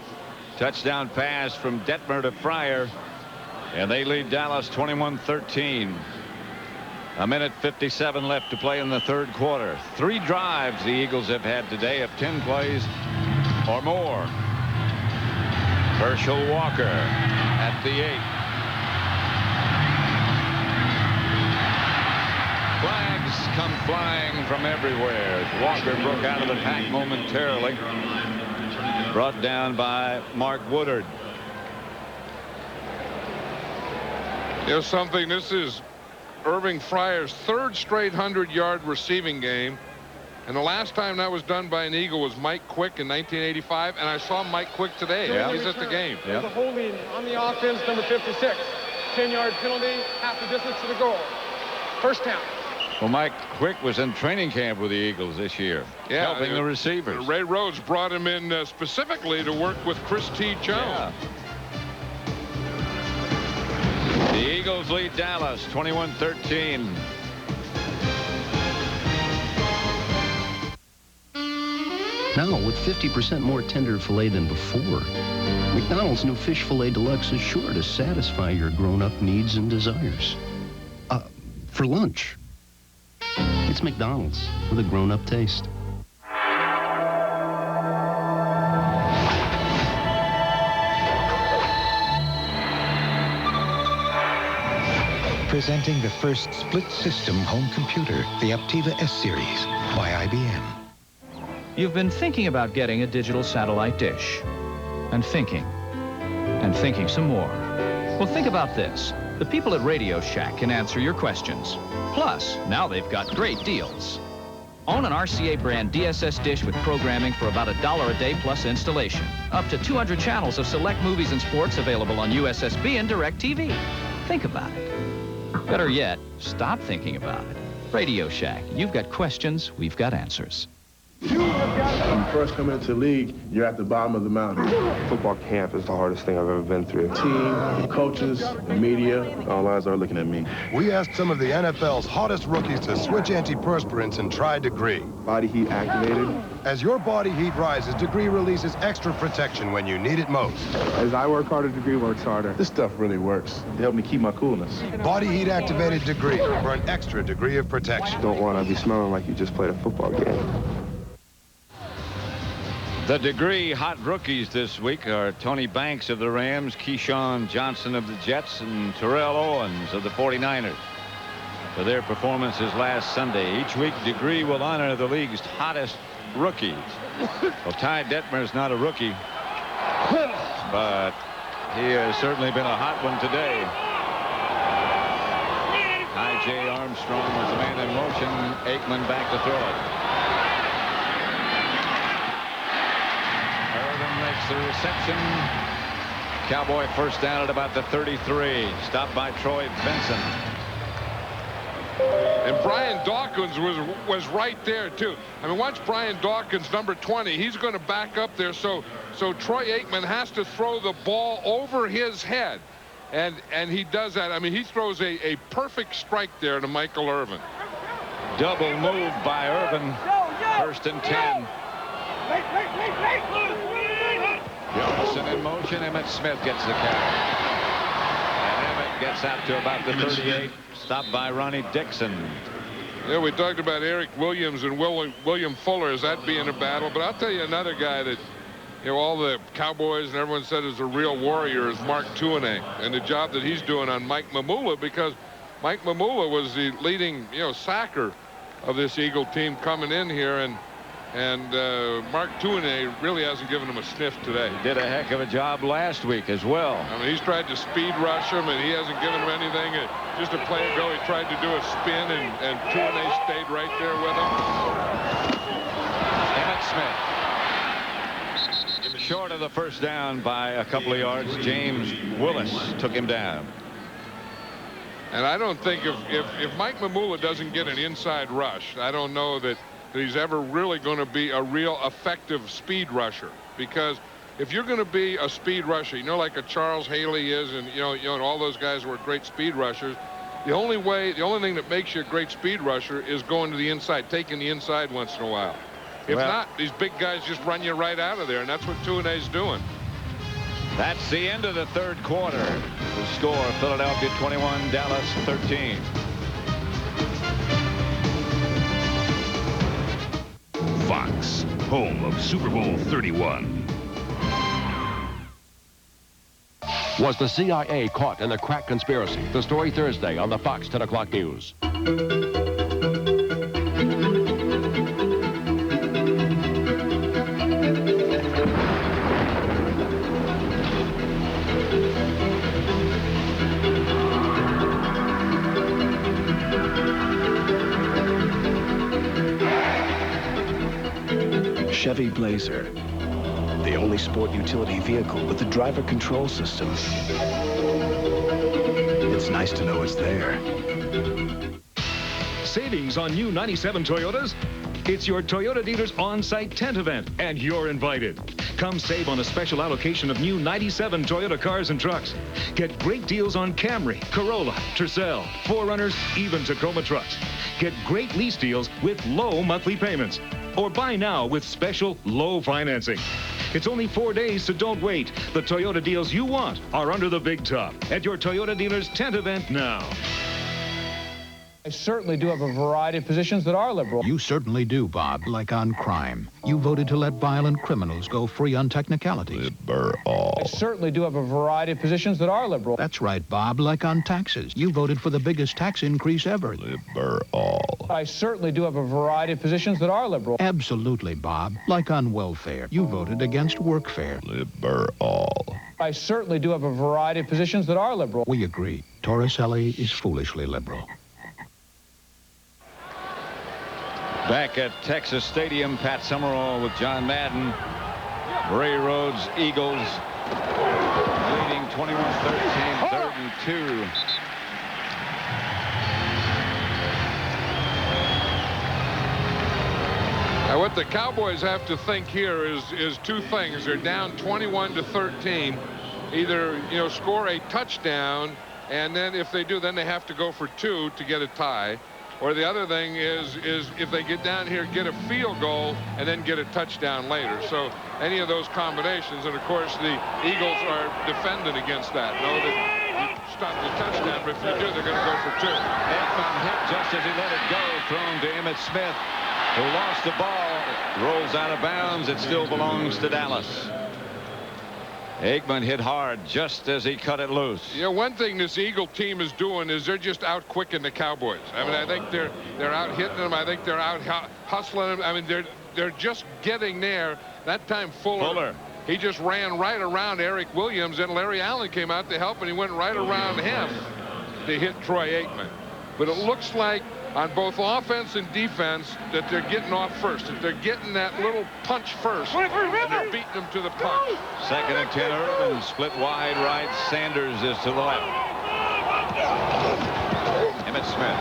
touchdown pass from Detmer to Fryar, and they lead Dallas 21-13. A minute 57 left to play in the third quarter. 3 drives the Eagles have had today of 10 plays or more. Herschel Walker at the 8. Flags come flying from everywhere as Walker broke out of the pack momentarily. Brought down by Mark Woodard. There's something. This is Irving Fryar's 3rd straight 100-yard receiving game. And the last time that was done by an Eagle was Mike Quick in 1985, and I saw Mike Quick today. Yeah. He's at the game. There's a holding on the offense, number 56. 10-yard penalty, half the distance to the goal. First down. Well, Mike Quick was in training camp with the Eagles this year, helping the receivers. Ray Rhodes brought him in specifically to work with Chris T. Jones. Yeah. The Eagles lead Dallas 21-13. Now, with 50% more tender filet than before, McDonald's new Fish Filet Deluxe is sure to satisfy your grown-up needs and desires. For lunch. It's McDonald's with a grown-up taste. Presenting the first split-system home computer, the Optiva S-Series by IBM. You've been thinking about getting a digital satellite dish. And thinking some more. Well, think about this. The people at Radio Shack can answer your questions. Plus, now they've got great deals. Own an RCA brand DSS dish with programming for about $1 a day plus installation. Up to 200 channels of select movies and sports available on USSB and DirecTV. Think about it. Better yet, stop thinking about it. Radio Shack, you've got questions, we've got answers. When you first come into the league, you're at the bottom of the mountain. Football camp is the hardest thing I've ever been through. Team, the coaches, the media, all eyes are looking at me. We asked some of the NFL's hottest rookies to switch antiperspirants and try Degree. Body heat activated. As your body heat rises, Degree releases extra protection when you need it most. As I work harder, Degree works harder. This stuff really works. It helped me keep my coolness. Body heat activated Degree for an extra degree of protection. Don't want to be smelling like you just played a football game. The Degree hot rookies this week are Tony Banks of the Rams, Keyshawn Johnson of the Jets, and Terrell Owens of the 49ers for their performances last Sunday. Each week, Degree will honor the league's hottest rookies. Well, Ty Detmer's not a rookie, but he has certainly been a hot one today. I.J. Armstrong was the man in motion. Aikman back to throw it. Makes the reception. Cowboy first down at about the 33. Stopped by Troy Vincent. And Brian Dawkins was right there too. I mean, watch Brian Dawkins, number 20. He's going to back up there, so Troy Aikman has to throw the ball over his head, and he does that. I mean, he throws a perfect strike there to Michael Irvin. Double move by Irvin. First and 10. Johnson in motion. Emmitt Smith gets the catch. And Emmitt gets out to about the 38. Stopped by Ronnie Dixon. Yeah, we talked about Eric Williams and William Fuller as that being a battle. But I'll tell you another guy that, you know, all the Cowboys and everyone said is a real warrior is Mark Tuinei. And the job that he's doing on Mike Mamula, because Mike Mamula was the leading, you know, sacker of this Eagle team coming in here. And Mark Tuinei really hasn't given him a sniff today. He did a heck of a job last week as well. I mean, he's tried to speed rush him, and he hasn't given him anything. Just a play ago, he tried to do a spin, and Tuinei stayed right there with him. Emmitt Smith. Short of the first down by a couple of yards. James Willis took him down. And I don't think if Mike Mamula doesn't get an inside rush, I don't know that he's ever really going to be a real effective speed rusher. Because if you're going to be a speed rusher, you know, like a Charles Haley is, and you know, and all those guys were great speed rushers, the only thing that makes you a great speed rusher is going to the inside, taking the inside once in a while. If not, these big guys just run you right out of there, and that's what Tuinei's doing. That's the end of the third quarter. The score: Philadelphia 21, Dallas 13. Fox, home of Super Bowl 31. Was the CIA caught in a crack conspiracy? The story Thursday on the Fox 10 o'clock news. Chevy Blazer, the only sport utility vehicle with the driver control system. It's nice to know it's there. Savings on new 97 Toyotas? It's your Toyota dealer's on-site tent event, and you're invited. Come save on a special allocation of new 97 Toyota cars and trucks. Get great deals on Camry, Corolla, Tercel, 4Runners, even Tacoma trucks. Get great lease deals with low monthly payments. Or buy now with special low financing. It's only 4 days, so don't wait. The Toyota deals you want are under the big top at your Toyota dealer's tent event now. I certainly do have a variety of positions that are liberal. You certainly do, Bob, like on crime. You voted to let violent criminals go free on technicalities. I certainly do have a variety of positions that are liberal. That's right, Bob, like on taxes. You voted for the biggest tax increase ever. I certainly do have a variety of positions that are liberal. Absolutely, Bob, like on welfare. You voted against workfare. I certainly do have a variety of positions that are liberal. We agree. Torricelli is foolishly liberal. Back at Texas Stadium, Pat Summerall with John Madden. Ray Rhodes, Eagles, leading 21-13, 3rd and 2. Now, what the Cowboys have to think here is two things. They're down 21-13. Either, score a touchdown, and then if they do, then they have to go for 2 to get a tie. Or the other thing is if they get down here, get a field goal, and then get a touchdown later. So any of those combinations, and of course the Eagles are defending against that. Know that you stop the touchdown, but if you do, they're going to go for 2. Aikman hit just as he let it go, thrown to Emmitt Smith, who lost the ball, rolls out of bounds. It still belongs to Dallas. Aikman hit hard just as he cut it loose. One thing this Eagle team is doing is they're just out quicking the Cowboys. I mean, I think they're out hitting them. I think they're out hustling them. I mean, they're just getting there. That time Fuller. He just ran right around Eric Williams, and Larry Allen came out to help, and he went right around him to hit Troy Aikman. But it looks like on both offense and defense that they're getting off first, that they're getting that little punch first, and they're beating them to the punch. 2nd and 10, Irvin split wide right. Sanders is to the left. Emmitt Smith.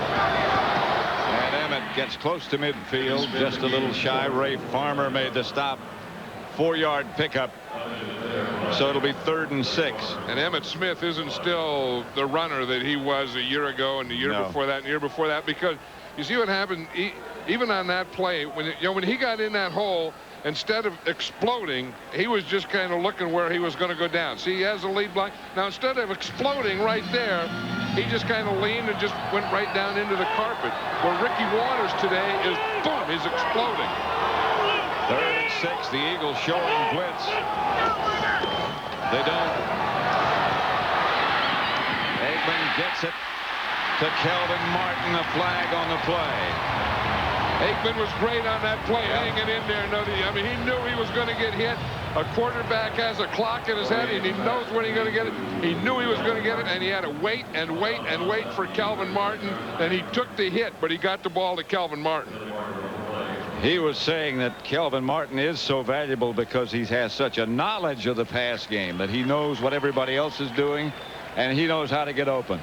And Emmitt gets close to midfield, just a little shy. Ray Farmer made the stop. 4-yard pickup. So it'll be 3rd and 6. And Emmitt Smith isn't still the runner that he was a year ago and the year before that and the year before that, because you see what happened even on that play when he got in that hole, instead of exploding, he was just kind of looking where he was going to go down. See, he has a lead block. Now, instead of exploding right there, he just kind of leaned and just went right down into the carpet. Where Ricky Waters today is, boom, he's exploding. 3rd and 6. The Eagles showing blitz. They don't. Aikman gets it to Kelvin Martin. A flag on the play. Aikman was great on that play, hanging in there. I mean, he knew he was going to get hit. A quarterback has a clock in his head, and he knows when he's going to get it. He knew he was going to get it, and he had to wait and wait and wait for Kelvin Martin. And he took the hit, but he got the ball to Kelvin Martin. He was saying that Kelvin Martin is so valuable because he has such a knowledge of the pass game, that he knows what everybody else is doing, and he knows how to get open.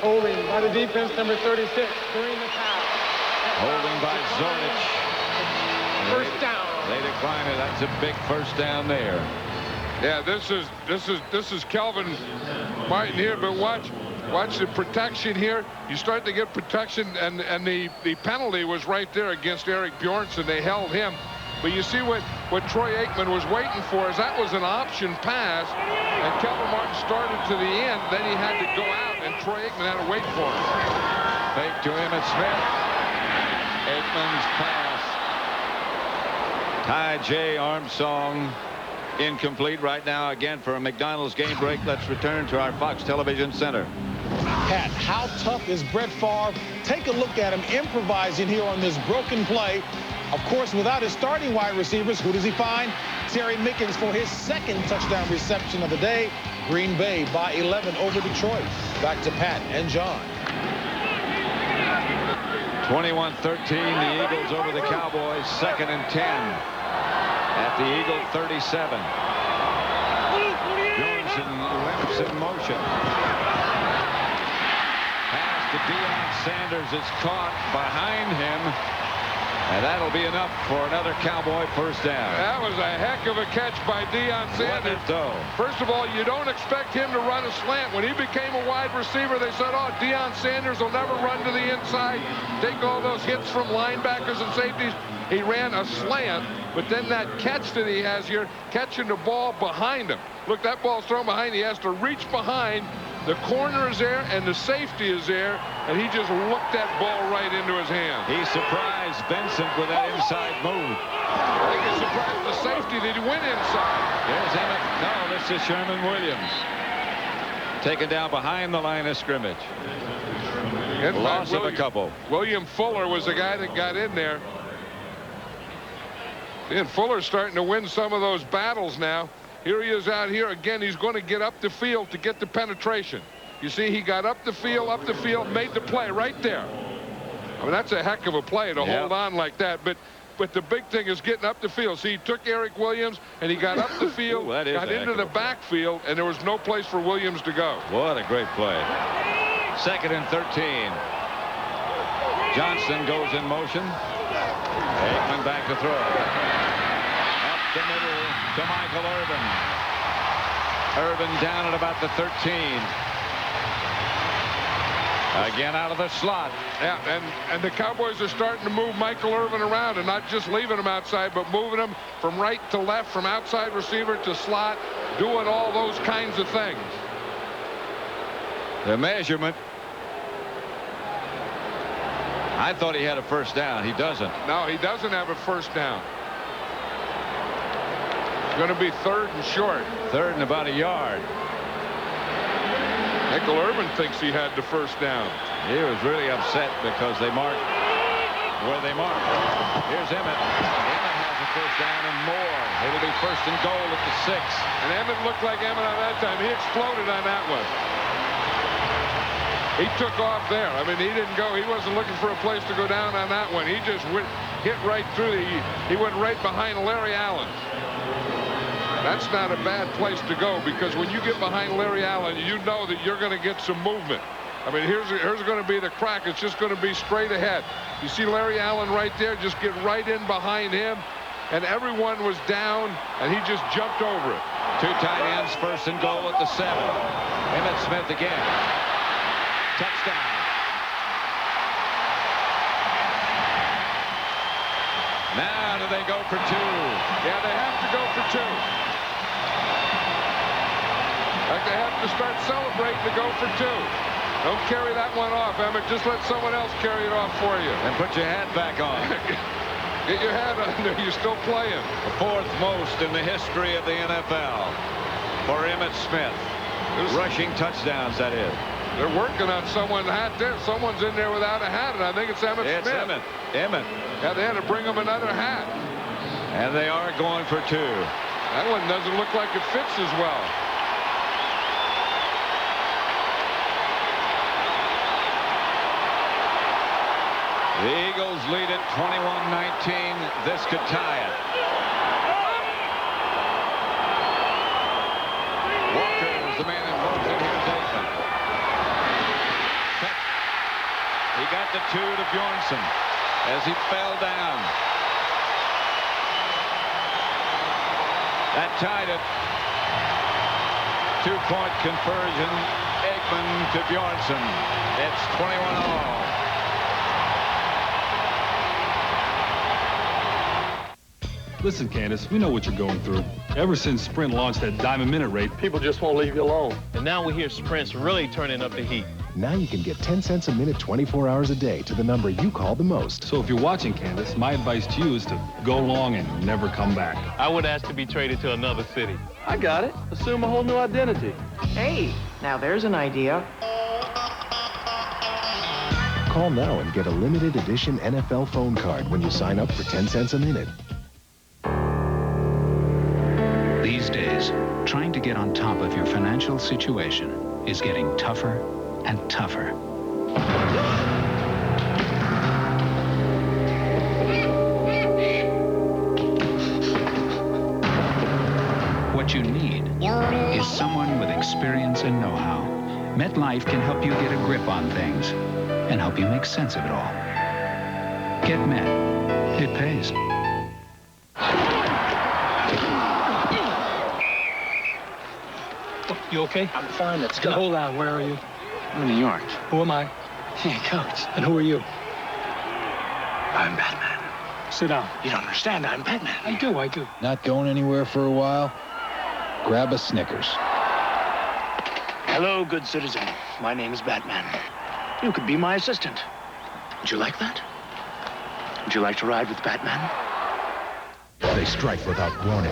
Holding by the defense, number 36, during the pass. Holding by Zornich. First down. They decline it. That's a big first down there. Yeah, this is Kelvin Martin here, but watch the protection here. You start to get protection, and the penalty was right there against Eric Bjornsson. They held him. But you see what Troy Aikman was waiting for is that was an option pass, and Kelvin Martin started to the end. Then he had to go out, and Troy Aikman had to wait for him. Fake to Emmitt Smith. Aikman's pass. Ty J. Armstrong incomplete right now again for a McDonald's game break. Let's return to our Fox Television Center. Pat, how tough is Brett Favre? Take a look at him improvising here on this broken play. Of course, without his starting wide receivers, who does he find? Terry Mickens for his 2nd touchdown reception of the day. Green Bay by 11 over Detroit. Back to Pat and John. 21-13, the Eagles over the Cowboys. 2nd and 10 at the Eagle 37. Bjornsson limps in motion. Pass to Deion Sanders is caught behind him, and that'll be enough for another Cowboy first down. That was a heck of a catch by Deion Sanders. First of all, you don't expect him to run a slant. When he became a wide receiver, they said, oh, Deion Sanders will never run to the inside, take all those hits from linebackers and safeties. He ran a slant, but then that catch that he has here, catching the ball behind him. Look, that ball's thrown behind. He has to reach behind. The corner is there, and the safety is there, and he just looked that ball right into his hand. He surprised Vincent with that inside move. I think he surprised the safety that he went inside. There's Emmitt. No, this is Sherman Williams. Taken down behind the line of scrimmage. Loss of a couple. William Fuller was the guy that got in there. And Fuller's starting to win some of those battles now. Here he is out here again. He's going to get up the field to get the penetration. You see, he got up the field, made the play right there. I mean, that's a heck of a play to hold on like that. But the big thing is getting up the field. See, he took Eric Williams, and he got up the field, got into the backfield, and there was no place for Williams to go. What a great play. 2nd and 13. Johnston goes in motion. Aikman back to throw. Up the middle to Michael Irvin. Irvin down at about the 13. Again out of the slot. Yeah, and the Cowboys are starting to move Michael Irvin around and not just leaving him outside, but moving him from right to left, from outside receiver to slot, doing all those kinds of things. The measurement. I thought he had a first down. He doesn't. No, he doesn't have a first down. It's going to be 3rd and short. 3rd and about a yard. Michael Irvin thinks he had the first down. He was really upset because they marked where they marked. Here's Emmett. Emmett has a first down and more. It'll be 1st and goal at the 6. And Emmett looked like Emmett on that time. He exploded on that one. He took off there. I mean, he didn't go. He wasn't looking for a place to go down on that one. He just hit right through. He went right behind Larry Allen. That's not a bad place to go, because when you get behind Larry Allen, you know that you're going to get some movement. I mean, here's going to be the crack. It's just going to be straight ahead. You see Larry Allen right there. Just get right in behind him. And everyone was down, and he just jumped over it. 2 tight ends, 1st and goal at the 7. Emmitt Smith again. Touchdown. Now do they go for 2? Yeah, they have to go for 2. Like they have to start celebrating to go for 2. Don't carry that one off, Emmett. Just let someone else carry it off for you. And put your hat back on. Get your hat on there. You're still playing. The 4th most in the history of the NFL for Emmitt Smith. Rushing touchdowns, that is. They're working on someone's hat there. Someone's in there without a hat, and I think it's Emmitt Smith. It's Emmett. Emmett. Yeah, they had to bring him another hat. And they are going for 2. That one doesn't look like it fits as well. The Eagles lead it 21-19. This could tie it. Walker is the man in motion. Here's Aikman. He got the 2 to Bjornsson as he fell down. That tied it. 2-point conversion. Aikman to Bjornsson. It's 21-all. Listen, Candace, we know what you're going through. Ever since Sprint launched that Diamond Minute rate, people just won't leave you alone. And now we hear Sprint's really turning up the heat. Now you can get 10 cents a minute 24 hours a day to the number you call the most. So if you're watching, Candace, my advice to you is to go long and never come back. I would ask to be traded to another city. I got it. Assume a whole new identity. Hey, now there's an idea. Call now and get a limited edition NFL phone card when you sign up for 10 cents a minute. These days, trying to get on top of your financial situation is getting tougher and tougher. What you need is someone with experience and know-how. MetLife can help you get a grip on things and help you make sense of it all. Get Met. It pays. You okay? I'm fine. Let's go. Hold on. Where are you? I'm in New York. Who am I? Hey, Coach. And who are you? I'm Batman. Sit down. You don't understand. I'm Batman. I do. Not going anywhere for a while? Grab a Snickers. Hello, good citizen. My name is Batman. You could be my assistant. Would you like that? Would you like to ride with Batman? They strike without warning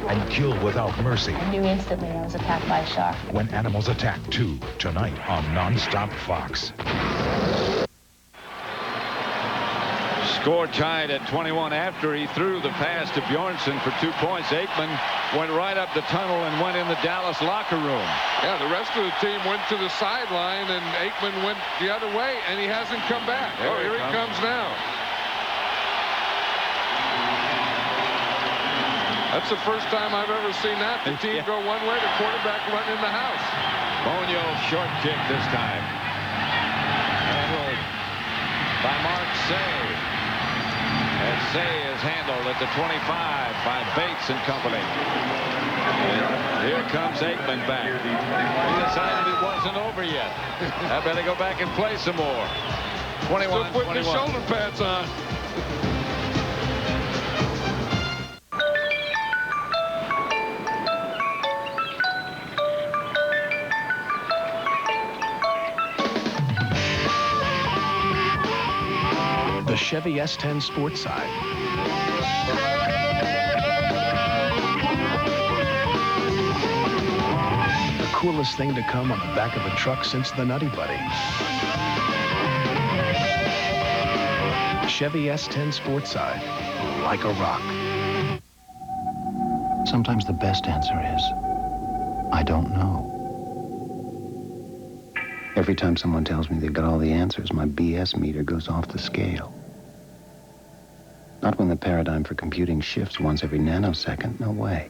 and kill without mercy. I knew instantly I was attacked by a shark. When Animals Attack 2, tonight on Non-Stop Fox. Score tied at 21 after he threw the pass to Bjornsson for 2 points. Aikman went right up the tunnel and went in the Dallas locker room. Yeah, the rest of the team went to the sideline, and Aikman went the other way, and he hasn't come back. There here he comes now. That's the first time I've ever seen that. The team go one way, the quarterback run in the house. Bonio short kick this time. Handled by Mark Say. Say is handled at the 25 by Bates and company. And here comes Aikman back. He decided it wasn't over yet. I better go back and play some more. 21-21. Still putting the shoulder pads on. The Chevy S10 Sports Side. The coolest thing to come on the back of a truck since the Nutty Buddy. Chevy S10 Sports Side, like a rock. Sometimes the best answer is, I don't know. Every time someone tells me they've got all the answers, my BS meter goes off the scale. Not when the paradigm for computing shifts once every nanosecond. No way.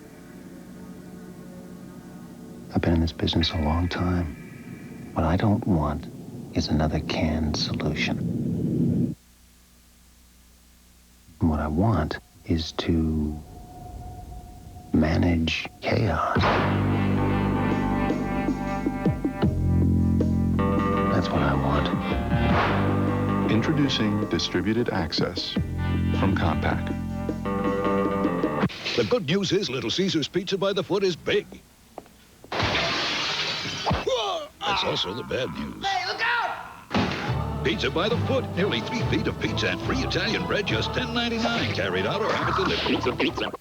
I've been in this business a long time. What I don't want is another canned solution. And what I want is to manage chaos. That's what I want. Introducing distributed access from Compaq. The good news is Little Caesar's Pizza by the Foot is big. That's also the bad news. Hey, look out! Pizza by the Foot. Nearly 3 feet of pizza and free Italian bread, just $10.99. Carried out or have it delivered. Pizza.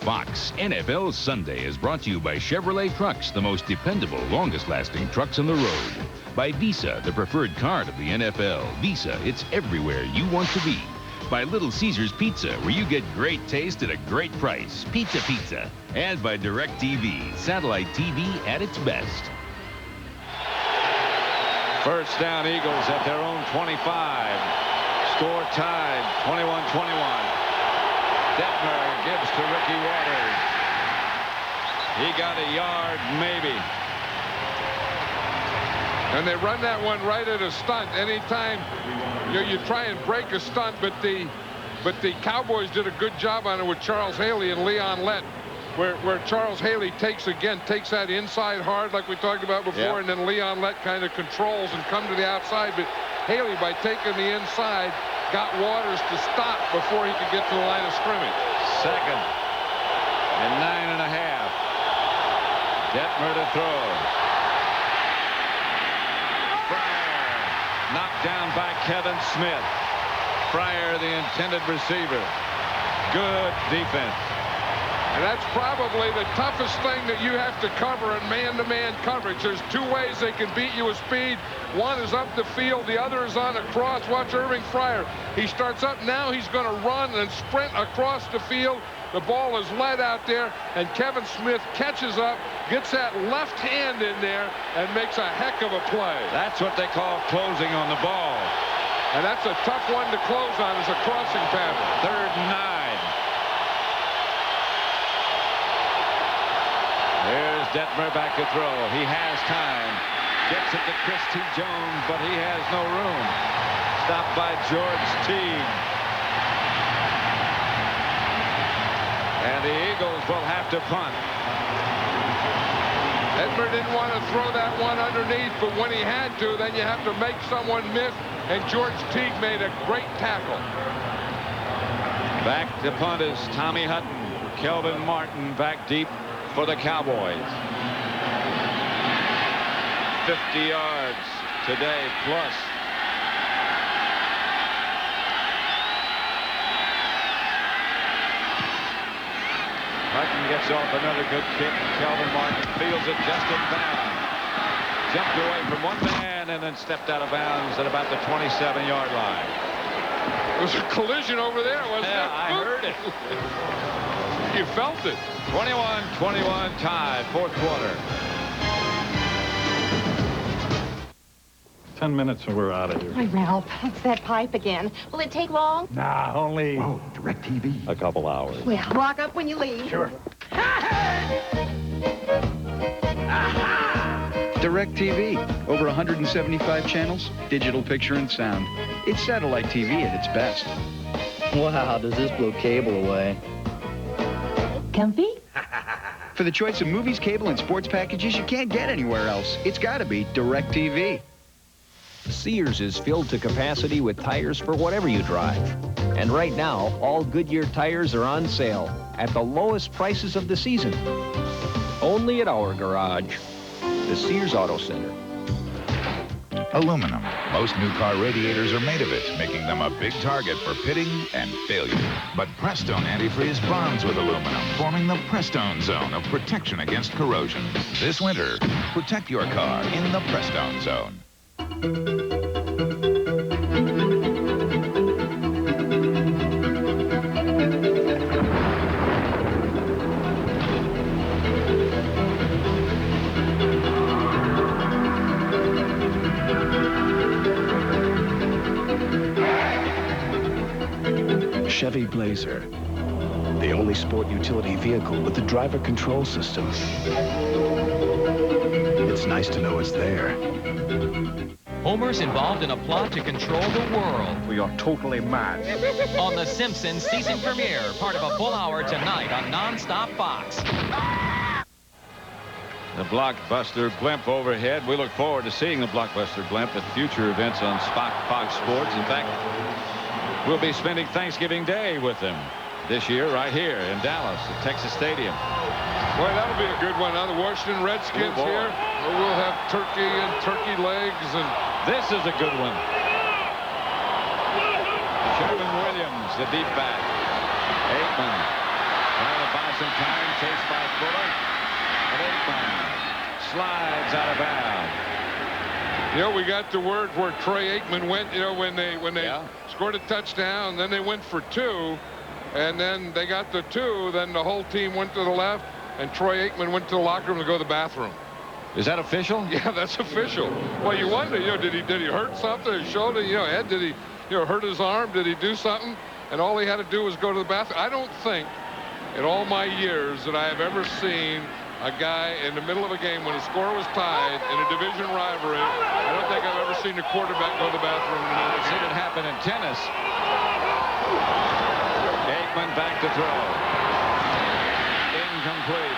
Fox NFL Sunday is brought to you by Chevrolet Trucks, the most dependable, longest-lasting trucks on the road. By Visa, the preferred card of the NFL. Visa, it's everywhere you want to be. By Little Caesar's Pizza, where you get great taste at a great price. Pizza Pizza. And by DirecTV, satellite TV at its best. First down, Eagles at their own 25. Score tied, 21-21. Detmer gives to Ricky Waters. He got a yard, maybe. And they run that one right at a stunt. Anytime you try and break a stunt, but the Cowboys did a good job on it with Charles Haley and Leon Lett, where Charles Haley takes that inside hard like we talked about before, and then Leon Lett kind of controls and come to the outside. But Haley, by taking the inside, got Waters to stop before he could get to the line of scrimmage. Second and 9.5. Detmer to throw. Fryer knocked down by Kevin Smith. Fryer, the intended receiver. Good defense. And that's probably the toughest thing that you have to cover in man-to-man coverage. There's two ways they can beat you with speed. One is up the field. The other is on a cross. Watch Irving Fryer. He starts up. Now he's going to run and sprint across the field. The ball is led out there, and Kevin Smith catches up, gets that left hand in there, and makes a heck of a play. That's what they call closing on the ball. And that's a tough one to close on as a crossing pattern. 3rd and 9. Here's Detmer back to throw. He has time. Gets it to Chris T. Jones, but he has no room. Stopped by George Teague. And the Eagles will have to punt. Detmer didn't want to throw that one underneath, but when he had to, then you have to make someone miss, and George Teague made a great tackle. Back to punt is Tommy Hutton. Kelvin Martin back deep for the Cowboys. 50 yards today plus. Hutton gets off another good kick. Kelvin Martin feels it just in bounds. Jumped away from one man and then stepped out of bounds at about the 27-yard line. It was a collision over there, wasn't it? Yeah, I heard it. You felt it. 21-21 tied, 4th quarter. 10 minutes and we're out of here. Hi, Ralph. It's that pipe again. Will it take long? Nah, only... Oh, DirecTV. a couple hours. Well, lock up when you leave. Sure. DirecTV. Over 175 channels, digital picture and sound. It's satellite TV at its best. Wow, does this blow cable away. Comfy? For the choice of movies, cable, and sports packages you can't get anywhere else, it's got to be DirecTV. Sears is filled to capacity with tires for whatever you drive. And right now, all Goodyear tires are on sale at the lowest prices of the season. Only at our garage, the Sears Auto Center. Aluminum. Most new car radiators are made of it, making them a big target for pitting and failure. But Prestone Antifreeze bonds with aluminum, forming the Prestone Zone of protection against corrosion. This winter, protect your car in the Prestone Zone. Chevy Blazer, the only sport utility vehicle with the driver control system. It's nice to know it's there. Homer's involved in a plot to control the world. We are totally mad. On The Simpsons season premiere, part of a full hour tonight on Non-Stop Fox. The blockbuster blimp overhead. We look forward to seeing the blockbuster blimp at future events on Fox Sports. In fact, we'll be spending Thanksgiving Day with them this year right here in Dallas at Texas Stadium. Boy, that'll be a good one. Now the Washington Redskins here. We'll have turkey and turkey legs. And this is a good one. Sherwin Williams, the deep back. Aikman trying to buy some time. Chased by Fuller. And Aikman slides out of bounds. You know, we got the word where Troy Aikman went, you know, when they scored a touchdown, then they went for 2, and then they got the 2, then the whole team went to the left, and Troy Aikman went to the locker room to go to the bathroom. Is that official? Yeah, that's official. Well, you wonder, you know, did he hurt something? His shoulder, you know, Ed, did he, you know, hurt his arm? Did he do something? And all he had to do was go to the bathroom. I don't think in all my years that I have ever seen a guy in the middle of a game when the score was tied in a division rivalry. I don't think I've ever seen a quarterback go to the bathroom. I've seen it happen in tennis. Aikman back to throw. Incomplete.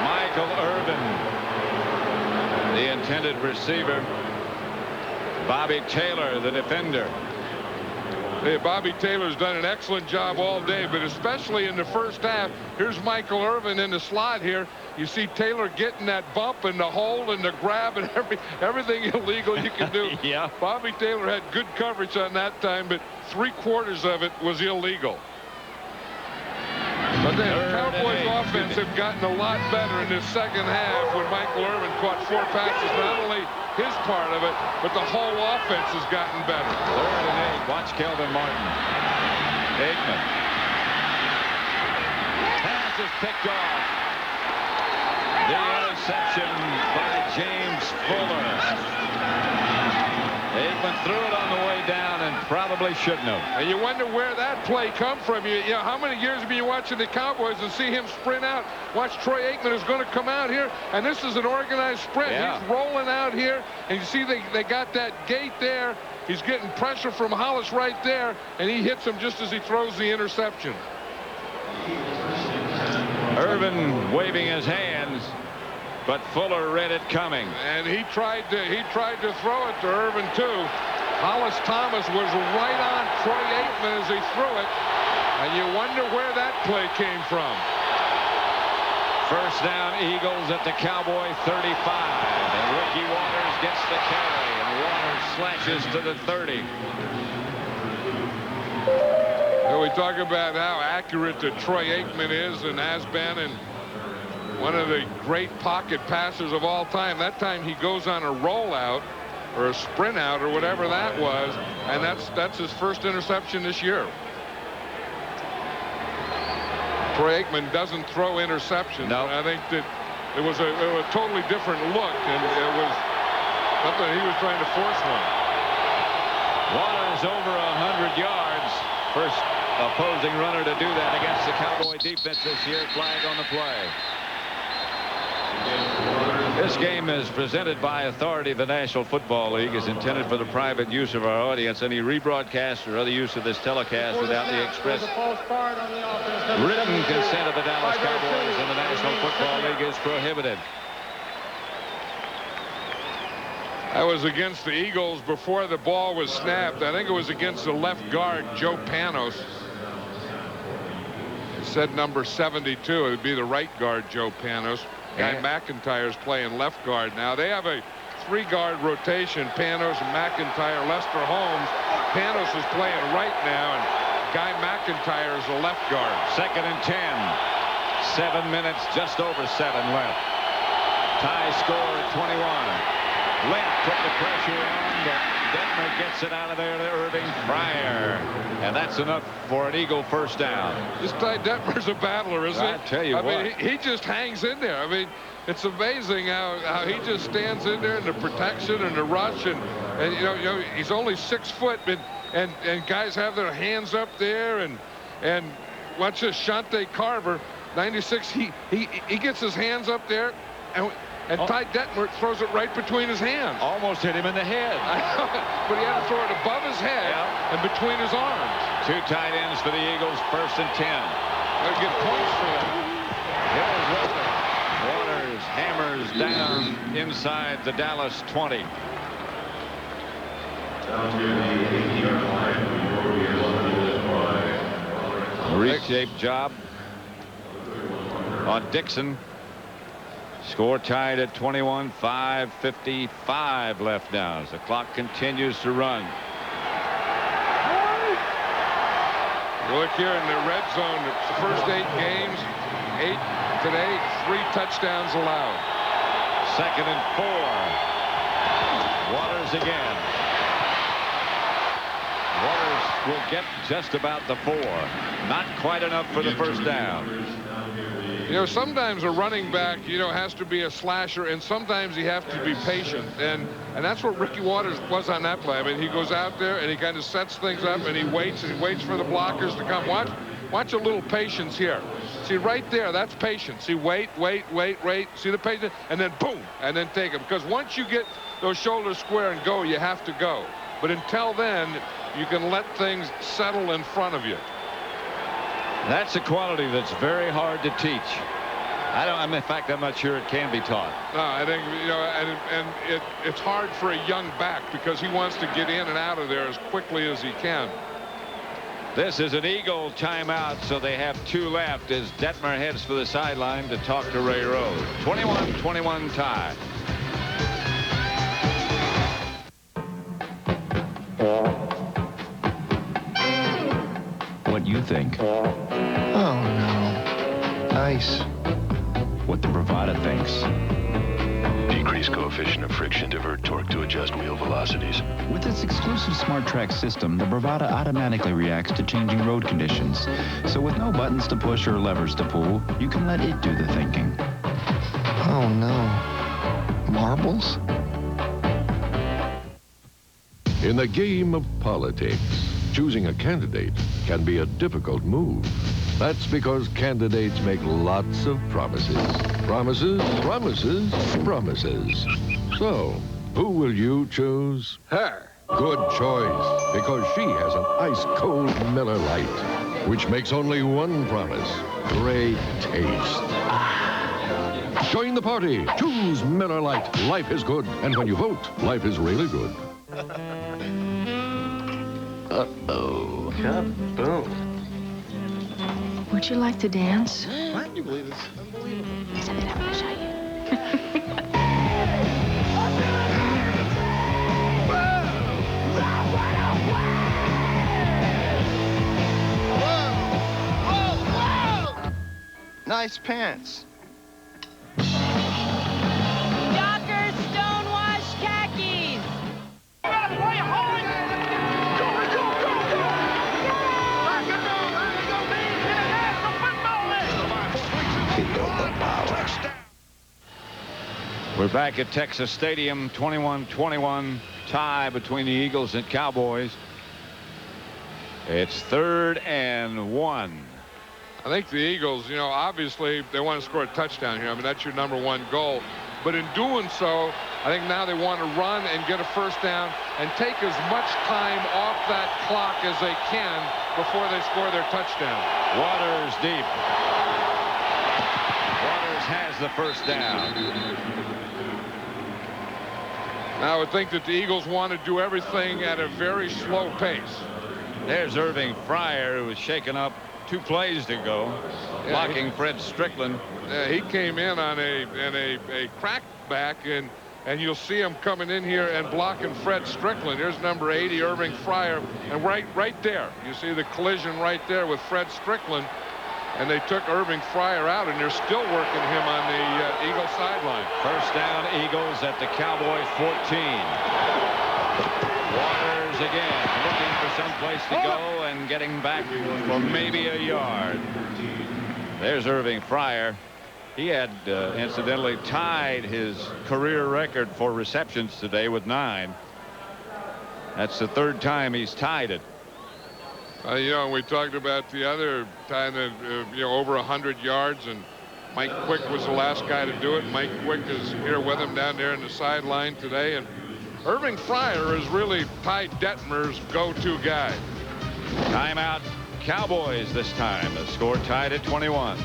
Michael Irvin, the intended receiver. Bobby Taylor, the defender. Hey, Bobby Taylor's done an excellent job all day, but especially in the first half. Here's Michael Irvin in the slot here. You see Taylor getting that bump and the hold and the grab and everything illegal you can do. Yeah. Bobby Taylor had good coverage on that time, but 3/4 of it was illegal. But then the Cowboys offense have gotten a lot better in this second half when Michael Irvin caught 4 passes. Not only his part of it, but the whole offense has gotten better. 3rd and 8. Watch Kelvin Martin. Aikman. Pass is picked off. The interception by James Fuller. Aikman threw it on the way down and probably shouldn't have. And you wonder where that play come from. You know, how many years have you been watching the Cowboys and see him sprint out? Watch Troy Aikman is going to come out here, and this is an organized sprint. Yeah. He's rolling out here, and you see they got that gate there. He's getting pressure from Hollis right there, and he hits him just as he throws the interception. Irvin waving his hands, but Fuller read it coming. And he tried to throw it to Irvin too. Hollis Thomas was right on Troy Aikman as he threw it, and you wonder where that play came from. First down, Eagles at the Cowboy 35, and Ricky Waters gets the carry, and Waters slashes to the 30. And we talk about how accurate Troy Aikman is and has been, and one of the great pocket passers of all time. That time he goes on a rollout or a sprint out or whatever that was, and that's his first interception this year. Troy Aikman doesn't throw interceptions. No. I think that it was a totally different look, and it was something he was trying to force one. Waters over 100 yards. First opposing runner to do that against the Cowboy defense this year. Flag on the play. This game is presented by authority of the National Football League, is intended for the private use of our audience. Any rebroadcast or other use of this telecast without the express written consent of the Dallas Cowboys and the National Football League is prohibited. That was against the Eagles before the ball was snapped. I think it was against the left guard, Joe Panos. It said number 72. It would be the right guard, Joe Panos. Guy McIntyre's playing left guard now. They have a 3-guard rotation. Panos and McIntyre. Lester Holmes. Panos is playing right now, and Guy McIntyre is the left guard. 2nd and 10. 7 minutes, just over 7 left. Tie score at 21. Lent put the pressure on, but Detmer gets it out of there to Irving Pryor. And that's enough for an Eagle first down. This Ty Detmer's a battler, isn't he? I tell you what. I mean, he just hangs in there. I mean, it's amazing how he just stands in there in the protection and the rush. And you know, he's only 6 foot, and guys have their hands up there. And watch this, Shante Carver, 96, he gets his hands up there. And Ty Detmer throws it right between his hands. Almost hit him in the head. But he had to throw it above his head and between his arms. 2 tight ends for the Eagles, 1st and 10. They'll get points for that. Here's Waters hammers down inside the Dallas 20. Reshaped job on Dixon. Score tied at 21, 5:55 left now as the clock continues to run. You look here in the red zone, the first 8 games, 8 today, 3 touchdowns allowed. 2nd and 4. Waters again. Waters will get just about the 4. Not quite enough for the first down. You know, sometimes a running back, you know, has to be a slasher, and sometimes you have to be patient. And that's what Ricky Waters was on that play. I mean, he goes out there and he kind of sets things up and he waits for the blockers to come. Watch a little patience here. See, right there, that's patience. See, wait. See the patience, and then boom, and then take it. Because once you get those shoulders square and go, you have to go. But until then, you can let things settle in front of you. That's a quality that's very hard to teach. In fact, I'm not sure it can be taught. No, I think, you know, and it's hard for a young back because he wants to get in and out of there as quickly as he can. This is an Eagle timeout, so they have 2 left as Detmer heads for the sideline to talk to Ray Rhodes. 21-21 tie. What you think? Oh, no. Ice. What the Bravada thinks. Decrease coefficient of friction, divert torque to adjust wheel velocities. With its exclusive Smart Track system, the Bravada automatically reacts to changing road conditions. So with no buttons to push or levers to pull, you can let it do the thinking. Oh, no. Marbles? In the game of politics, choosing a candidate can be a difficult move. That's because candidates make lots of promises. Promises, promises, promises. So, who will you choose? Her. Good choice, because she has an ice-cold Miller Lite, which makes only one promise: great taste. Join the party. Choose Miller Lite. Life is good. And when you vote, life is really good. Uh-oh. Kaboom. Would you like to dance? What? Can you believe this? Unbelievable. Yes, I bet I'm gonna show you. Nice pants. Dockers Stonewash khakis. Gotta play hard. Go, go, go, go. Rock and roll. There you go, baby. International football league. We're back at Texas Stadium, 21-21 tie between the Eagles and Cowboys. It's 3rd and 1. I think the Eagles, you know, obviously they want to score a touchdown here. I mean, that's your #1 goal. But in doing so, I think now they want to run and get a first down and take as much time off that clock as they can before they score their touchdown. Waters deep. Waters has the first down. Now I would think that the Eagles want to do everything at a very slow pace. There's Irving Fryer, who was shaken up 2 plays to go, blocking Fred Strickland. He came in on a crackback, and you'll see him coming in here and blocking Fred Strickland. Here's number 80, Irving Fryer, and right there, you see the collision right there with Fred Strickland, and they took Irving Fryer out, and they're still working him on the Eagle sideline. First down, Eagles at the Cowboys 14. Waters again, looking for some place to go and getting back for maybe a yard. There's Irving Fryer. He had incidentally tied his career record for receptions today with 9. That's the 3rd time he's tied it. You know, we talked about the other time that over 100 yards, and Mike Quick was the last guy to do it. Mike Quick is here with him down there in the sideline today, and Irving Fryer is really Ty Detmer's go-to guy. Timeout, Cowboys this time. The score tied at 21.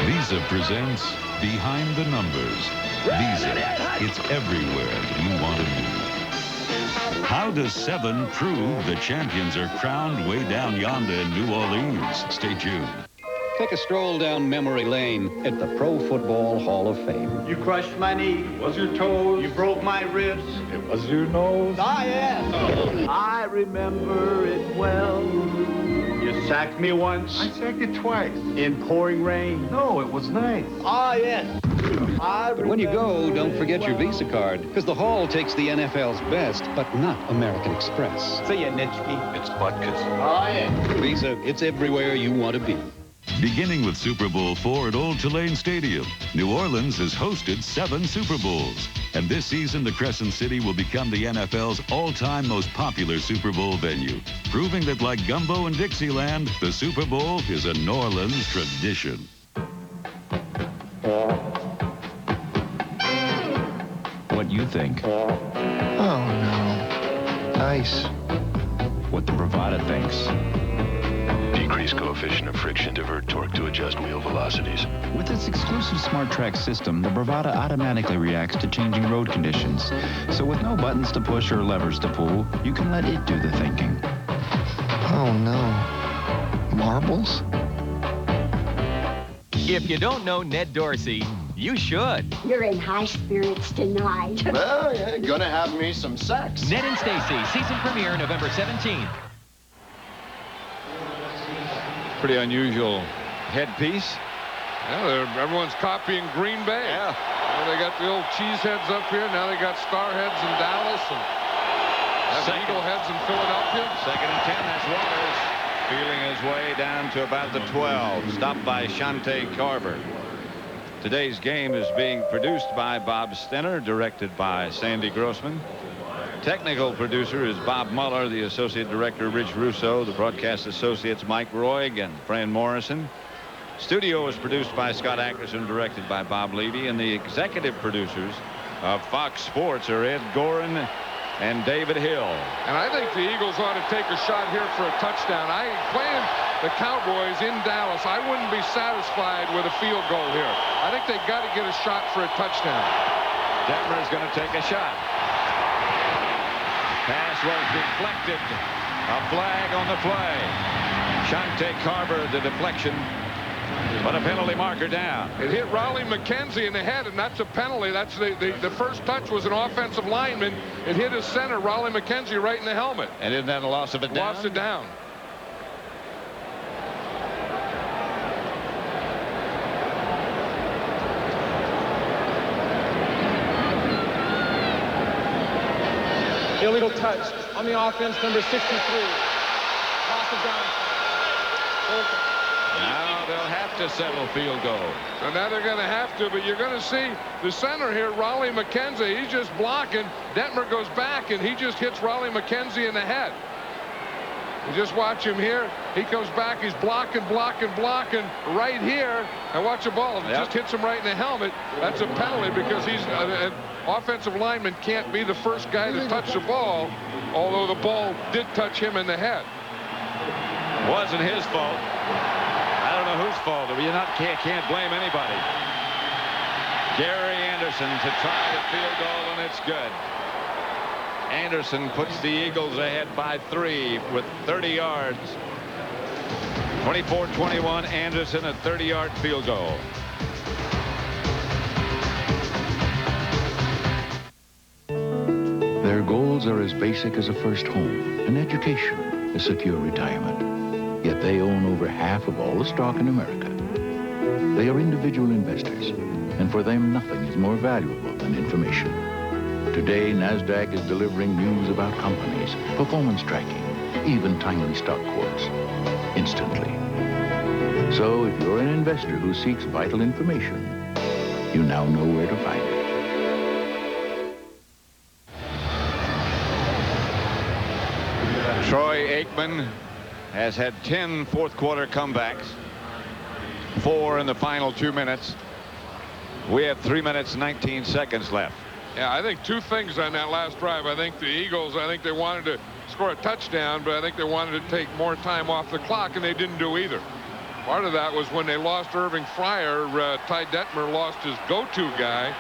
Visa presents Behind the Numbers. Visa, it's everywhere that you want to be. How does 7 prove the champions are crowned way down yonder in New Orleans? Stay tuned. Take a stroll down memory lane at the Pro Football Hall of Fame. You crushed my knee. It was your toes. You broke my ribs. It was your nose. Ah, yes. I remember it well. You sacked me once. I sacked you twice. In pouring rain. No, it was nice. Ah, yes. But when you go, don't forget your Visa card, because the Hall takes the NFL's best, but not American Express. See ya, Nitschke. It's Butkus. Ah, yes. Visa, it's everywhere you want to be. Beginning with Super Bowl 4 at Old Tulane Stadium, New Orleans has hosted 7 Super Bowls. And this season, the Crescent City will become the NFL's all-time most popular Super Bowl venue, proving that like Gumbo and Dixieland, the Super Bowl is a New Orleans tradition. What do you think? Oh, no. Nice. What the Bravada thinks. Decrease coefficient of friction, divert torque to adjust wheel velocities. With its exclusive Smart Track system, the Bravada automatically reacts to changing road conditions. So with no buttons to push or levers to pull, you can let it do the thinking. Oh, no. Marbles? If you don't know Ned Dorsey, you should. You're in high spirits tonight. Well, yeah, gonna have me some sex. Ned and Stacy, season premiere November 17th. Pretty unusual headpiece. Yeah, everyone's copying Green Bay. Yeah. They got the old cheese heads up here. Now they got star heads in Dallas and eagle heads in Philadelphia. 2nd and 10. That's Waters feeling his way down to about the 12. Stopped by Shante Carver. Today's game is being produced by Bob Stenner, directed by Sandy Grossman. Technical producer is Bob Muller, the associate director Rich Russo, the broadcast associates Mike Roig and Fran Morrison. Studio is produced by Scott Ackerson, directed by Bob Levy, and the executive producers of Fox Sports are Ed Gorin and David Hill. And I think the Eagles ought to take a shot here for a touchdown. Playing the Cowboys in Dallas, I wouldn't be satisfied with a field goal here. I think they've got to get a shot for a touchdown. Detmer's going to take a shot. Pass was deflected. A flag on the play. Shante Carver, the deflection. But a penalty marker down. It hit Raleigh McKenzie in the head, and that's a penalty. That's the first touch was an offensive lineman. It hit his center, Raleigh McKenzie, right in the helmet. And isn't that a loss of it down? Lost it down. Illegal touch on the offense, number 63. Loss of down. Now they'll have to settle field goal. So now they're going to have to, but you're going to see the center here, Raleigh McKenzie. He's just blocking. Detmer goes back, and he just hits Raleigh McKenzie in the head. You just watch him here. He comes back. He's blocking right here. And watch the ball. It just hits him right in the helmet. That's a penalty because he's an offensive lineman can't be the first guy to touch the ball, although the ball did touch him in the head. Wasn't his fault. I don't know whose fault. You can't blame anybody. Gary Anderson to try the field goal, and it's good. Anderson puts the Eagles ahead by 3 with 30 yards. 24-21, Anderson, a 30-yard field goal. Their goals are as basic as a first home, an education, a secure retirement. Yet they own over half of all the stock in America. They are individual investors, and for them nothing is more valuable than information. Today, NASDAQ is delivering news about companies, performance tracking, even timely stock quotes, instantly. So if you're an investor who seeks vital information, you now know where to find it. Troy Aikman has had 10 fourth-quarter comebacks, 4 in the final 2 minutes. We have 3 minutes, 19 seconds left. Yeah, I think 2 things on that last drive. I think the Eagles, they wanted to score a touchdown, but I think they wanted to take more time off the clock, and they didn't do either. Part of that was when they lost Irving Fryer, Ty Detmer lost his go-to guy,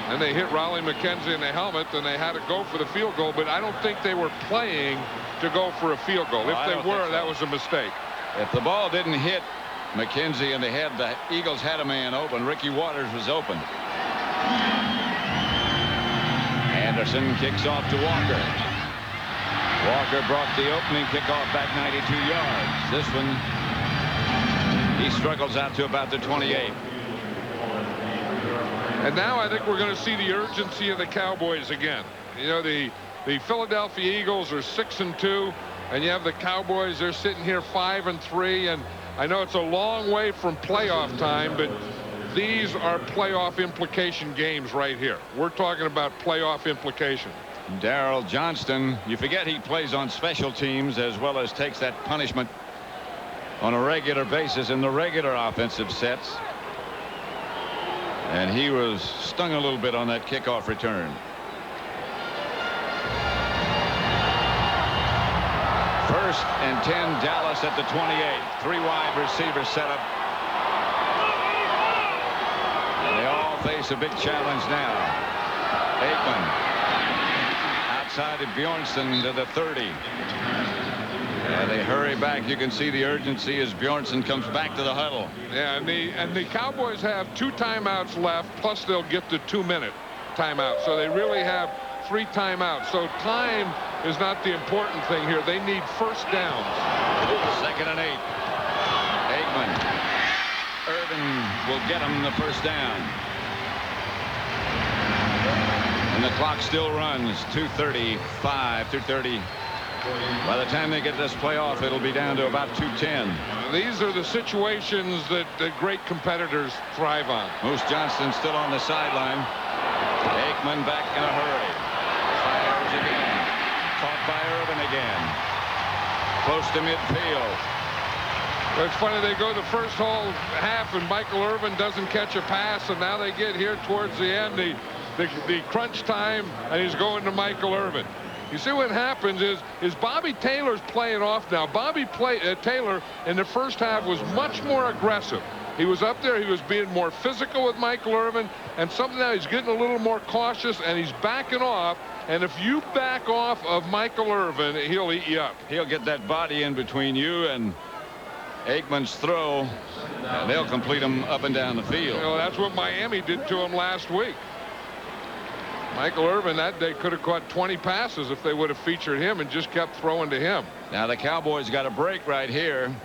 and they hit Raleigh McKenzie in the helmet, and they had to go for the field goal, but I don't think they were playing to go for a field goal. If they were, that was a mistake. If the ball didn't hit McKenzie in the head, the Eagles had a man open. Ricky Waters was open. Anderson kicks off to Walker. Walker brought the opening kickoff back 92 yards. This one, he struggles out to about the 28. And now I think we're going to see the urgency of the Cowboys again. You know, the Philadelphia Eagles are 6-2, and you have the Cowboys, they're sitting here 5-3, and I know it's a long way from playoff time, but these are playoff implication games right here. We're talking about playoff implication. Darryl Johnston, you forget he plays on special teams as well as takes that punishment on a regular basis in the regular offensive sets. And he was stung a little bit on that kickoff return. First and 10, Dallas at the 28. 3 wide receivers set up. And they all face a big challenge now. Aikman outside of Bjornsson to the 30. And they hurry back. You can see the urgency as Bjornsson comes back to the huddle. Yeah, and the Cowboys have 2 timeouts left, plus they'll get the 2-minute timeout. So they really have 3 timeouts. So time is not the important thing here. They need first downs. 2nd and 8. Aikman. Irvin will get him the first down. And the clock still runs. 2:35, 2:30. By the time they get this play off, it'll be down to about 2:10. These are the situations that great competitors thrive on. Moose Johnston still on the sideline. Aikman back in a hurry. Fires again. Caught by Irvin again. Close to midfield. It's funny, they go the first whole half and Michael Irvin doesn't catch a pass, and now they get here towards the end, the crunch time, and he's going to Michael Irvin. You see what happens is Bobby Taylor's playing off now. Bobby Taylor in the first half was much more aggressive. He was up there. He was being more physical with Michael Irvin, and something now he's getting a little more cautious, and he's backing off. And if you back off of Michael Irvin, he'll eat you up. He'll get that body in between you and Aikman's throw, and they'll complete him up and down the field. You know, that's what Miami did to him last week. Michael Irvin that day could have caught 20 passes if they would have featured him and just kept throwing to him. Now the Cowboys got a break right here.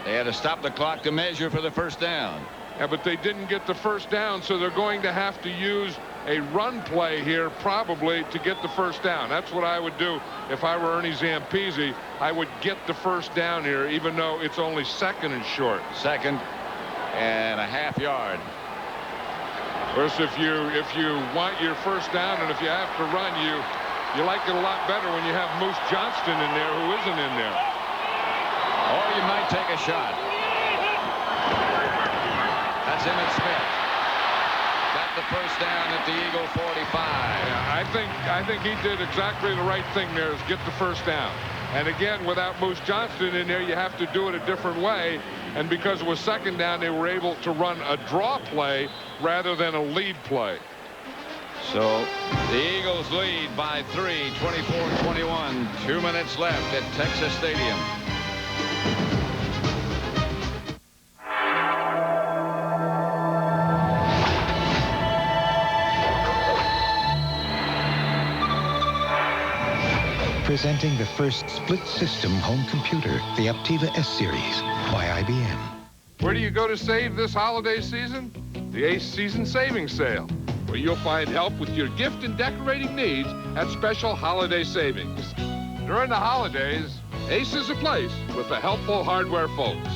They had to stop the clock to measure for the first down. Yeah, but they didn't get the first down, so they're going to have to use a run play here probably to get the first down. That's what I would do if I were Ernie Zampese. I would get the first down here, even though it's only 2nd and short. 2nd and a half yard. Of course, if you want your first down and if you have to run, you like it a lot better when you have Moose Johnston in there who isn't in there. Or you might take a shot. That's Emmitt Smith. Got the first down at the Eagle 45. Yeah, I think he did exactly the right thing there, is get the first down. And again, without Moose Johnston in there, you have to do it a different way. And because it was second down, they were able to run a draw play rather than a lead play. So the Eagles lead by 3, 24-21. 2 minutes left at Texas Stadium. Presenting the first split-system home computer, the Optiva S-Series by IBM. Where do you go to save this holiday season? The Ace Season Savings Sale, where you'll find help with your gift and decorating needs at special holiday savings. During the holidays, Ace is a place with the helpful hardware folks.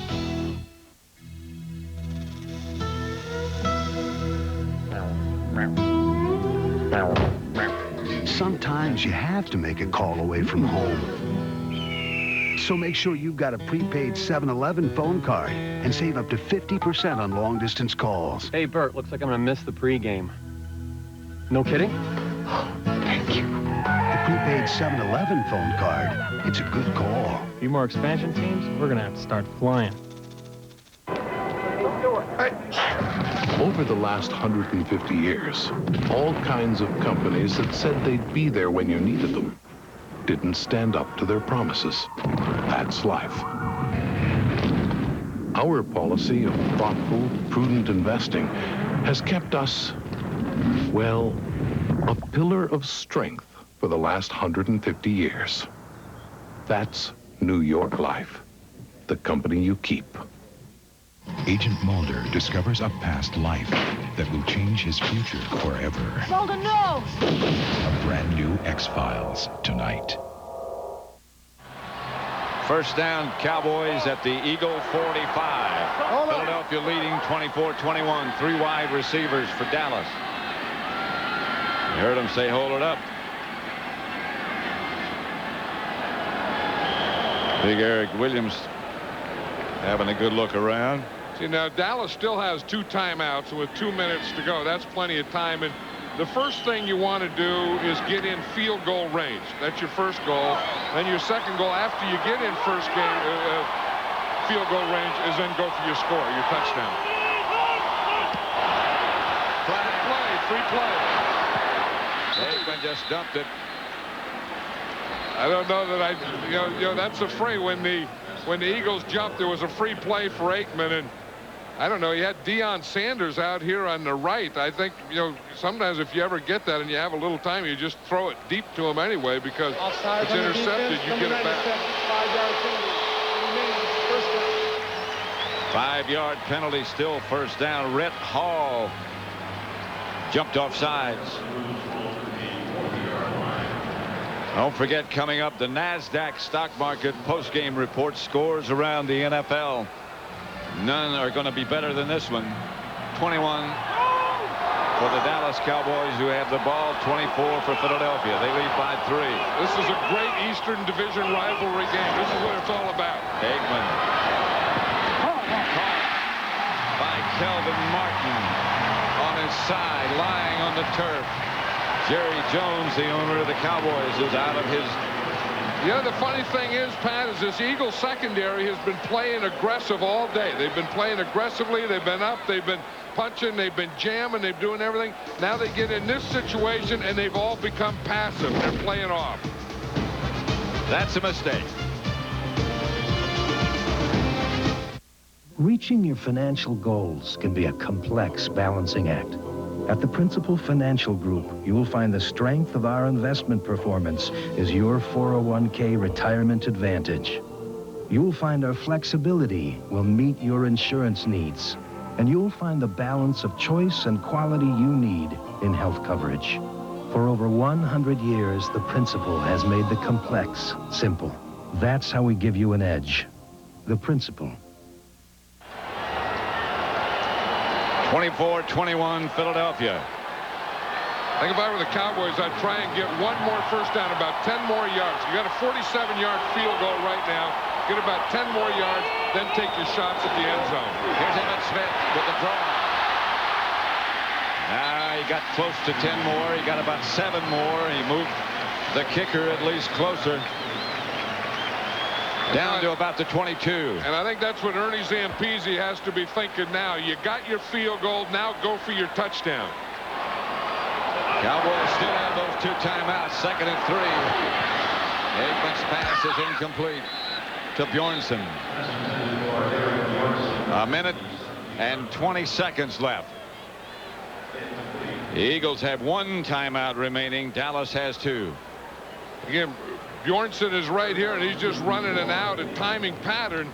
Sometimes you have to make a call away from home. So make sure you've got a prepaid 7-Eleven phone card and save up to 50% on long-distance calls. Hey, Bert, looks like I'm going to miss the pregame. No kidding? Thank you. The prepaid 7-Eleven phone card. It's a good call. A few more expansion teams, we're going to have to start flying. Over the last 150 years, all kinds of companies that said they'd be there when you needed them didn't stand up to their promises. That's life. Our policy of thoughtful, prudent investing has kept us, well, a pillar of strength for the last 150 years. That's New York Life, the company you keep. Agent Mulder discovers a past life that will change his future forever. Mulder, no! A brand new X-Files tonight. First down, Cowboys at the Eagle 45. Philadelphia leading 24-21. 3 wide receivers for Dallas. You heard him say, hold it up. Big Eric Williams having a good look around. See, now Dallas still has 2 timeouts with 2 minutes to go. That's plenty of time. And the first thing you want to do is get in field goal range. That's your first goal. Then your second goal after you get in field goal range is then go for your score, your touchdown. Flat play, free play. Aikman just dumped it. I don't know that that's a free. When the Eagles jumped, there was a free play for Aikman, and I don't know, you had Deion Sanders out here on the right. I think, sometimes if you ever get that and you have a little time, you just throw it deep to him anyway because it's intercepted, you get it back. 5-yard penalty, still first down. Rhett Hall jumped off sides. Don't forget, coming up, the NASDAQ stock market postgame report, scores around the NFL. None are going to be better than this one. 21 for the Dallas Cowboys, who have the ball. 24 for Philadelphia. They lead by 3. This is a great Eastern Division rivalry game. This is what it's all about. Aikman. Caught by Kelvin Martin on his side, lying on the turf. Jerry Jones, the owner of the Cowboys, is out of his. The funny thing is, Pat, is this Eagles secondary has been playing aggressive all day. They've been playing aggressively. They've been up. They've been punching. They've been jamming. They've doing everything. Now they get in this situation, and they've all become passive. They're playing off. That's a mistake. Reaching your financial goals can be a complex balancing act. At the Principal Financial Group, you will find the strength of our investment performance is your 401k retirement advantage. You will find our flexibility will meet your insurance needs, and you will find the balance of choice and quality you need in health coverage. For over 100 years, the Principal has made the complex simple. That's how we give you an edge. The Principal. 24-21 Philadelphia. I think if I were the Cowboys, I'd try and get one more first down, about 10 more yards. You got a 47-yard field goal right now. Get about 10 more yards, then take your shots at the end zone. Here's Emmitt Smith with the draw. He got close to 10 more. He got about 7 more. He moved the kicker at least closer. Down to about the 22. And I think that's what Ernie Zampese has to be thinking now. You got your field goal. Now go for your touchdown. Cowboys still have those 2 timeouts. 2nd and 3. Aikman's pass is incomplete to Bjornsson. A minute and 20 seconds left. The Eagles have 1 timeout remaining. Dallas has 2. Again, Bjornsson is right here, and he's just running an out, a timing pattern.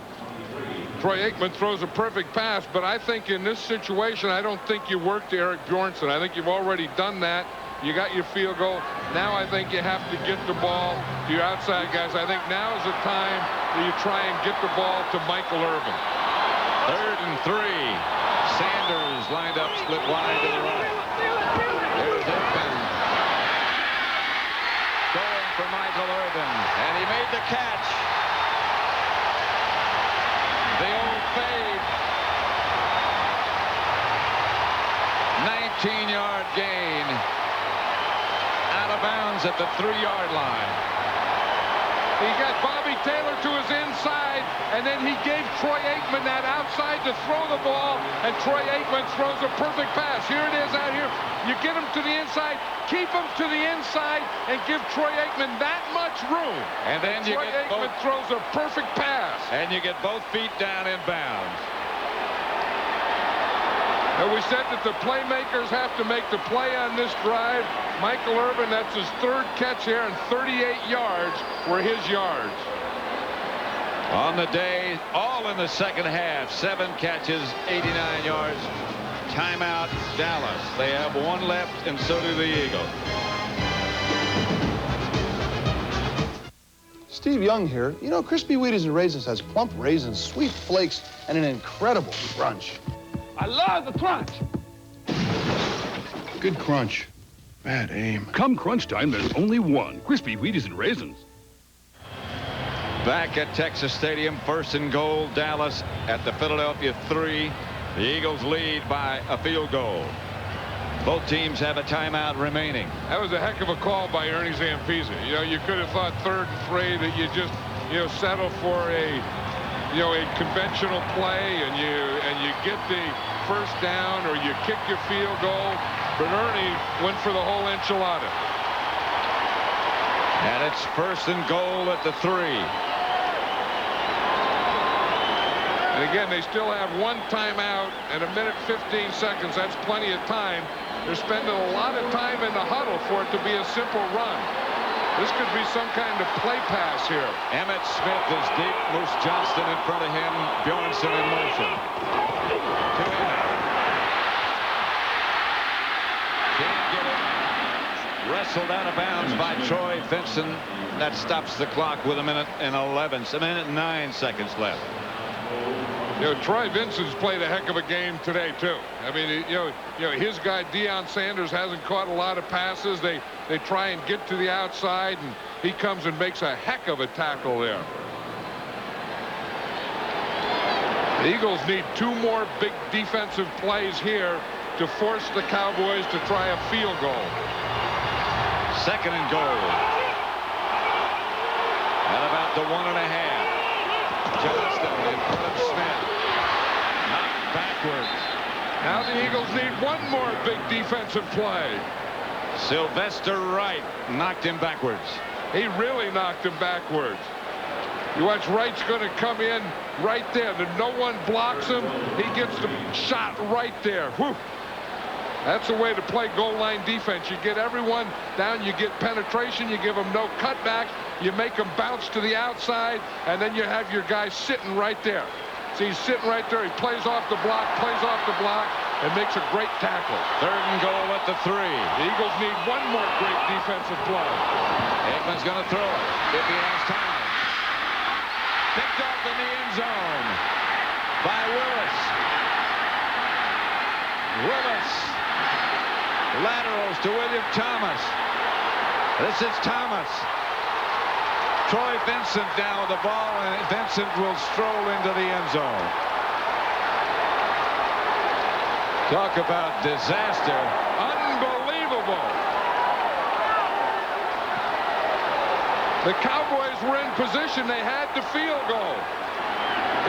Troy Aikman throws a perfect pass, but I think in this situation, I don't think you work to Eric Bjornsson. I think you've already done that. You got your field goal. Now I think you have to get the ball to your outside guys. I think now is the time that you try and get the ball to Michael Irvin. 3rd and 3. Sanders lined up, split wide to the right. There's Irvin. Going for Michael Irvin, and he made the catch. The old fade. 19-yard gain. Out of bounds at the 3-yard line. He got Bobby Taylor to his inside, and then he gave Troy Aikman that outside to throw the ball, and Troy Aikman throws a perfect pass. Here it is out here. You get him to the inside, keep him to the inside, and give Troy Aikman that much room. And then Troy Aikman throws a perfect pass. And you get both feet down in bounds. And we said that the playmakers have to make the play on this drive. Michael Irvin, that's his 3rd catch here, and 38 yards were his yards. On the day, all in the 2nd half, 7 catches, 89 yards. Timeout, Dallas. They have 1 left, and so do the Eagles. Steve Young here. You know, Crispy Wheaties and Raisins has plump raisins, sweet flakes, and an incredible crunch. I love the crunch. Good crunch. Bad aim. Come crunch time, there's only one. Crispy Wheaties and Raisins. Back at Texas Stadium, 1st and goal, Dallas at the Philadelphia 3. The Eagles lead by a field goal. Both teams have a timeout remaining. That was a heck of a call by Ernie Zampese. You know, you could have thought 3rd and 3 that you just, settle for a conventional play and you get the first down or you kick your field goal. But Ernie went for the whole enchilada. And it's 1st and goal at the 3. And again, they still have 1 timeout and 1 minute 15 seconds. That's plenty of time. They're spending a lot of time in the huddle for it to be a simple run. This could be some kind of play pass here. Emmitt Smith is deep. Moose Johnston in front of him. Bjornsson in motion. To Emmitt. Can't get it. Wrestled out of bounds by Troy Vincent. That stops the clock with 1 minute and 9 seconds left. Troy Vincent's played a heck of a game today, too. I mean, his guy, Deion Sanders, hasn't caught a lot of passes. They try and get to the outside, and he comes and makes a heck of a tackle there. The Eagles need 2 more big defensive plays here to force the Cowboys to try a field goal. 2nd and goal. At about the 1.5. Johnston in front of Smith. Knocked backwards. Now the Eagles need 1 more big defensive play. Sylvester Wright knocked him backwards. He really knocked him backwards. You watch, Wright's going to come in right there. No one blocks him. He gets the shot right there. Whew. That's the way to play goal line defense. You get everyone down, you get penetration, you give them no cutback, you make them bounce to the outside, and then you have your guy sitting right there. See, he's sitting right there. He plays off the block, and makes a great tackle. 3rd and goal at the 3. The Eagles need 1 more great defensive play. Aikman's going to throw it if he has time. Picked up in the end zone by Willis. Laterals to William Thomas. This is Thomas. Troy Vincent down with the ball, and Vincent will stroll into the end zone. Talk about disaster. Unbelievable. The Cowboys were in position. They had the field goal.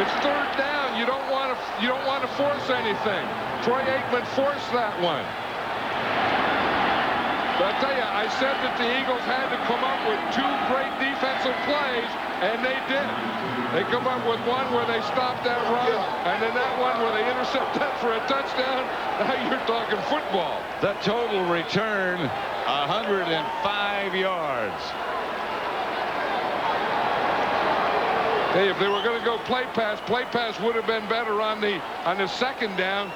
It's third down. You don't want to force anything. Troy Aikman forced that one. But I'll tell you, I said that the Eagles had to come up with 2 great defensive plays, and they did. They come up with one where they stopped that run, and then that one where they intercept that for a touchdown. Now you're talking football. The total return, 105 yards. Hey, if they were going to go play pass would have been better on the second down.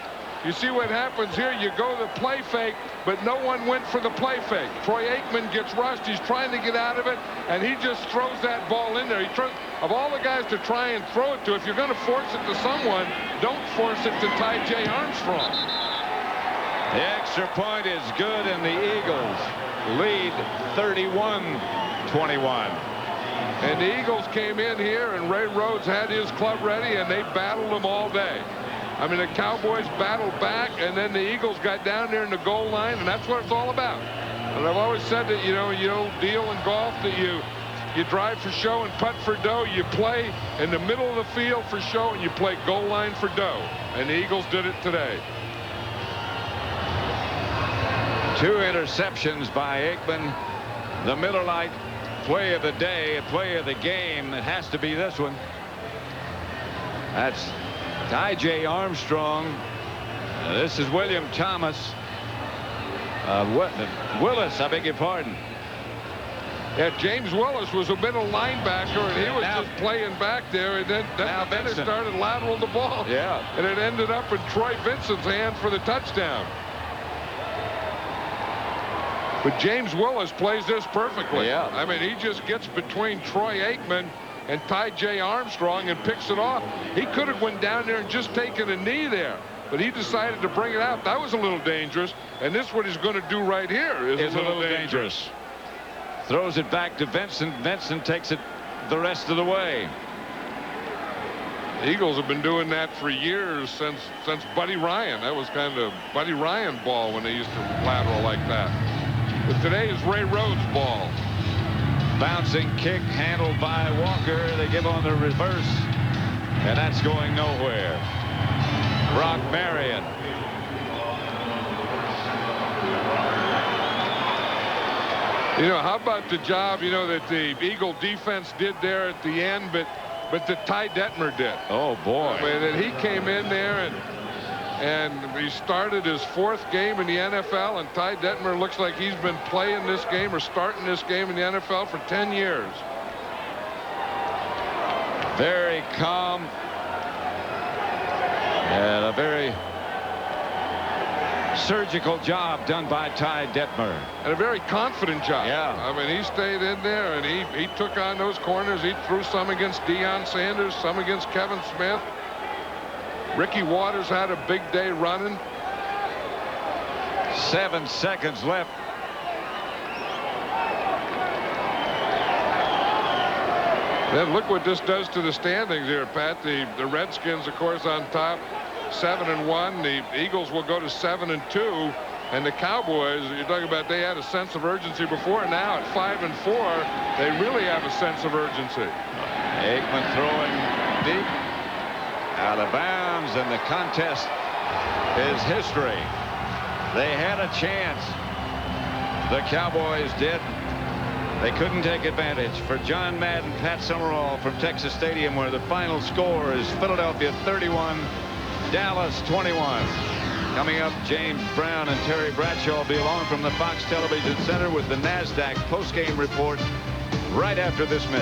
You see what happens here? You go the play fake, but no one went for the play fake. Troy Aikman gets rushed. He's trying to get out of it, and he just throws that ball in there. Of all the guys to try and throw it to, if you're going to force it to someone, don't force it to Ty J. Armstrong. The extra point is good, and the Eagles lead 31-21. And the Eagles came in here, and Ray Rhodes had his club ready, and they battled them all day. I mean, the Cowboys battled back, and then the Eagles got down there in the goal line, and that's what it's all about. And I've always said that, you know, deal in golf that you drive for show and putt for dough. You play in the middle of the field for show, and you play goal line for dough. And the Eagles did it today. 2 interceptions by Aikman. The Miller Lite play of the day, play of the game. It has to be this one. That's Ty J. Armstrong. This is William Thomas. Willis, I beg your pardon. Yeah, James Willis was a middle linebacker, and he was just playing back there, and then it started lateral the ball. Yeah. And it ended up in Troy Vincent's hand for the touchdown. But James Willis plays this perfectly. Yeah. I mean, he just gets between Troy Aikman and Ty J. Armstrong and picks it off. He could have went down there and just taken a knee there, but he decided to bring it out. That was a little dangerous, and this what he's going to do right here is a little dangerous. Throws it back to Vincent. Vincent takes it the rest of the way. The Eagles have been doing that for years, since Buddy Ryan. That was kind of Buddy Ryan ball when they used to lateral like that. But today is Ray Rhodes' ball. Bouncing kick handled by Walker. They give on the reverse, and that's going nowhere. Brock Marion. You know, how about the job, you know, that the Eagle defense did there at the end, but that Ty Detmer did. Oh, boy. I mean, that he came in there and he started his 4th game in the NFL, and Ty Detmer looks like he's been playing this game or starting this game in the NFL for 10 years. Very calm. And a very surgical job done by Ty Detmer. And a very confident job. Yeah. I mean, he stayed in there, and he took on those corners. He threw some against Deion Sanders, some against Kevin Smith. Ricky Waters had a big day running. 7 seconds left. Then look what this does to the standings here, Pat. The Redskins, of course, on top, 7-1. The Eagles will go to 7-2. And the Cowboys, you're talking about they had a sense of urgency before. Now at 5-4, they really have a sense of urgency. Aikman throwing deep. Out of bounds, and the contest is history. They had a chance. The Cowboys did. They couldn't take advantage. For John Madden, Pat Summerall from Texas Stadium, where the final score is Philadelphia 31, Dallas 21. Coming up, James Brown and Terry Bradshaw will be along from the Fox Television Center with the NASDAQ postgame report right after this message.